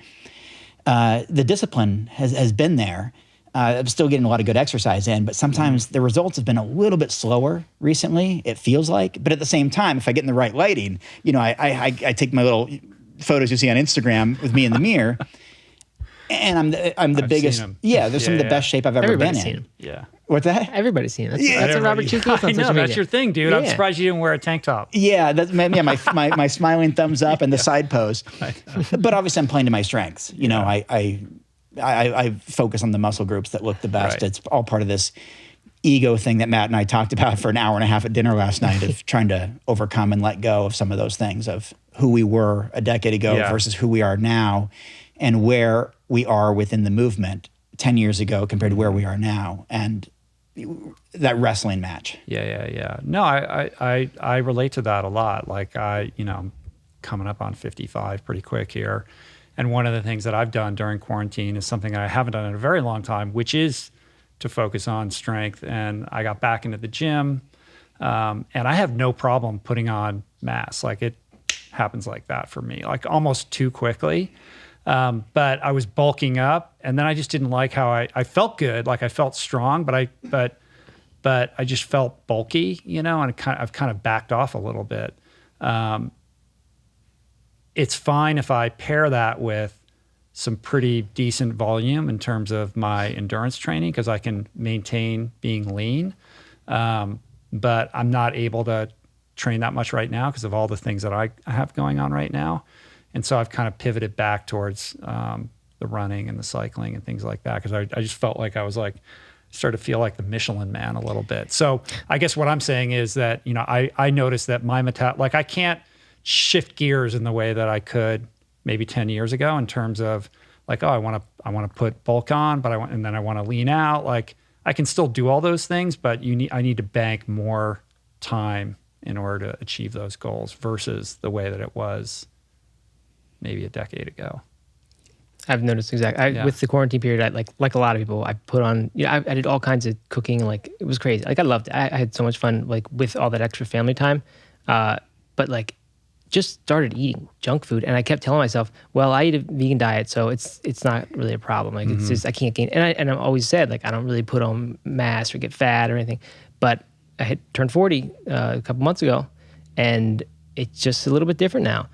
The discipline has been there. I'm still getting a lot of good exercise in, but sometimes the results have been a little bit slower recently, it feels like. But at the same time, if I get in the right lighting, I take my little photos you see on Instagram with me in the mirror, and I'm the biggest. Yeah, there's some of the best shape I've ever Everybody's been seen in. him. Yeah. What's that? Everybody's seen it. That's a Robert Cheeke on I know, social that's media. your thing, dude. I'm Yeah. surprised you didn't wear a tank top. Yeah, that's my smiling thumbs up and the side pose. But obviously, I'm playing to my strengths. I focus on the muscle groups that look the best. Right. It's all part of this ego thing that Matt and I talked about for an hour and a half at dinner last night of trying to overcome and let go of some of those things of who we were a decade ago versus who we are now and where we are within the movement 10 years ago compared to where we are now. And that wrestling match. Yeah. No, I relate to that a lot. Like I'm coming up on 55 pretty quick here. And one of the things that I've done during quarantine is something that I haven't done in a very long time, which is to focus on strength. And I got back into the gym, and I have no problem putting on mass. Like it happens like that for me, like almost too quickly. But I was bulking up, and then I just didn't like how I felt good. Like I felt strong, but I just felt bulky, and I've kind of backed off a little bit. It's fine if I pair that with some pretty decent volume in terms of my endurance training because I can maintain being lean. But I'm not able to train that much right now because of all the things that I have going on right now. And so I've kind of pivoted back towards the running and the cycling and things like that because I just felt like I was started to feel like the Michelin man a little bit. So I guess what I'm saying is that, I noticed that my I can't shift gears in the way that I could maybe 10 years ago in terms of like, I want to put bulk on, but and then I want to lean out. Like I can still do all those things, but I need to bank more time in order to achieve those goals versus the way that it was maybe a decade ago. I've noticed exactly. With the quarantine period, I like a lot of people, I put on, I did all kinds of cooking. Like it was crazy. Like I loved it. I had so much fun, like with all that extra family time. But like just started eating junk food, and I kept telling myself, well, I eat a vegan diet, so it's not really a problem. Like it's just I can't gain. And I always said like I don't really put on mass or get fat or anything. But I had turned 40 a couple months ago, and it's just a little bit different now.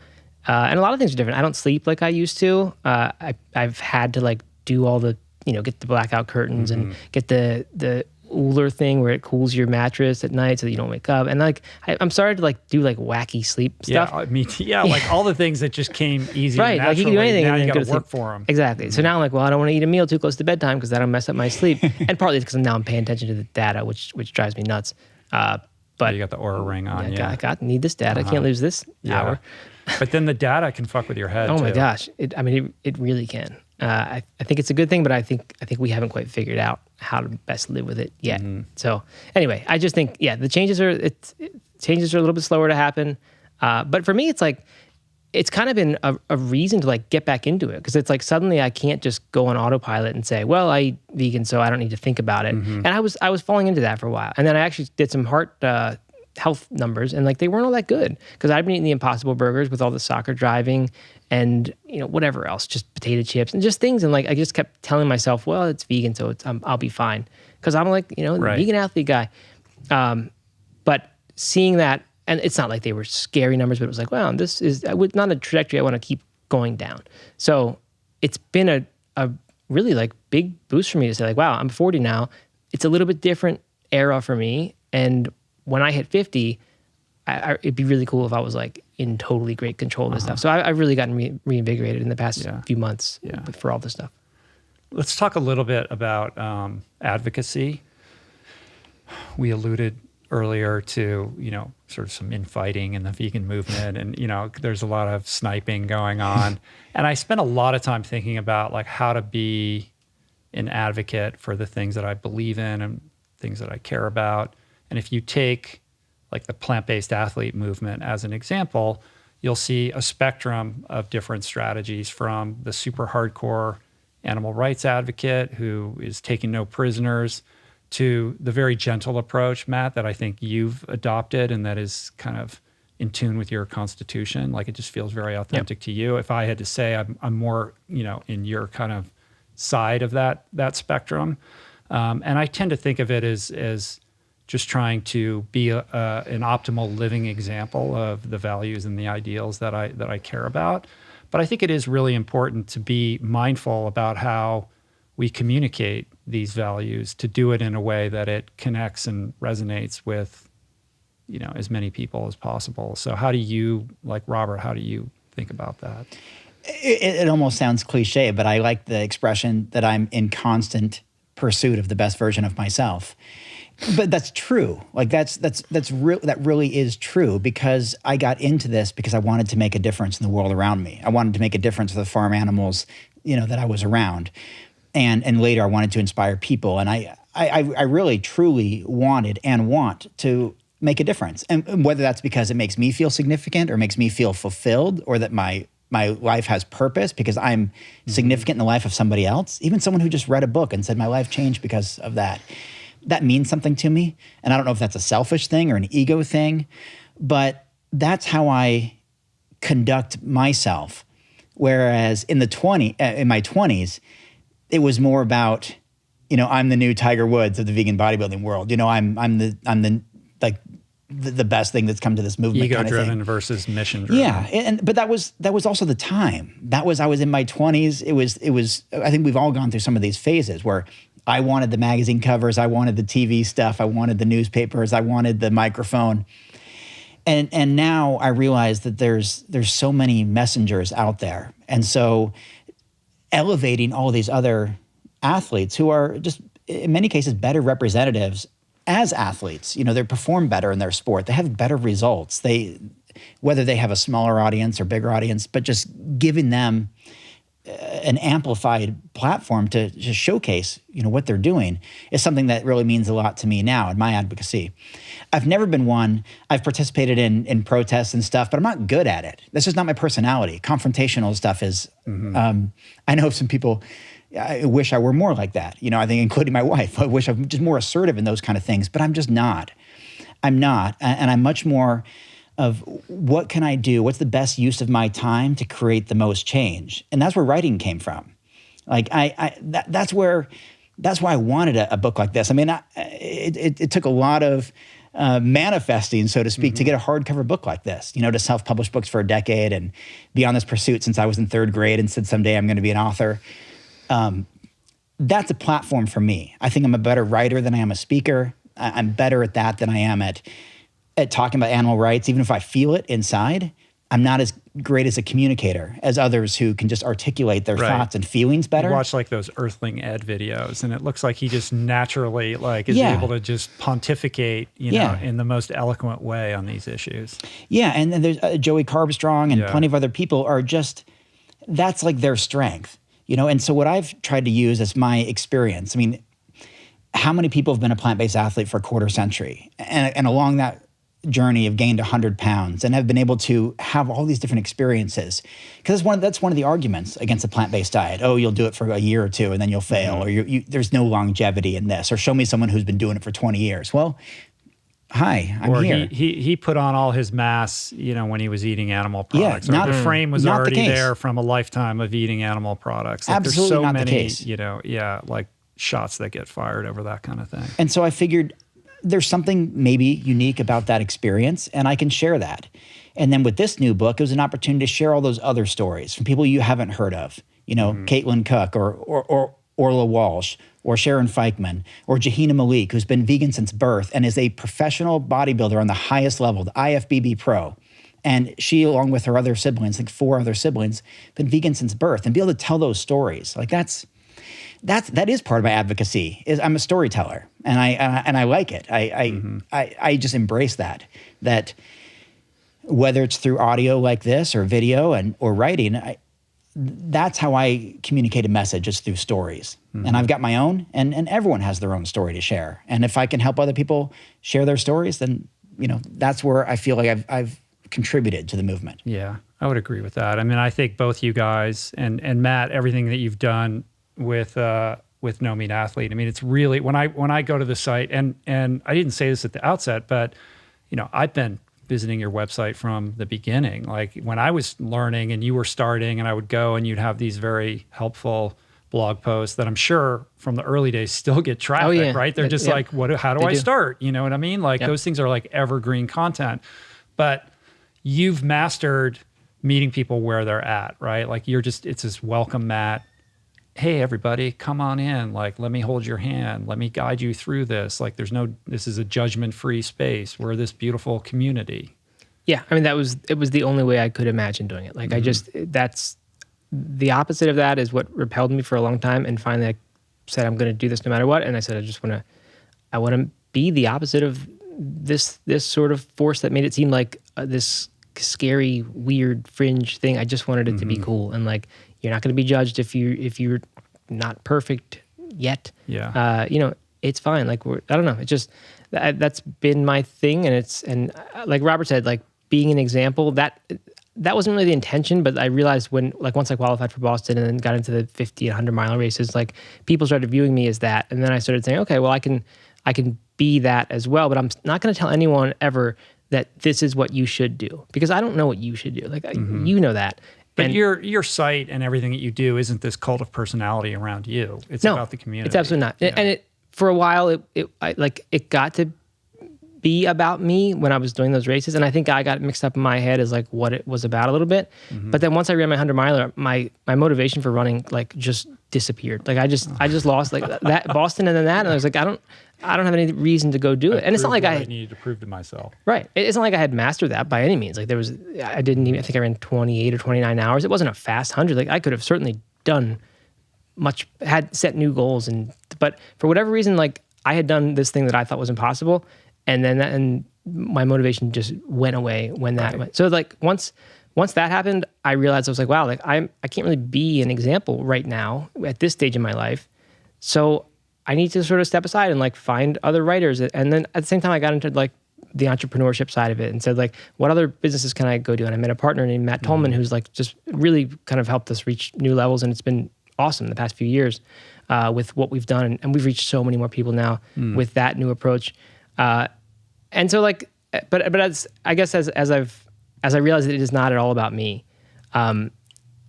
And a lot of things are different. I don't sleep like I used to. I've had to like do all the, get the blackout curtains and get the Uller thing where it cools your mattress at night so that you don't wake up. And like, I'm starting to like do like wacky sleep stuff. Yeah, I mean, like all the things that just came easy. Right, like you can do anything. Now and you got go to work sleep. for them. Exactly. So now I'm like, well, I don't want to eat a meal too close to bedtime because that'll mess up my sleep. And partly it's because now I'm paying attention to the data, which drives me nuts. But you got the Oura ring on. I need this data. I can't lose this hour. But then the data can fuck with your head. Oh too. my gosh! It really can. I think it's a good thing, but I think we haven't quite figured out how to best live with it yet. So anyway, I just think the changes are a little bit slower to happen. But for me, it's like it's kind of been a reason to like get back into it, because it's like suddenly I can't just go on autopilot and say, well, I eat vegan, so I don't need to think about it. And I was falling into that for a while, and then I actually did some heart health numbers, and like they weren't all that good, because I've been eating the Impossible Burgers with all the soccer driving and whatever else, just potato chips and just things, and like I just kept telling myself, well, it's vegan, so I'll be fine, because I'm like the vegan athlete guy. But seeing that. And it's not like they were scary numbers, but it was like, wow, this is not a trajectory I want to keep going down. So it's been a really like big boost for me to say like, wow, I'm 40 now. It's a little bit different era for me. And when I hit 50, it'd be really cool if I was like in totally great control of this stuff. So I've really gotten reinvigorated in the past few months for all this stuff. Let's talk a little bit about advocacy. We alluded earlier to, sort of some infighting in the vegan movement, and, there's a lot of sniping going on. And I spent a lot of time thinking about like how to be an advocate for the things that I believe in and things that I care about. And if you take like the plant-based athlete movement as an example, you'll see a spectrum of different strategies, from the super hardcore animal rights advocate who is taking no prisoners, to the very gentle approach, Matt, that I think you've adopted and that is kind of in tune with your constitution. Like it just feels very authentic to you. If I had to say, I'm more, in your kind of side of that spectrum. And I tend to think of it as just trying to be an optimal living example of the values and the ideals that I care about. But I think it is really important to be mindful about how we communicate these values, to do it in a way that it connects and resonates with, as many people as possible. So how do you, like Robert, how do you think about that? It almost sounds cliche, but I like the expression that I'm in constant pursuit of the best version of myself. But that's true. Like that really is true, because I got into this because I wanted to make a difference in the world around me. I wanted to make a difference with the farm animals, that I was around. And later I wanted to inspire people. And I really, truly wanted and want to make a difference. And whether that's because it makes me feel significant or makes me feel fulfilled, or that my life has purpose because I'm significant in the life of somebody else, even someone who just read a book and said my life changed because of that, that means something to me. And I don't know if that's a selfish thing or an ego thing, but that's how I conduct myself. Whereas in my 20s, it was more about, I'm the new Tiger Woods of the vegan bodybuilding world. I'm the best thing that's come to this movement. Ego-driven versus mission-driven. Yeah, but that was also the time. I was in my 20s. It was. I think we've all gone through some of these phases where I wanted the magazine covers, I wanted the TV stuff, I wanted the newspapers, I wanted the microphone, and now I realize that there's so many messengers out there, and so elevating all these other athletes who are just, in many cases, better representatives as athletes. They perform better in their sport. They have better results. Whether they have a smaller audience or bigger audience, but just giving them an amplified platform to showcase, what they're doing is something that really means a lot to me now in my advocacy. I've never been one. I've participated in protests and stuff, but I'm not good at it. That's just not my personality. Confrontational stuff is, I know some people, I wish I were more like that. I think including my wife. I wish I'm just more assertive in those kind of things, but I'm just not. I'm not. And I'm much more of what can I do? What's the best use of my time to create the most change? And that's where writing came from. Like that's why I wanted a book like this. I mean, it took a lot of manifesting, so to speak, to get a hardcover book like this, to self-publish books for a decade and be on this pursuit since I was in 3rd grade and said someday I'm going to be an author. That's a platform for me. I think I'm a better writer than I am a speaker. I'm better at that than I am at talking about animal rights. Even if I feel it inside, I'm not as great as a communicator as others who can just articulate their thoughts and feelings better. You watch like those Earthling Ed videos, and it looks like he just naturally is able to just pontificate, in the most eloquent way on these issues. Yeah, and then there's Joey Carbstrong and plenty of other people are just, that's like their strength, And so what I've tried to use as my experience, I mean, how many people have been a plant-based athlete for a quarter century? And along that journey have gained 100 pounds and have been able to have all these different experiences. Because that's one of the arguments against a plant-based diet. Oh, you'll do it for a year or two and then you'll fail, or there's no longevity in this, or show me someone who's been doing it for 20 years. Well, hi, I'm here. He put on all his mass, when he was eating animal products. Yeah, the frame was not already the case. there from a lifetime of eating animal products. Like, Absolutely there's so not many, the case. Like shots that get fired over that kind of thing. And so I figured there's something maybe unique about that experience, and I can share that. And then with this new book, it was an opportunity to share all those other stories from people you haven't heard of. Caitlin Cook or Orla Walsh or Sharon Feichman or Jahina Malik, who's been vegan since birth and is a professional bodybuilder on the highest level, the IFBB Pro. And she, along with her other siblings, like 4 other siblings, been vegan since birth. And be able to tell those stories, like that is part of my advocacy. Is I'm a storyteller, and I like it. I just embrace that whether it's through audio like this or video or writing, that's how I communicate a message, is through stories. And I've got my own, and everyone has their own story to share. And if I can help other people share their stories, then that's where I feel like I've contributed to the movement. Yeah, I would agree with that. I mean, I think both you guys and Matt, everything that you've done with No Meat Athlete. I mean, it's really, when I go to the site, and I didn't say this at the outset, but I've been visiting your website from the beginning. Like when I was learning and you were starting, and I would go and you'd have these very helpful blog posts that I'm sure from the early days still get traffic, right? They're just like, how do I start? You know what I mean? Like those things are like evergreen content, but you've mastered meeting people where they're at, right? Like it's this welcome mat. Hey, everybody, come on in. Like, let me hold your hand. Let me guide you through this. Like, this is a judgment-free space. We're this beautiful community. Yeah. I mean, it was the only way I could imagine doing it. Like, that's the opposite of that is what repelled me for a long time. And finally I said, I'm going to do this no matter what. And I said, I want to be the opposite of this sort of force that made it seem like this scary, weird fringe thing. I just wanted it to be cool. And like, you're not going to be judged if you're not perfect yet. Yeah. It's fine. Like I don't know. It's just that's been my thing, and like Robert said, like being an example. That wasn't really the intention, but I realized once I qualified for Boston and then got into the 50 and 100 mile races, like people started viewing me as that, and then I started saying, okay, well I can be that as well, but I'm not going to tell anyone ever that this is what you should do, because I don't know what you should do. Like you know that. But your site and everything that you do isn't this cult of personality around you. It's about the community. It's absolutely not. Yeah. And for a while, it got to be about me when I was doing those races, and I think I got mixed up in my head as like what it was about a little bit. But then once I ran my 100 miler, my motivation for running like just disappeared. Like I just lost like that Boston and then that, and I was like, I don't have any reason to go do it. And it's not like I needed to prove to myself. Right. It's not like I had mastered that by any means. Like I think I ran 28 or 29 hours. It wasn't a fast 100. Like I could have certainly done had set new goals, but for whatever reason, like I had done this thing that I thought was impossible, and then my motivation just went away when that went. So like once that happened, I realized I was like, wow, like I can't really be an example right now at this stage in my life. So I need to sort of step aside and like find other writers. And then at the same time, I got into like the entrepreneurship side of it and said like, what other businesses can I go do? And I met a partner named Matt Tolman, who's like just really kind of helped us reach new levels. And it's been awesome the past few years with what we've done. And we've reached so many more people now with that new approach. And so like, but as I guess as I realized that it is not at all about me. And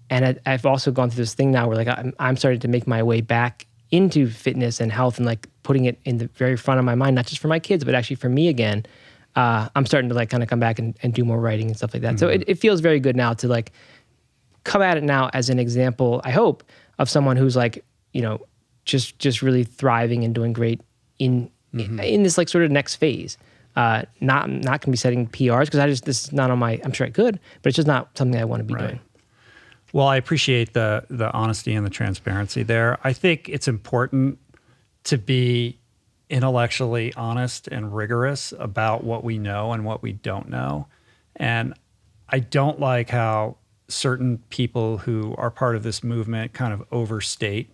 I've also gone through this thing now where like I'm starting to make my way back into fitness and health and like putting it in the very front of my mind, not just for my kids, but actually for me again. I'm starting to like kind of come back and do more writing and stuff like that. So it feels very good now to like come at it now as an example, I hope, of someone who's like, just really thriving and doing great in this like sort of next phase. Not going to be setting PRs because this is not on my, I'm sure I could, but it's just not something I want to be doing. Well, I appreciate the honesty and the transparency there. I think it's important to be intellectually honest and rigorous about what we know and what we don't know. And I don't like how certain people who are part of this movement kind of overstate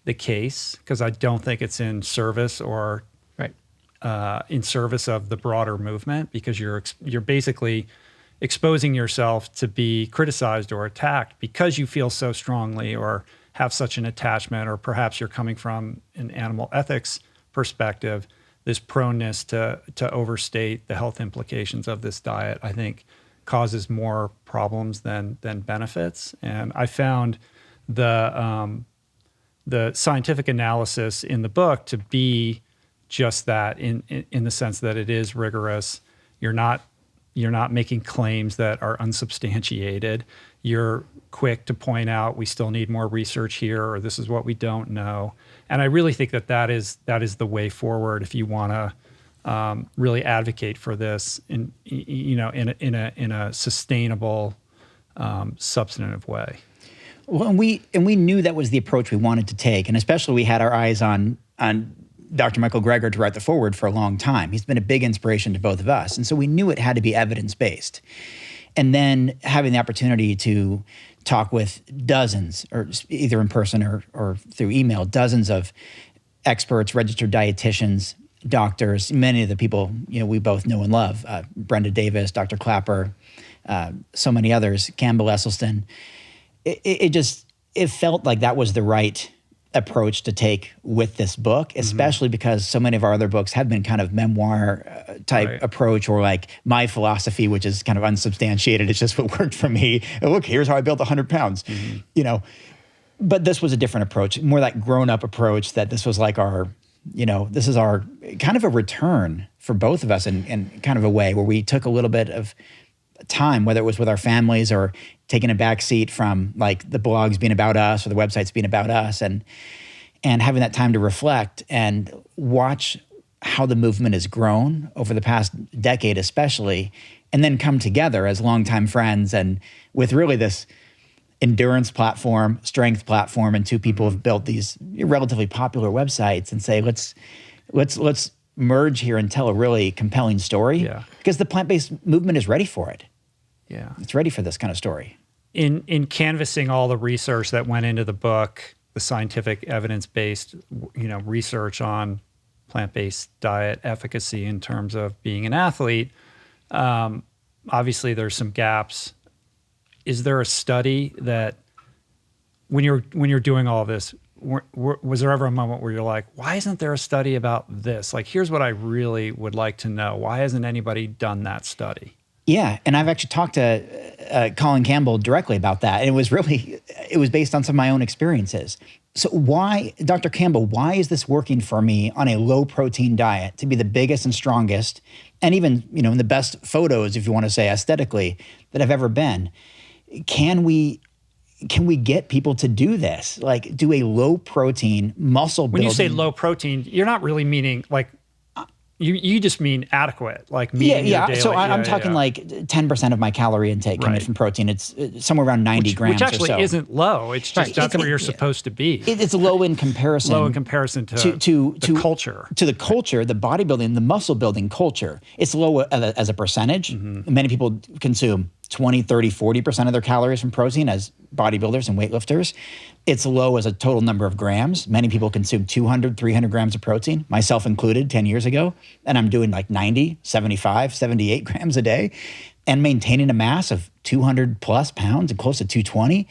the case, because I don't think it's in service or in service of the broader movement, because you're basically exposing yourself to be criticized or attacked because you feel so strongly or have such an attachment, or perhaps you're coming from an animal ethics perspective. This proneness to overstate the health implications of this diet, I think, causes more problems than benefits. And I found the scientific analysis in the book to be just that, in the sense that it is rigorous. You're not making claims that are unsubstantiated. You're quick to point out we still need more research here, or this is what we don't know. And I really think that is the way forward if you want to really advocate for this in a sustainable, substantive way. Well, and we knew that was the approach we wanted to take, and especially we had our eyes on Dr. Michael Greger to write the foreword for a long time. He's been a big inspiration to both of us, and so we knew it had to be evidence-based. And then having the opportunity to talk with dozens, or either in person or through email, dozens of experts, registered dietitians, doctors, many of the people we both know and love, Brenda Davis, Dr. Clapper, so many others, Campbell Esselstyn. It felt like that was the right approach to take with this book, especially because so many of our other books have been kind of memoir type approach, or like my philosophy, which is kind of unsubstantiated. It's just what worked for me. And look, here's how I built 100 pounds, But this was a different approach, more that grown-up approach, that this was like this is our kind of a return for both of us in kind of a way where we took a little bit of time, whether it was with our families or taking a back seat from like the blogs being about us or the websites being about us, and having that time to reflect and watch how the movement has grown over the past decade especially, and then come together as longtime friends and with really this endurance platform, strength platform, and two people have built these relatively popular websites and say, let's merge here and tell a really compelling story, because the plant-based movement is ready for it. Yeah, it's ready for this kind of story. In canvassing all the research that went into the book, the scientific evidence-based, research on plant-based diet efficacy in terms of being an athlete, obviously there's some gaps. Is there a study that, when you're doing all this, was there ever a moment where you're like, why isn't there a study about this? Like, here's what I really would like to know. Why hasn't anybody done that study? Yeah, and I've actually talked to Colin Campbell directly about that. And it was based on some of my own experiences. So why, Dr. Campbell, why is this working for me on a low protein diet to be the biggest and strongest, and even, in the best photos, if you want to say aesthetically, that I've ever been? Can we get people to do this? Like, do a low protein muscle building? When you say low protein, you're not really meaning like, you just mean adequate, like meeting your daily. So I'm talking like 10% of my calorie intake coming from protein. It's somewhere around 90 grams which actually or so. Isn't low. It's just that's where you're supposed to be. It's low in comparison. Low in comparison to the culture. To the culture, the bodybuilding, the muscle building culture. It's low as a percentage. Many people consume 20, 30, 40% of their calories from protein as bodybuilders and weightlifters. It's low as a total number of grams. Many people consume 200, 300 grams of protein, myself included 10 years ago. And I'm doing like 90, 75, 78 grams a day and maintaining a mass of 200 plus pounds and close to 220.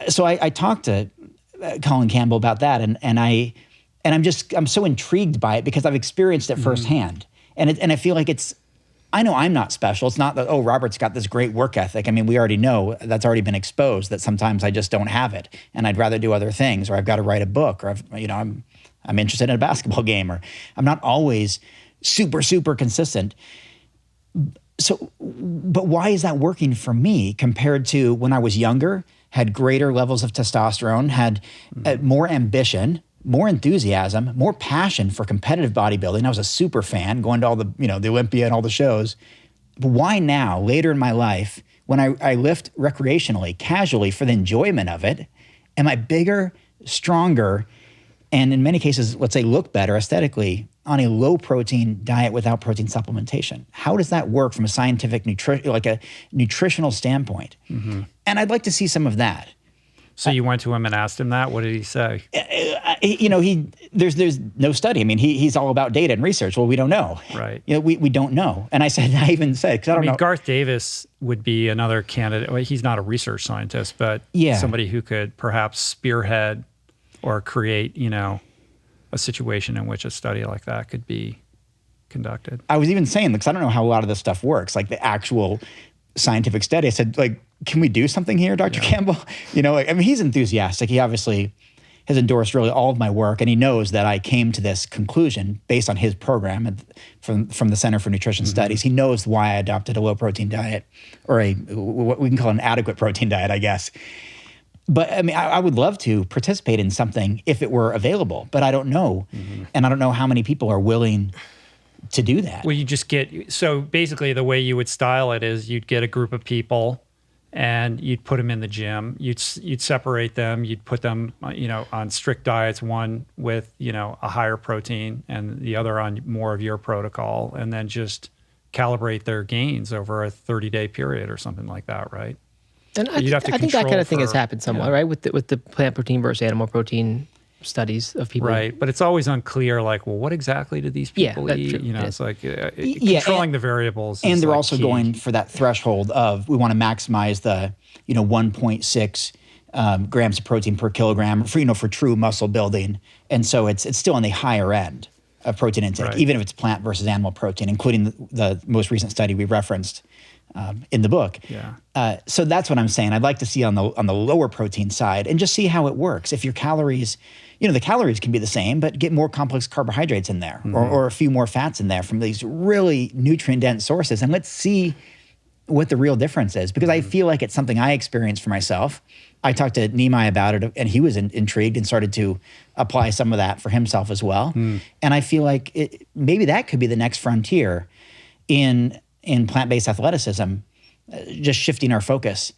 So I talked to Colin Campbell about that. And I'm so intrigued by it because I've experienced it firsthand. And I feel like I know I'm not special. It's not that, Robert's got this great work ethic. I mean, we already know that's already been exposed, that sometimes I just don't have it and I'd rather do other things, or I've got to write a book, or I'm interested in a basketball game, or I'm not always super, super consistent. So, but why is that working for me compared to when I was younger, had greater levels of testosterone, had more ambition, more enthusiasm, more passion for competitive bodybuilding? I was a super fan, going to all the, the Olympia and all the shows. But why now, later in my life, when I lift recreationally, casually for the enjoyment of it, am I bigger, stronger, and in many cases, let's say look better aesthetically on a low protein diet without protein supplementation? How does that work from a scientific, like a nutritional standpoint? And I'd like to see some of that. So you went to him and asked him that? What did he say? There's no study. I mean, he's all about data and research. Well, we don't know. Right. We don't know. And I even said, because I don't know. Garth Davis would be another candidate. Well, he's not a research scientist, but somebody who could perhaps spearhead or create, a situation in which a study like that could be conducted. I was even saying, because I don't know how a lot of this stuff works, like the actual scientific study. I said, can we do something here, Dr. Campbell? He's enthusiastic. He obviously has endorsed really all of my work, and he knows that I came to this conclusion based on his program from the Center for Nutrition Studies. He knows why I adopted a low-protein diet, or what we can call an adequate protein diet, I guess. But I would love to participate in something if it were available, but I don't know. And I don't know how many people are willing to do that. Well, so basically the way you would style it is you'd get a group of people and you'd put them in the gym. You'd separate them. You'd put them, on strict diets, one with, a higher protein and the other on more of your protocol, and then just calibrate their gains over a 30-day period or something like that, right? And I think that kind of thing has happened somewhat, right? With the plant protein versus animal protein studies of people. Right, but it's always unclear, what exactly do these people eat? True. It's like controlling the variables. And they're also key. going for that threshold of, we want to maximize the, 1.6 grams of protein per kilogram for true muscle building. And so it's still on the higher end of protein intake, even if it's plant versus animal protein, including the most recent study we referenced in the book. Yeah. So that's what I'm saying. I'd like to see on the lower protein side and just see how it works. If your calories, the calories can be the same, but get more complex carbohydrates in there, or a few more fats in there from these really nutrient-dense sources, and let's see what the real difference is. Because I feel like it's something I experienced for myself. I talked to Nimai about it, and he was intrigued and started to apply some of that for himself as well. And I feel like maybe that could be the next frontier in plant-based athleticism, just shifting our focus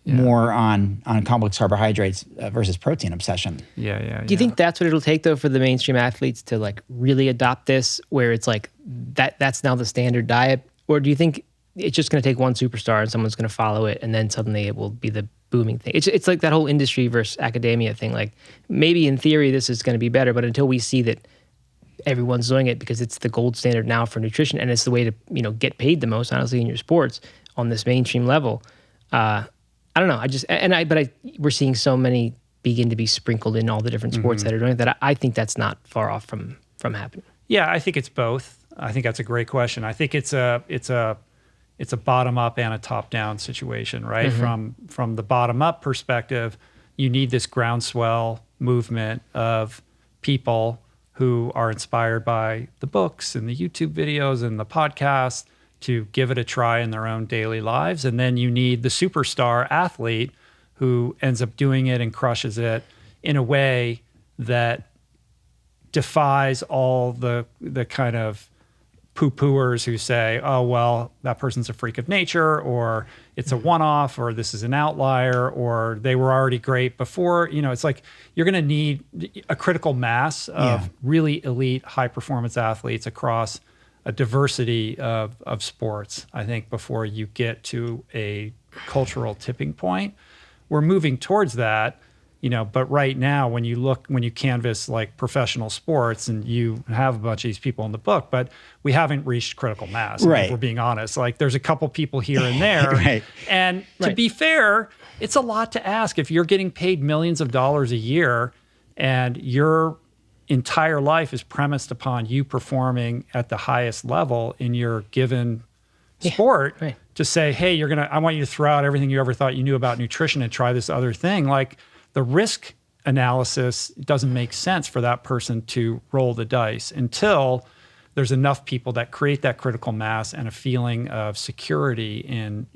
more on complex carbohydrates versus protein obsession. Yeah. Do you think that's what it'll take, though, for the mainstream athletes to really adopt this, where it's that's now the standard diet? Or do you think it's just going to take one superstar and someone's going to follow it, and then suddenly it will be the booming thing? It's like that whole industry versus academia thing. Maybe in theory this is going to be better, but until we see that everyone's doing it because it's the gold standard now for nutrition, and it's the way to get paid the most, honestly, in your sports on this mainstream level. I don't know. We're seeing so many begin to be sprinkled in all the different sports that are doing it, that I think that's not far off from happening. Yeah, I think it's both. I think that's a great question. I think it's a bottom up and a top down situation, right? From the bottom up perspective, you need this groundswell movement of people who are inspired by the books and the YouTube videos and the podcasts to give it a try in their own daily lives. And then you need the superstar athlete who ends up doing it and crushes it in a way that defies all the kind of poo-pooers who say, oh, well, that person's a freak of nature, or it's a one-off, or this is an outlier, or they were already great before. It's like you're going to need a critical mass of really elite high-performance athletes across a diversity of sports, I think, before you get to a cultural tipping point. We're moving towards that. But right now, when you canvass professional sports, and you have a bunch of these people in the book, but we haven't reached critical mass. Right. If we're being honest. There's a couple people here and there. Right. And to be fair, it's a lot to ask. If you're getting paid millions of dollars a year and your entire life is premised upon you performing at the highest level in your given sport, to say, hey, I want you to throw out everything you ever thought you knew about nutrition and try this other thing. The risk analysis doesn't make sense for that person to roll the dice until there's enough people that create that critical mass and a feeling of security in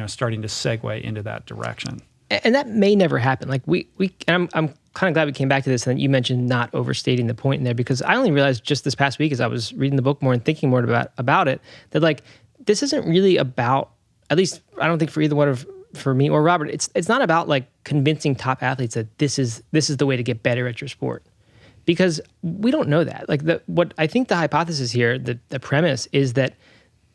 starting to segue into that direction. And that may never happen. I'm kind of glad we came back to this, and you mentioned not overstating the point in there, because I only realized just this past week as I was reading the book more and thinking more about it, that this isn't really about, at least I don't think for either one of for me or Robert, it's not about convincing top athletes that this is the way to get better at your sport, because we don't know that. What I think the hypothesis here, the premise is that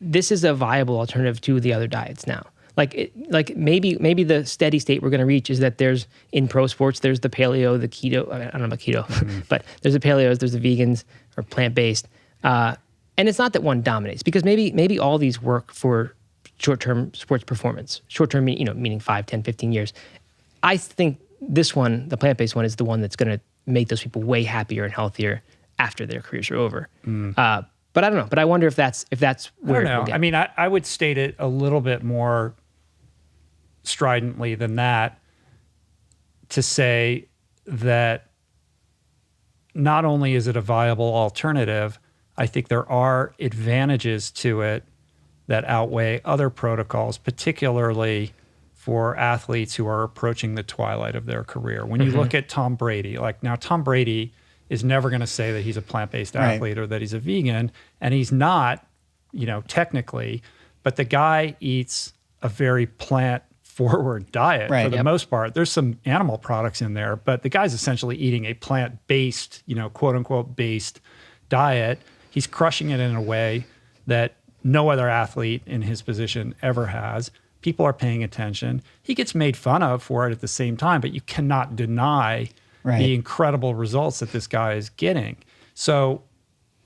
this is a viable alternative to the other diets now. Like maybe the steady state we're going to reach is that there's in pro sports there's the paleo, the keto. I don't know about keto, but there's the paleos, there's the vegans or plant-based, and it's not that one dominates because maybe all these work for short-term sports performance. Short-term, meaning 5, 10, 15 years. I think this one, the plant-based one, is the one that's going to make those people way happier and healthier after their careers are over. But I don't know. But I wonder if that's where I don't know. I mean, I would state it a little bit more stridently than that to say that not only is it a viable alternative, I think there are advantages to it that outweigh other protocols, particularly for athletes who are approaching the twilight of their career. When you look at Tom Brady, Tom Brady is never going to say that he's a plant-based athlete or that he's a vegan, and he's not, technically, but the guy eats a very plant-forward diet for the most part. There's some animal products in there, but the guy's essentially eating a plant-based, quote-unquote based diet. He's crushing it in a way that no other athlete in his position ever has. People are paying attention. He gets made fun of for it at the same time, but you cannot deny the incredible results that this guy is getting. So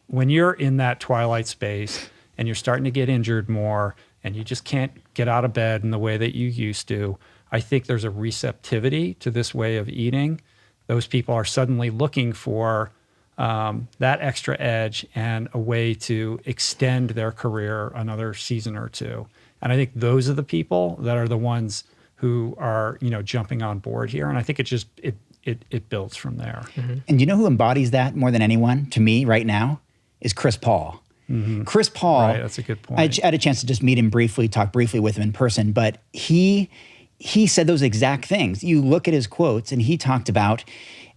when you're in that twilight space and you're starting to get injured more and you just can't get out of bed in the way that you used to, I think there's a receptivity to this way of eating. Those people are suddenly looking for that extra edge and a way to extend their career another season or two. And I think those are the people that are the ones who are, jumping on board here. And I think it builds from there. And you know who embodies that more than anyone to me right now is Chris Paul. Chris Paul. Right, that's a good point. I had a chance to just meet him briefly, talk briefly with him in person, but he said those exact things. You look at his quotes and he talked about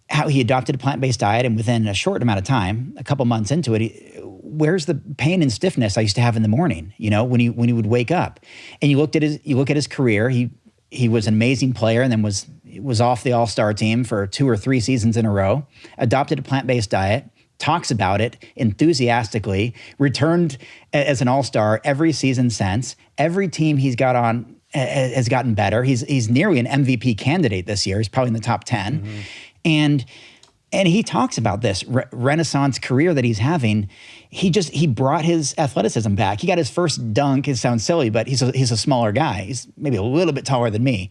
how he adopted a plant-based diet, and within a short amount of time, a couple months into it, where's the pain and stiffness I used to have in the morning, when he would wake up? And you look at his career, he was an amazing player and then was off the all-star team for 2 or 3 seasons in a row, adopted a plant-based diet, talks about it enthusiastically, returned as an all-star every season since. Every team he's got on has gotten better. He's nearly an MVP candidate this year. He's probably in the top 10. And he talks about this renaissance career that he's having. He brought his athleticism back. He got his first dunk. It sounds silly, but he's a smaller guy. He's maybe a little bit taller than me.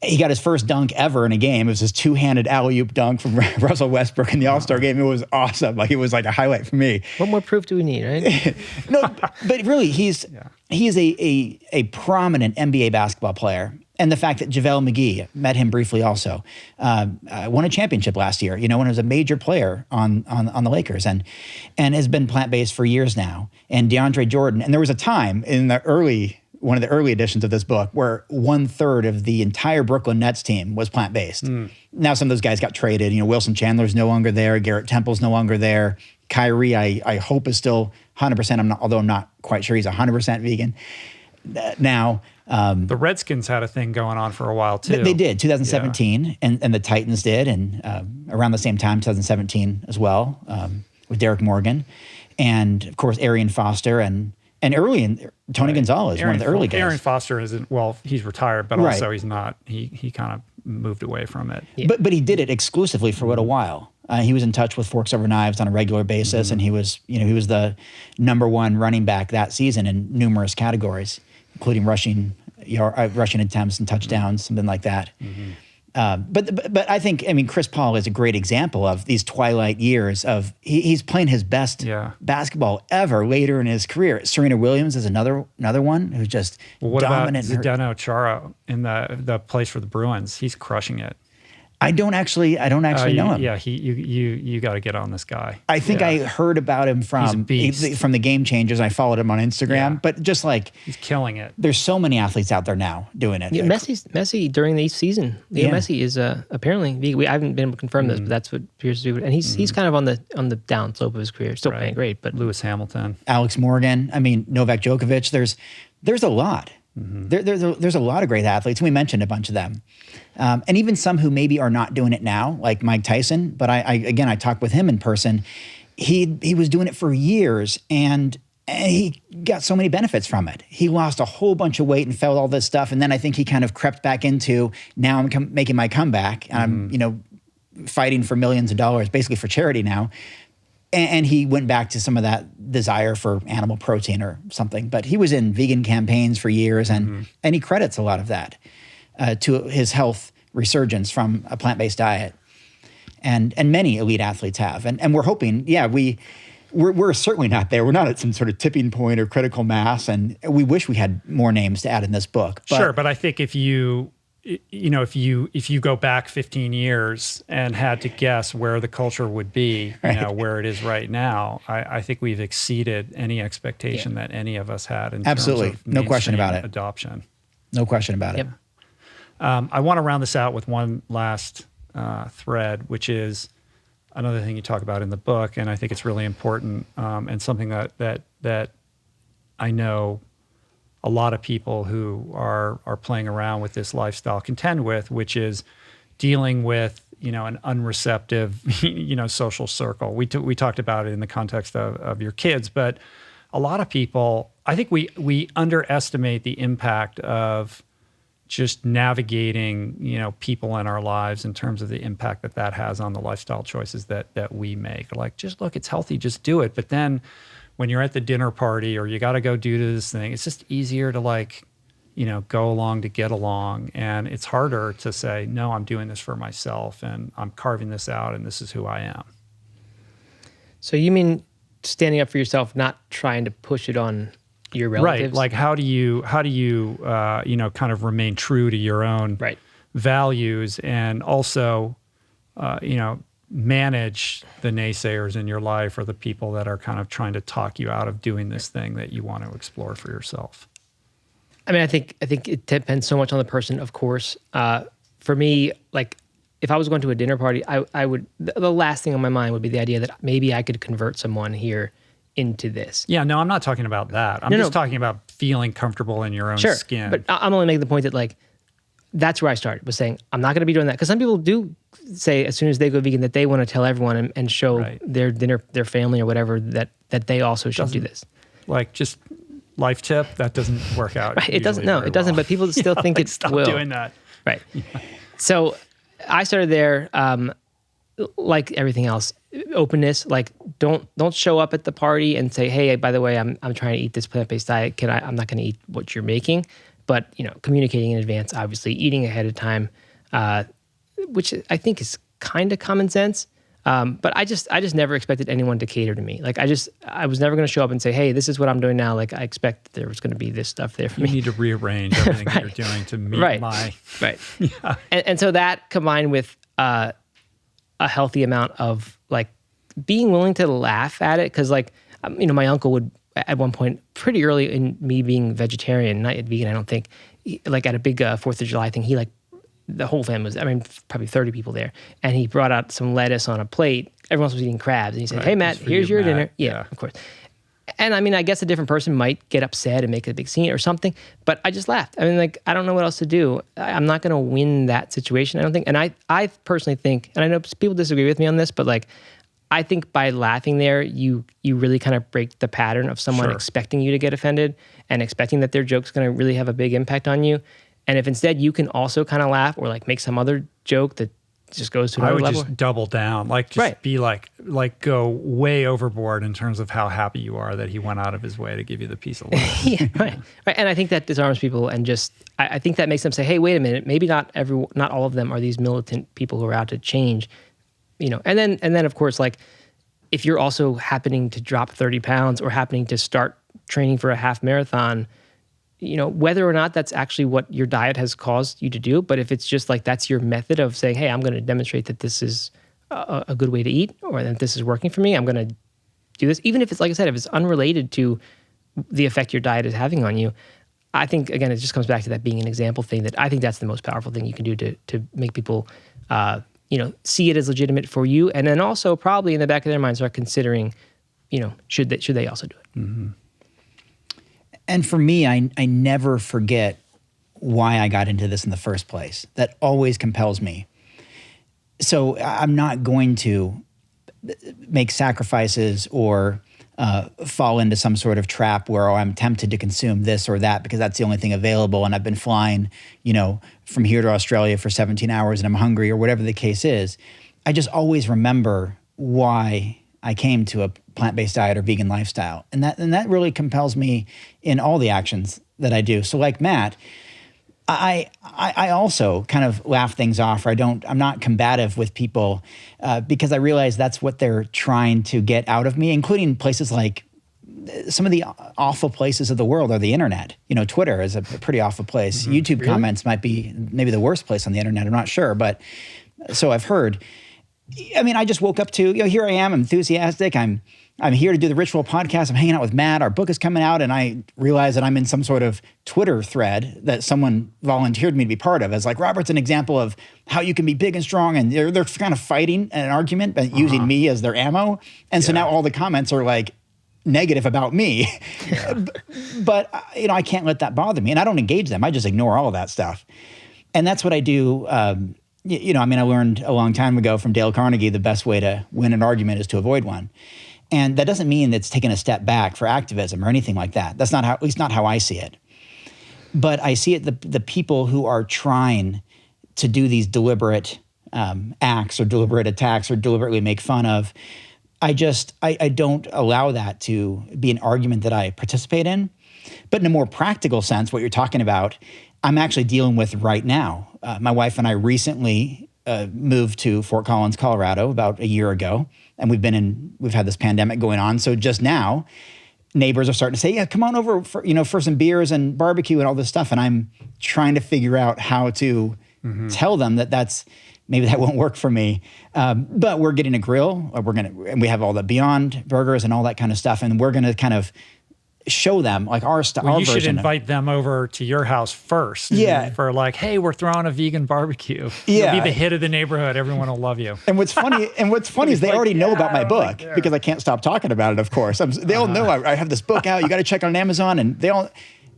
He got his first dunk ever in a game. It was his 2-handed alley-oop dunk from Russell Westbrook in the All-Star game. It was awesome. It was like a highlight for me. What more proof do we need, right? No, but really, he is a prominent NBA basketball player. And the fact that JaVale McGee, met him briefly also, won a championship last year, when he was a major player on the Lakers and has been plant-based for years now. And DeAndre Jordan, and there was a time in one of the early editions of this book where 1/3 of the entire Brooklyn Nets team was plant-based. Now some of those guys got traded. Wilson Chandler's no longer there. Garrett Temple's no longer there. Kyrie, I hope is still 100%. Although I'm not quite sure he's 100% vegan now. The Redskins had a thing going on for a while too. They did, 2017, and the Titans did, and around the same time, 2017 as well, with Derek Morgan, and of course Arian Foster and early in Tony Gonzalez, one of the early guys. Arian Foster he's retired, but also he's not. He kind of moved away from it. Yeah. But he did it exclusively for a while. He was in touch with Forks Over Knives on a regular basis, and he was the #1 running back that season in numerous categories, including rushing attempts and touchdowns, something like that. But I think, Chris Paul is a great example of these twilight years of he's playing his best basketball ever later in his career. Serena Williams is another one who's just dominant. What about Zdeno Chara in the place for the Bruins? He's crushing it. I don't actually know him. Yeah, you got to get on this guy. I think I heard about him from the Game Changers. I followed him on Instagram, but just he's killing it. There's so many athletes out there now doing it. Yeah, Messi during the season. Leo Messi is apparently I haven't been able to confirm this, but that's what appears to do. And he's kind of on the down slope of his career. Still playing great, but Lewis Hamilton, Alex Morgan. Novak Djokovic. There's a lot. There's a lot of great athletes. We mentioned a bunch of them. And even some who maybe are not doing it now, like Mike Tyson. But I talked with him in person. He was doing it for years and And he got so many benefits from it. He lost a whole bunch of weight and felt all this stuff. And then I think he kind of crept back into, now I'm making my comeback. And I'm, fighting for millions of dollars, basically for charity now. And he went back to some of that desire for animal protein or something. But he was in vegan campaigns for years, and he credits a lot of that to his health resurgence from a plant-based diet. And many elite athletes have. And we're hoping, we're certainly not there. We're not at some sort of tipping point or critical mass, and we wish we had more names to add in this book. But I think if you go back 15 years and had to guess where the culture would be, where it is right now, I think we've exceeded any expectation that any of us had in terms of no question about it. Adoption. No question about it. I want to round this out with one last thread, which is another thing you talk about in the book, and I think it's really important, and something that I know a lot of people who are playing around with this lifestyle contend with, which is dealing with an unreceptive social circle. We talked about it in the context of your kids, but a lot of people, I think we underestimate the impact of just navigating, people in our lives in terms of the impact that has on the lifestyle choices that we make. Like, just look, it's healthy, just do it. But then when you're at the dinner party or you got to go do this thing, it's just easier to go along to get along. And it's harder to say, no, I'm doing this for myself and I'm carving this out and this is who I am. So you mean standing up for yourself, not trying to push it on your relatives? Right. Like, how do you kind of remain true to your own values, and also, manage the naysayers in your life, or the people that are kind of trying to talk you out of doing this thing that you want to explore for yourself? I mean, I think it depends so much on the person, of course. For me, like, if I was going to a dinner party, I would, the last thing on my mind would be the idea that maybe I could convert someone here into this. Yeah, no, I'm not talking about that. I'm just talking about feeling comfortable in your own skin. But I'm only making the point that, like, that's where I started, was saying, I'm not going to be doing that. Because some people do say, as soon as they go vegan, that they want to tell everyone and show their family or whatever that they also should do this. Like, just life tip, that doesn't work out. Right. It doesn't. No, it doesn't. But people still think it stop will. Doing that. Right. Yeah. So I started there, like everything else, openness. Like, don't show up at the party and say, hey, by the way, I'm trying to eat this plant-based diet. I'm not going to eat what you're making. But, communicating in advance, obviously, eating ahead of time, which I think is kind of common sense. But I just never expected anyone to cater to me. Like, I was never going to show up and say, hey, this is what I'm doing now. Like, I expect that there was going to be this stuff there for me. You need to rearrange everything that you're doing to meet my... Right. Yeah. And so that, combined with a healthy amount of, like, being willing to laugh at it, because, like, my uncle would, at one point, pretty early in me being vegetarian, not yet vegan, I don't think, like at a big 4th of July thing, he, like, the whole family was, probably 30 people there, and he brought out some lettuce on a plate. Everyone else was eating crabs, and he said, hey, Matt, here's your dinner. Yeah, of course. And I guess a different person might get upset and make a big scene or something, but I just laughed. Like, I don't know what else to do. I'm not going to win that situation, I don't think. And I personally think, and I know people disagree with me on this, but, like, I think by laughing there, you really kind of break the pattern of someone expecting you to get offended and expecting that their joke's going to really have a big impact on you. And if instead you can also kind of laugh or, like, make some other joke that just goes to another level. I would just double down, like, just be like go way overboard in terms of how happy you are that he went out of his way to give you the piece of lettuce. Yeah, right. And I think that disarms people, and just I think that makes them say, hey, wait a minute, maybe not all of them are these militant people who are out to change. And then of course, like, if you're also happening to drop 30 pounds or happening to start training for a half marathon, whether or not that's actually what your diet has caused you to do, but if it's just like that's your method of saying, hey, I'm going to demonstrate that this is a good way to eat, or that this is working for me, I'm going to do this, even if it's, like I said, if it's unrelated to the effect your diet is having on you. I think, again, it just comes back to that being an example thing, that I think that's the most powerful thing you can do to make people see it as legitimate for you, and then also probably in the back of their minds start considering, should they also do it. Mm-hmm. And for me, I never forget why I got into this in the first place. That always compels me. So I'm not going to make sacrifices or fall into some sort of trap where I'm tempted to consume this or that because that's the only thing available, and I've been flying, from here to Australia for 17 hours and I'm hungry or whatever the case is. I just always remember why I came to a plant-based diet or vegan lifestyle. And that really compels me in all the actions that I do. So like Matt, I also kind of laugh things off, or I'm not combative with people because I realize that's what they're trying to get out of me, including places like some of the awful places of the world are the internet. Twitter is a pretty awful place. Mm-hmm. YouTube comments might be maybe the worst place on the internet. I'm not sure, but so I've heard. I mean, I just woke up to, here I am, I'm enthusiastic. I'm here to do the Ritual podcast. I'm hanging out with Matt. Our book is coming out, and I realize that I'm in some sort of Twitter thread that someone volunteered me to be part of. As like, Robert's an example of how you can be big and strong, and they're kind of fighting an argument, but using me as their ammo. And so now all the comments are like negative about me. Yeah. But I can't let that bother me, and I don't engage them. I just ignore all of that stuff. And that's what I do. I learned a long time ago from Dale Carnegie, the best way to win an argument is to avoid one. And that doesn't mean it's taking a step back for activism or anything like that. That's not at least not how I see it. But I see it, the people who are trying to do these deliberate acts or deliberate attacks or deliberately make fun of, I don't allow that to be an argument that I participate in. But in a more practical sense, what you're talking about, I'm actually dealing with right now. My wife and I recently moved to Fort Collins, Colorado about a year ago, and we've had this pandemic going on. So just now, neighbors are starting to say, yeah, come on over for some beers and barbecue and all this stuff. And I'm trying to figure out how to tell them maybe that won't work for me. But we're getting a grill, and we have all the Beyond burgers and all that kind of stuff. And we're going to kind of show them like our version. You should invite them over to your house first. Yeah. For like, hey, we're throwing a vegan barbecue. Yeah. You'll be the hit of the neighborhood. Everyone will love you. And what's funny is they already know about my book because I can't stop talking about it, of course. They all know I have this book out. You got to check it on Amazon, and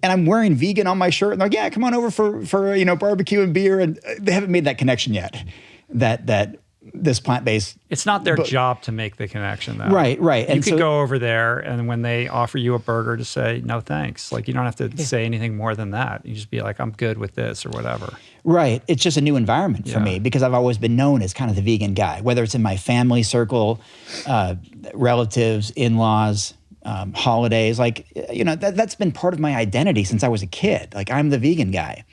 I'm wearing vegan on my shirt. And they're like, yeah, come on over for barbecue and beer. And they haven't made that connection yet. That this plant-based. It's not their job to make the connection, though. Right. You could go over there, and when they offer you a burger, to say, no, thanks. Like, you don't have to say anything more than that. You just be like, I'm good with this or whatever. Right. It's just a new environment for me because I've always been known as kind of the vegan guy, whether it's in my family circle, relatives, in-laws, holidays. Like, that's been part of my identity since I was a kid. Like, I'm the vegan guy.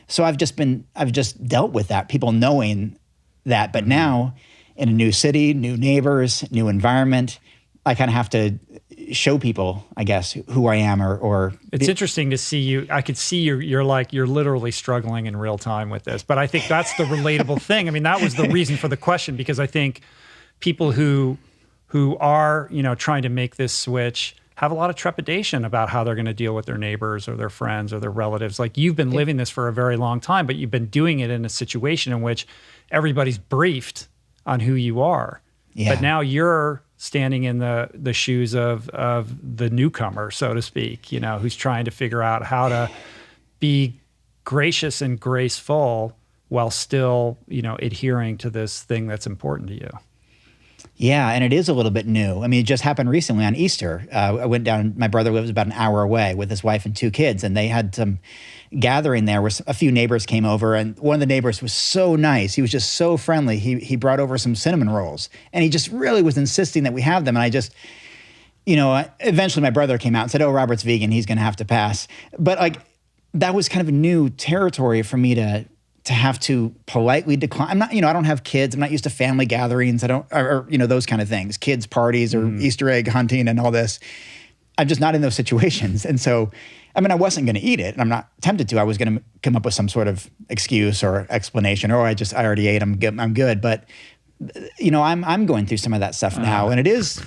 So I've just dealt with that, people knowing that. But now in a new city, new neighbors, new environment, I kind of have to show people, I guess, who I am or it's interesting to see you. I could see you're literally struggling in real time with this. But I think that's the relatable thing. I mean, that was the reason for the question, because I think people who are, trying to make this switch have a lot of trepidation about how they're going to deal with their neighbors or their friends or their relatives. Like, you've been living this for a very long time, but you've been doing it in a situation in which everybody's briefed on who you are. Yeah. But now you're standing in the shoes of the newcomer, so to speak, who's trying to figure out how to be gracious and graceful while still, adhering to this thing that's important to you. Yeah, and it is a little bit new. I mean, it just happened recently on Easter. I went down, my brother lives about an hour away with his wife and 2 kids, and they had some gathering there where a few neighbors came over, and one of the neighbors was so nice. He was just so friendly. He brought over some cinnamon rolls, and he just really was insisting that we have them. And I just, eventually my brother came out and said, oh, Robert's vegan. He's going to have to pass. But that was kind of a new territory for me to have to politely decline. I'm not, I don't have kids. I'm not used to family gatherings. I don't, or those kind of things, kids parties or Easter egg hunting and all this. I'm just not in those situations. And so, I wasn't going to eat it, and I'm not tempted to. I was going to come up with some sort of excuse or explanation, or I already ate. I'm good. But I'm going through some of that stuff now, and it is,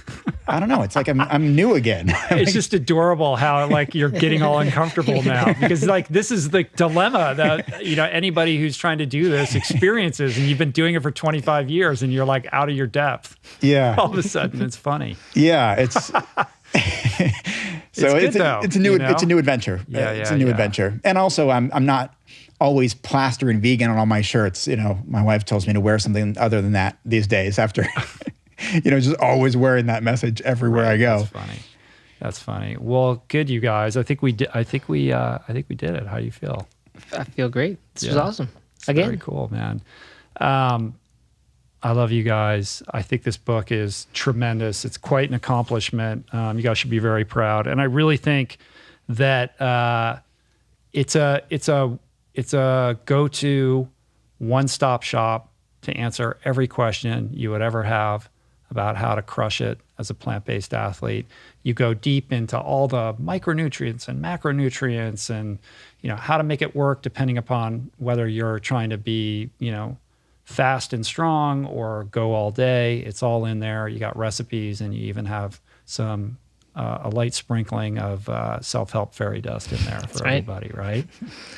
I don't know. It's like I'm new again. It's just adorable how you're getting all uncomfortable now, because this is the dilemma that anybody who's trying to do this experiences, and you've been doing it for 25 years, and you're out of your depth. Yeah. All of a sudden, it's funny. Yeah, it's. So it's a new adventure. It's a new adventure. And also I'm not always plastering vegan on all my shirts. My wife tells me to wear something other than that these days after just always wearing that message everywhere I go. That's funny. That's funny. Well, good, you guys. I think we did. I think we did it. How do you feel? I feel great. This was awesome. It's very cool, man. I love you guys. I think this book is tremendous. It's quite an accomplishment. You guys should be very proud. And I really think that it's a go-to one-stop shop to answer every question you would ever have about how to crush it as a plant-based athlete. You go deep into all the micronutrients and macronutrients and how to make it work depending upon whether you're trying to be fast and strong or go all day. It's all in there. You got recipes, and you even have some a light sprinkling of self-help fairy dust in there for everybody, right?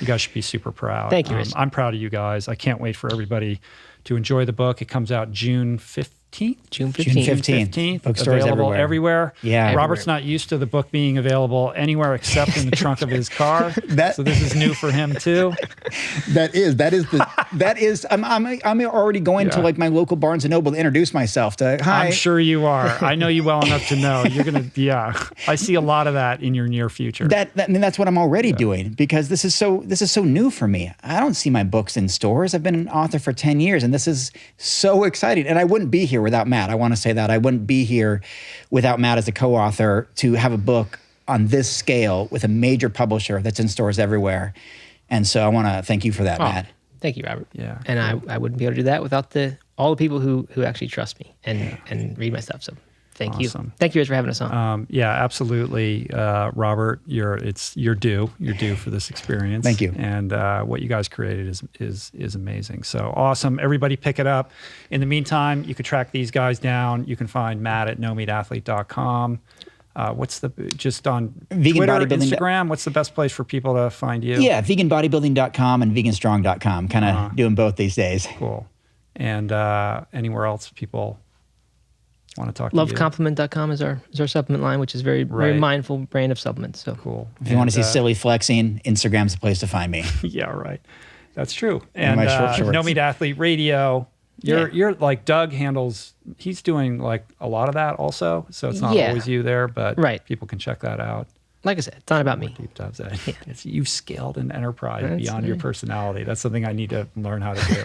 You guys should be super proud. Thank you, Rich. I'm proud of you guys. I can't wait for everybody to enjoy the book. It comes out June 15th. June 15th. Bookstores available everywhere. Yeah. Robert's not used to the book being available anywhere except in the trunk of his car. So this is new for him too. That is. I'm already going to like my local Barnes and Noble to introduce myself to. Hi. I'm sure you are. I know you well enough to know you're gonna. Yeah, I see a lot of that in your near future. That's what I'm already doing, because this is so new for me. I don't see my books in stores. I've been an author for 10 years, and this is so exciting. And I wouldn't be here without Matt. I want to say that I wouldn't be here without Matt as a co-author to have a book on this scale with a major publisher that's in stores everywhere. And so I want to thank you for that, Matt. Thank you, Robert. Yeah. And I wouldn't be able to do that without all the people who actually trust me and read my stuff. So thank you. Thank you guys for having us on. Yeah, absolutely, Robert. You're due. You're due for this experience. Thank you. And what you guys created is amazing. So awesome. Everybody pick it up. In the meantime, you can track these guys down. You can find Matt at nomeatathlete.com. What's just on Vegan Twitter, bodybuilding. Instagram? What's the best place for people to find you? Yeah, veganbodybuilding.com and veganstrong.com. Kind of doing both these days. Cool. And anywhere else people want to talk to you? Lovecomplement.com is our supplement line, which is very mindful brand of supplements. So cool. If you want to see silly flexing, Instagram's the place to find me. Yeah, right. That's true. And my short shorts. No Meat Athlete Radio. You're like Doug handles. He's doing like a lot of that also. So it's not always you there, but people can check that out. Like I said, it's not about me. Deep dives in. You've scaled an enterprise beyond your personality. That's something I need to learn how to do.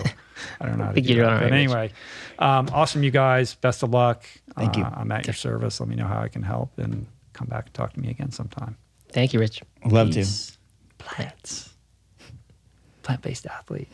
I don't know how to do that. But anyway, awesome, you guys. Best of luck. Thank you. I'm at your service. Let me know how I can help, and come back and talk to me again sometime. Thank you, Rich. Love to. Plants. Plant-based athlete.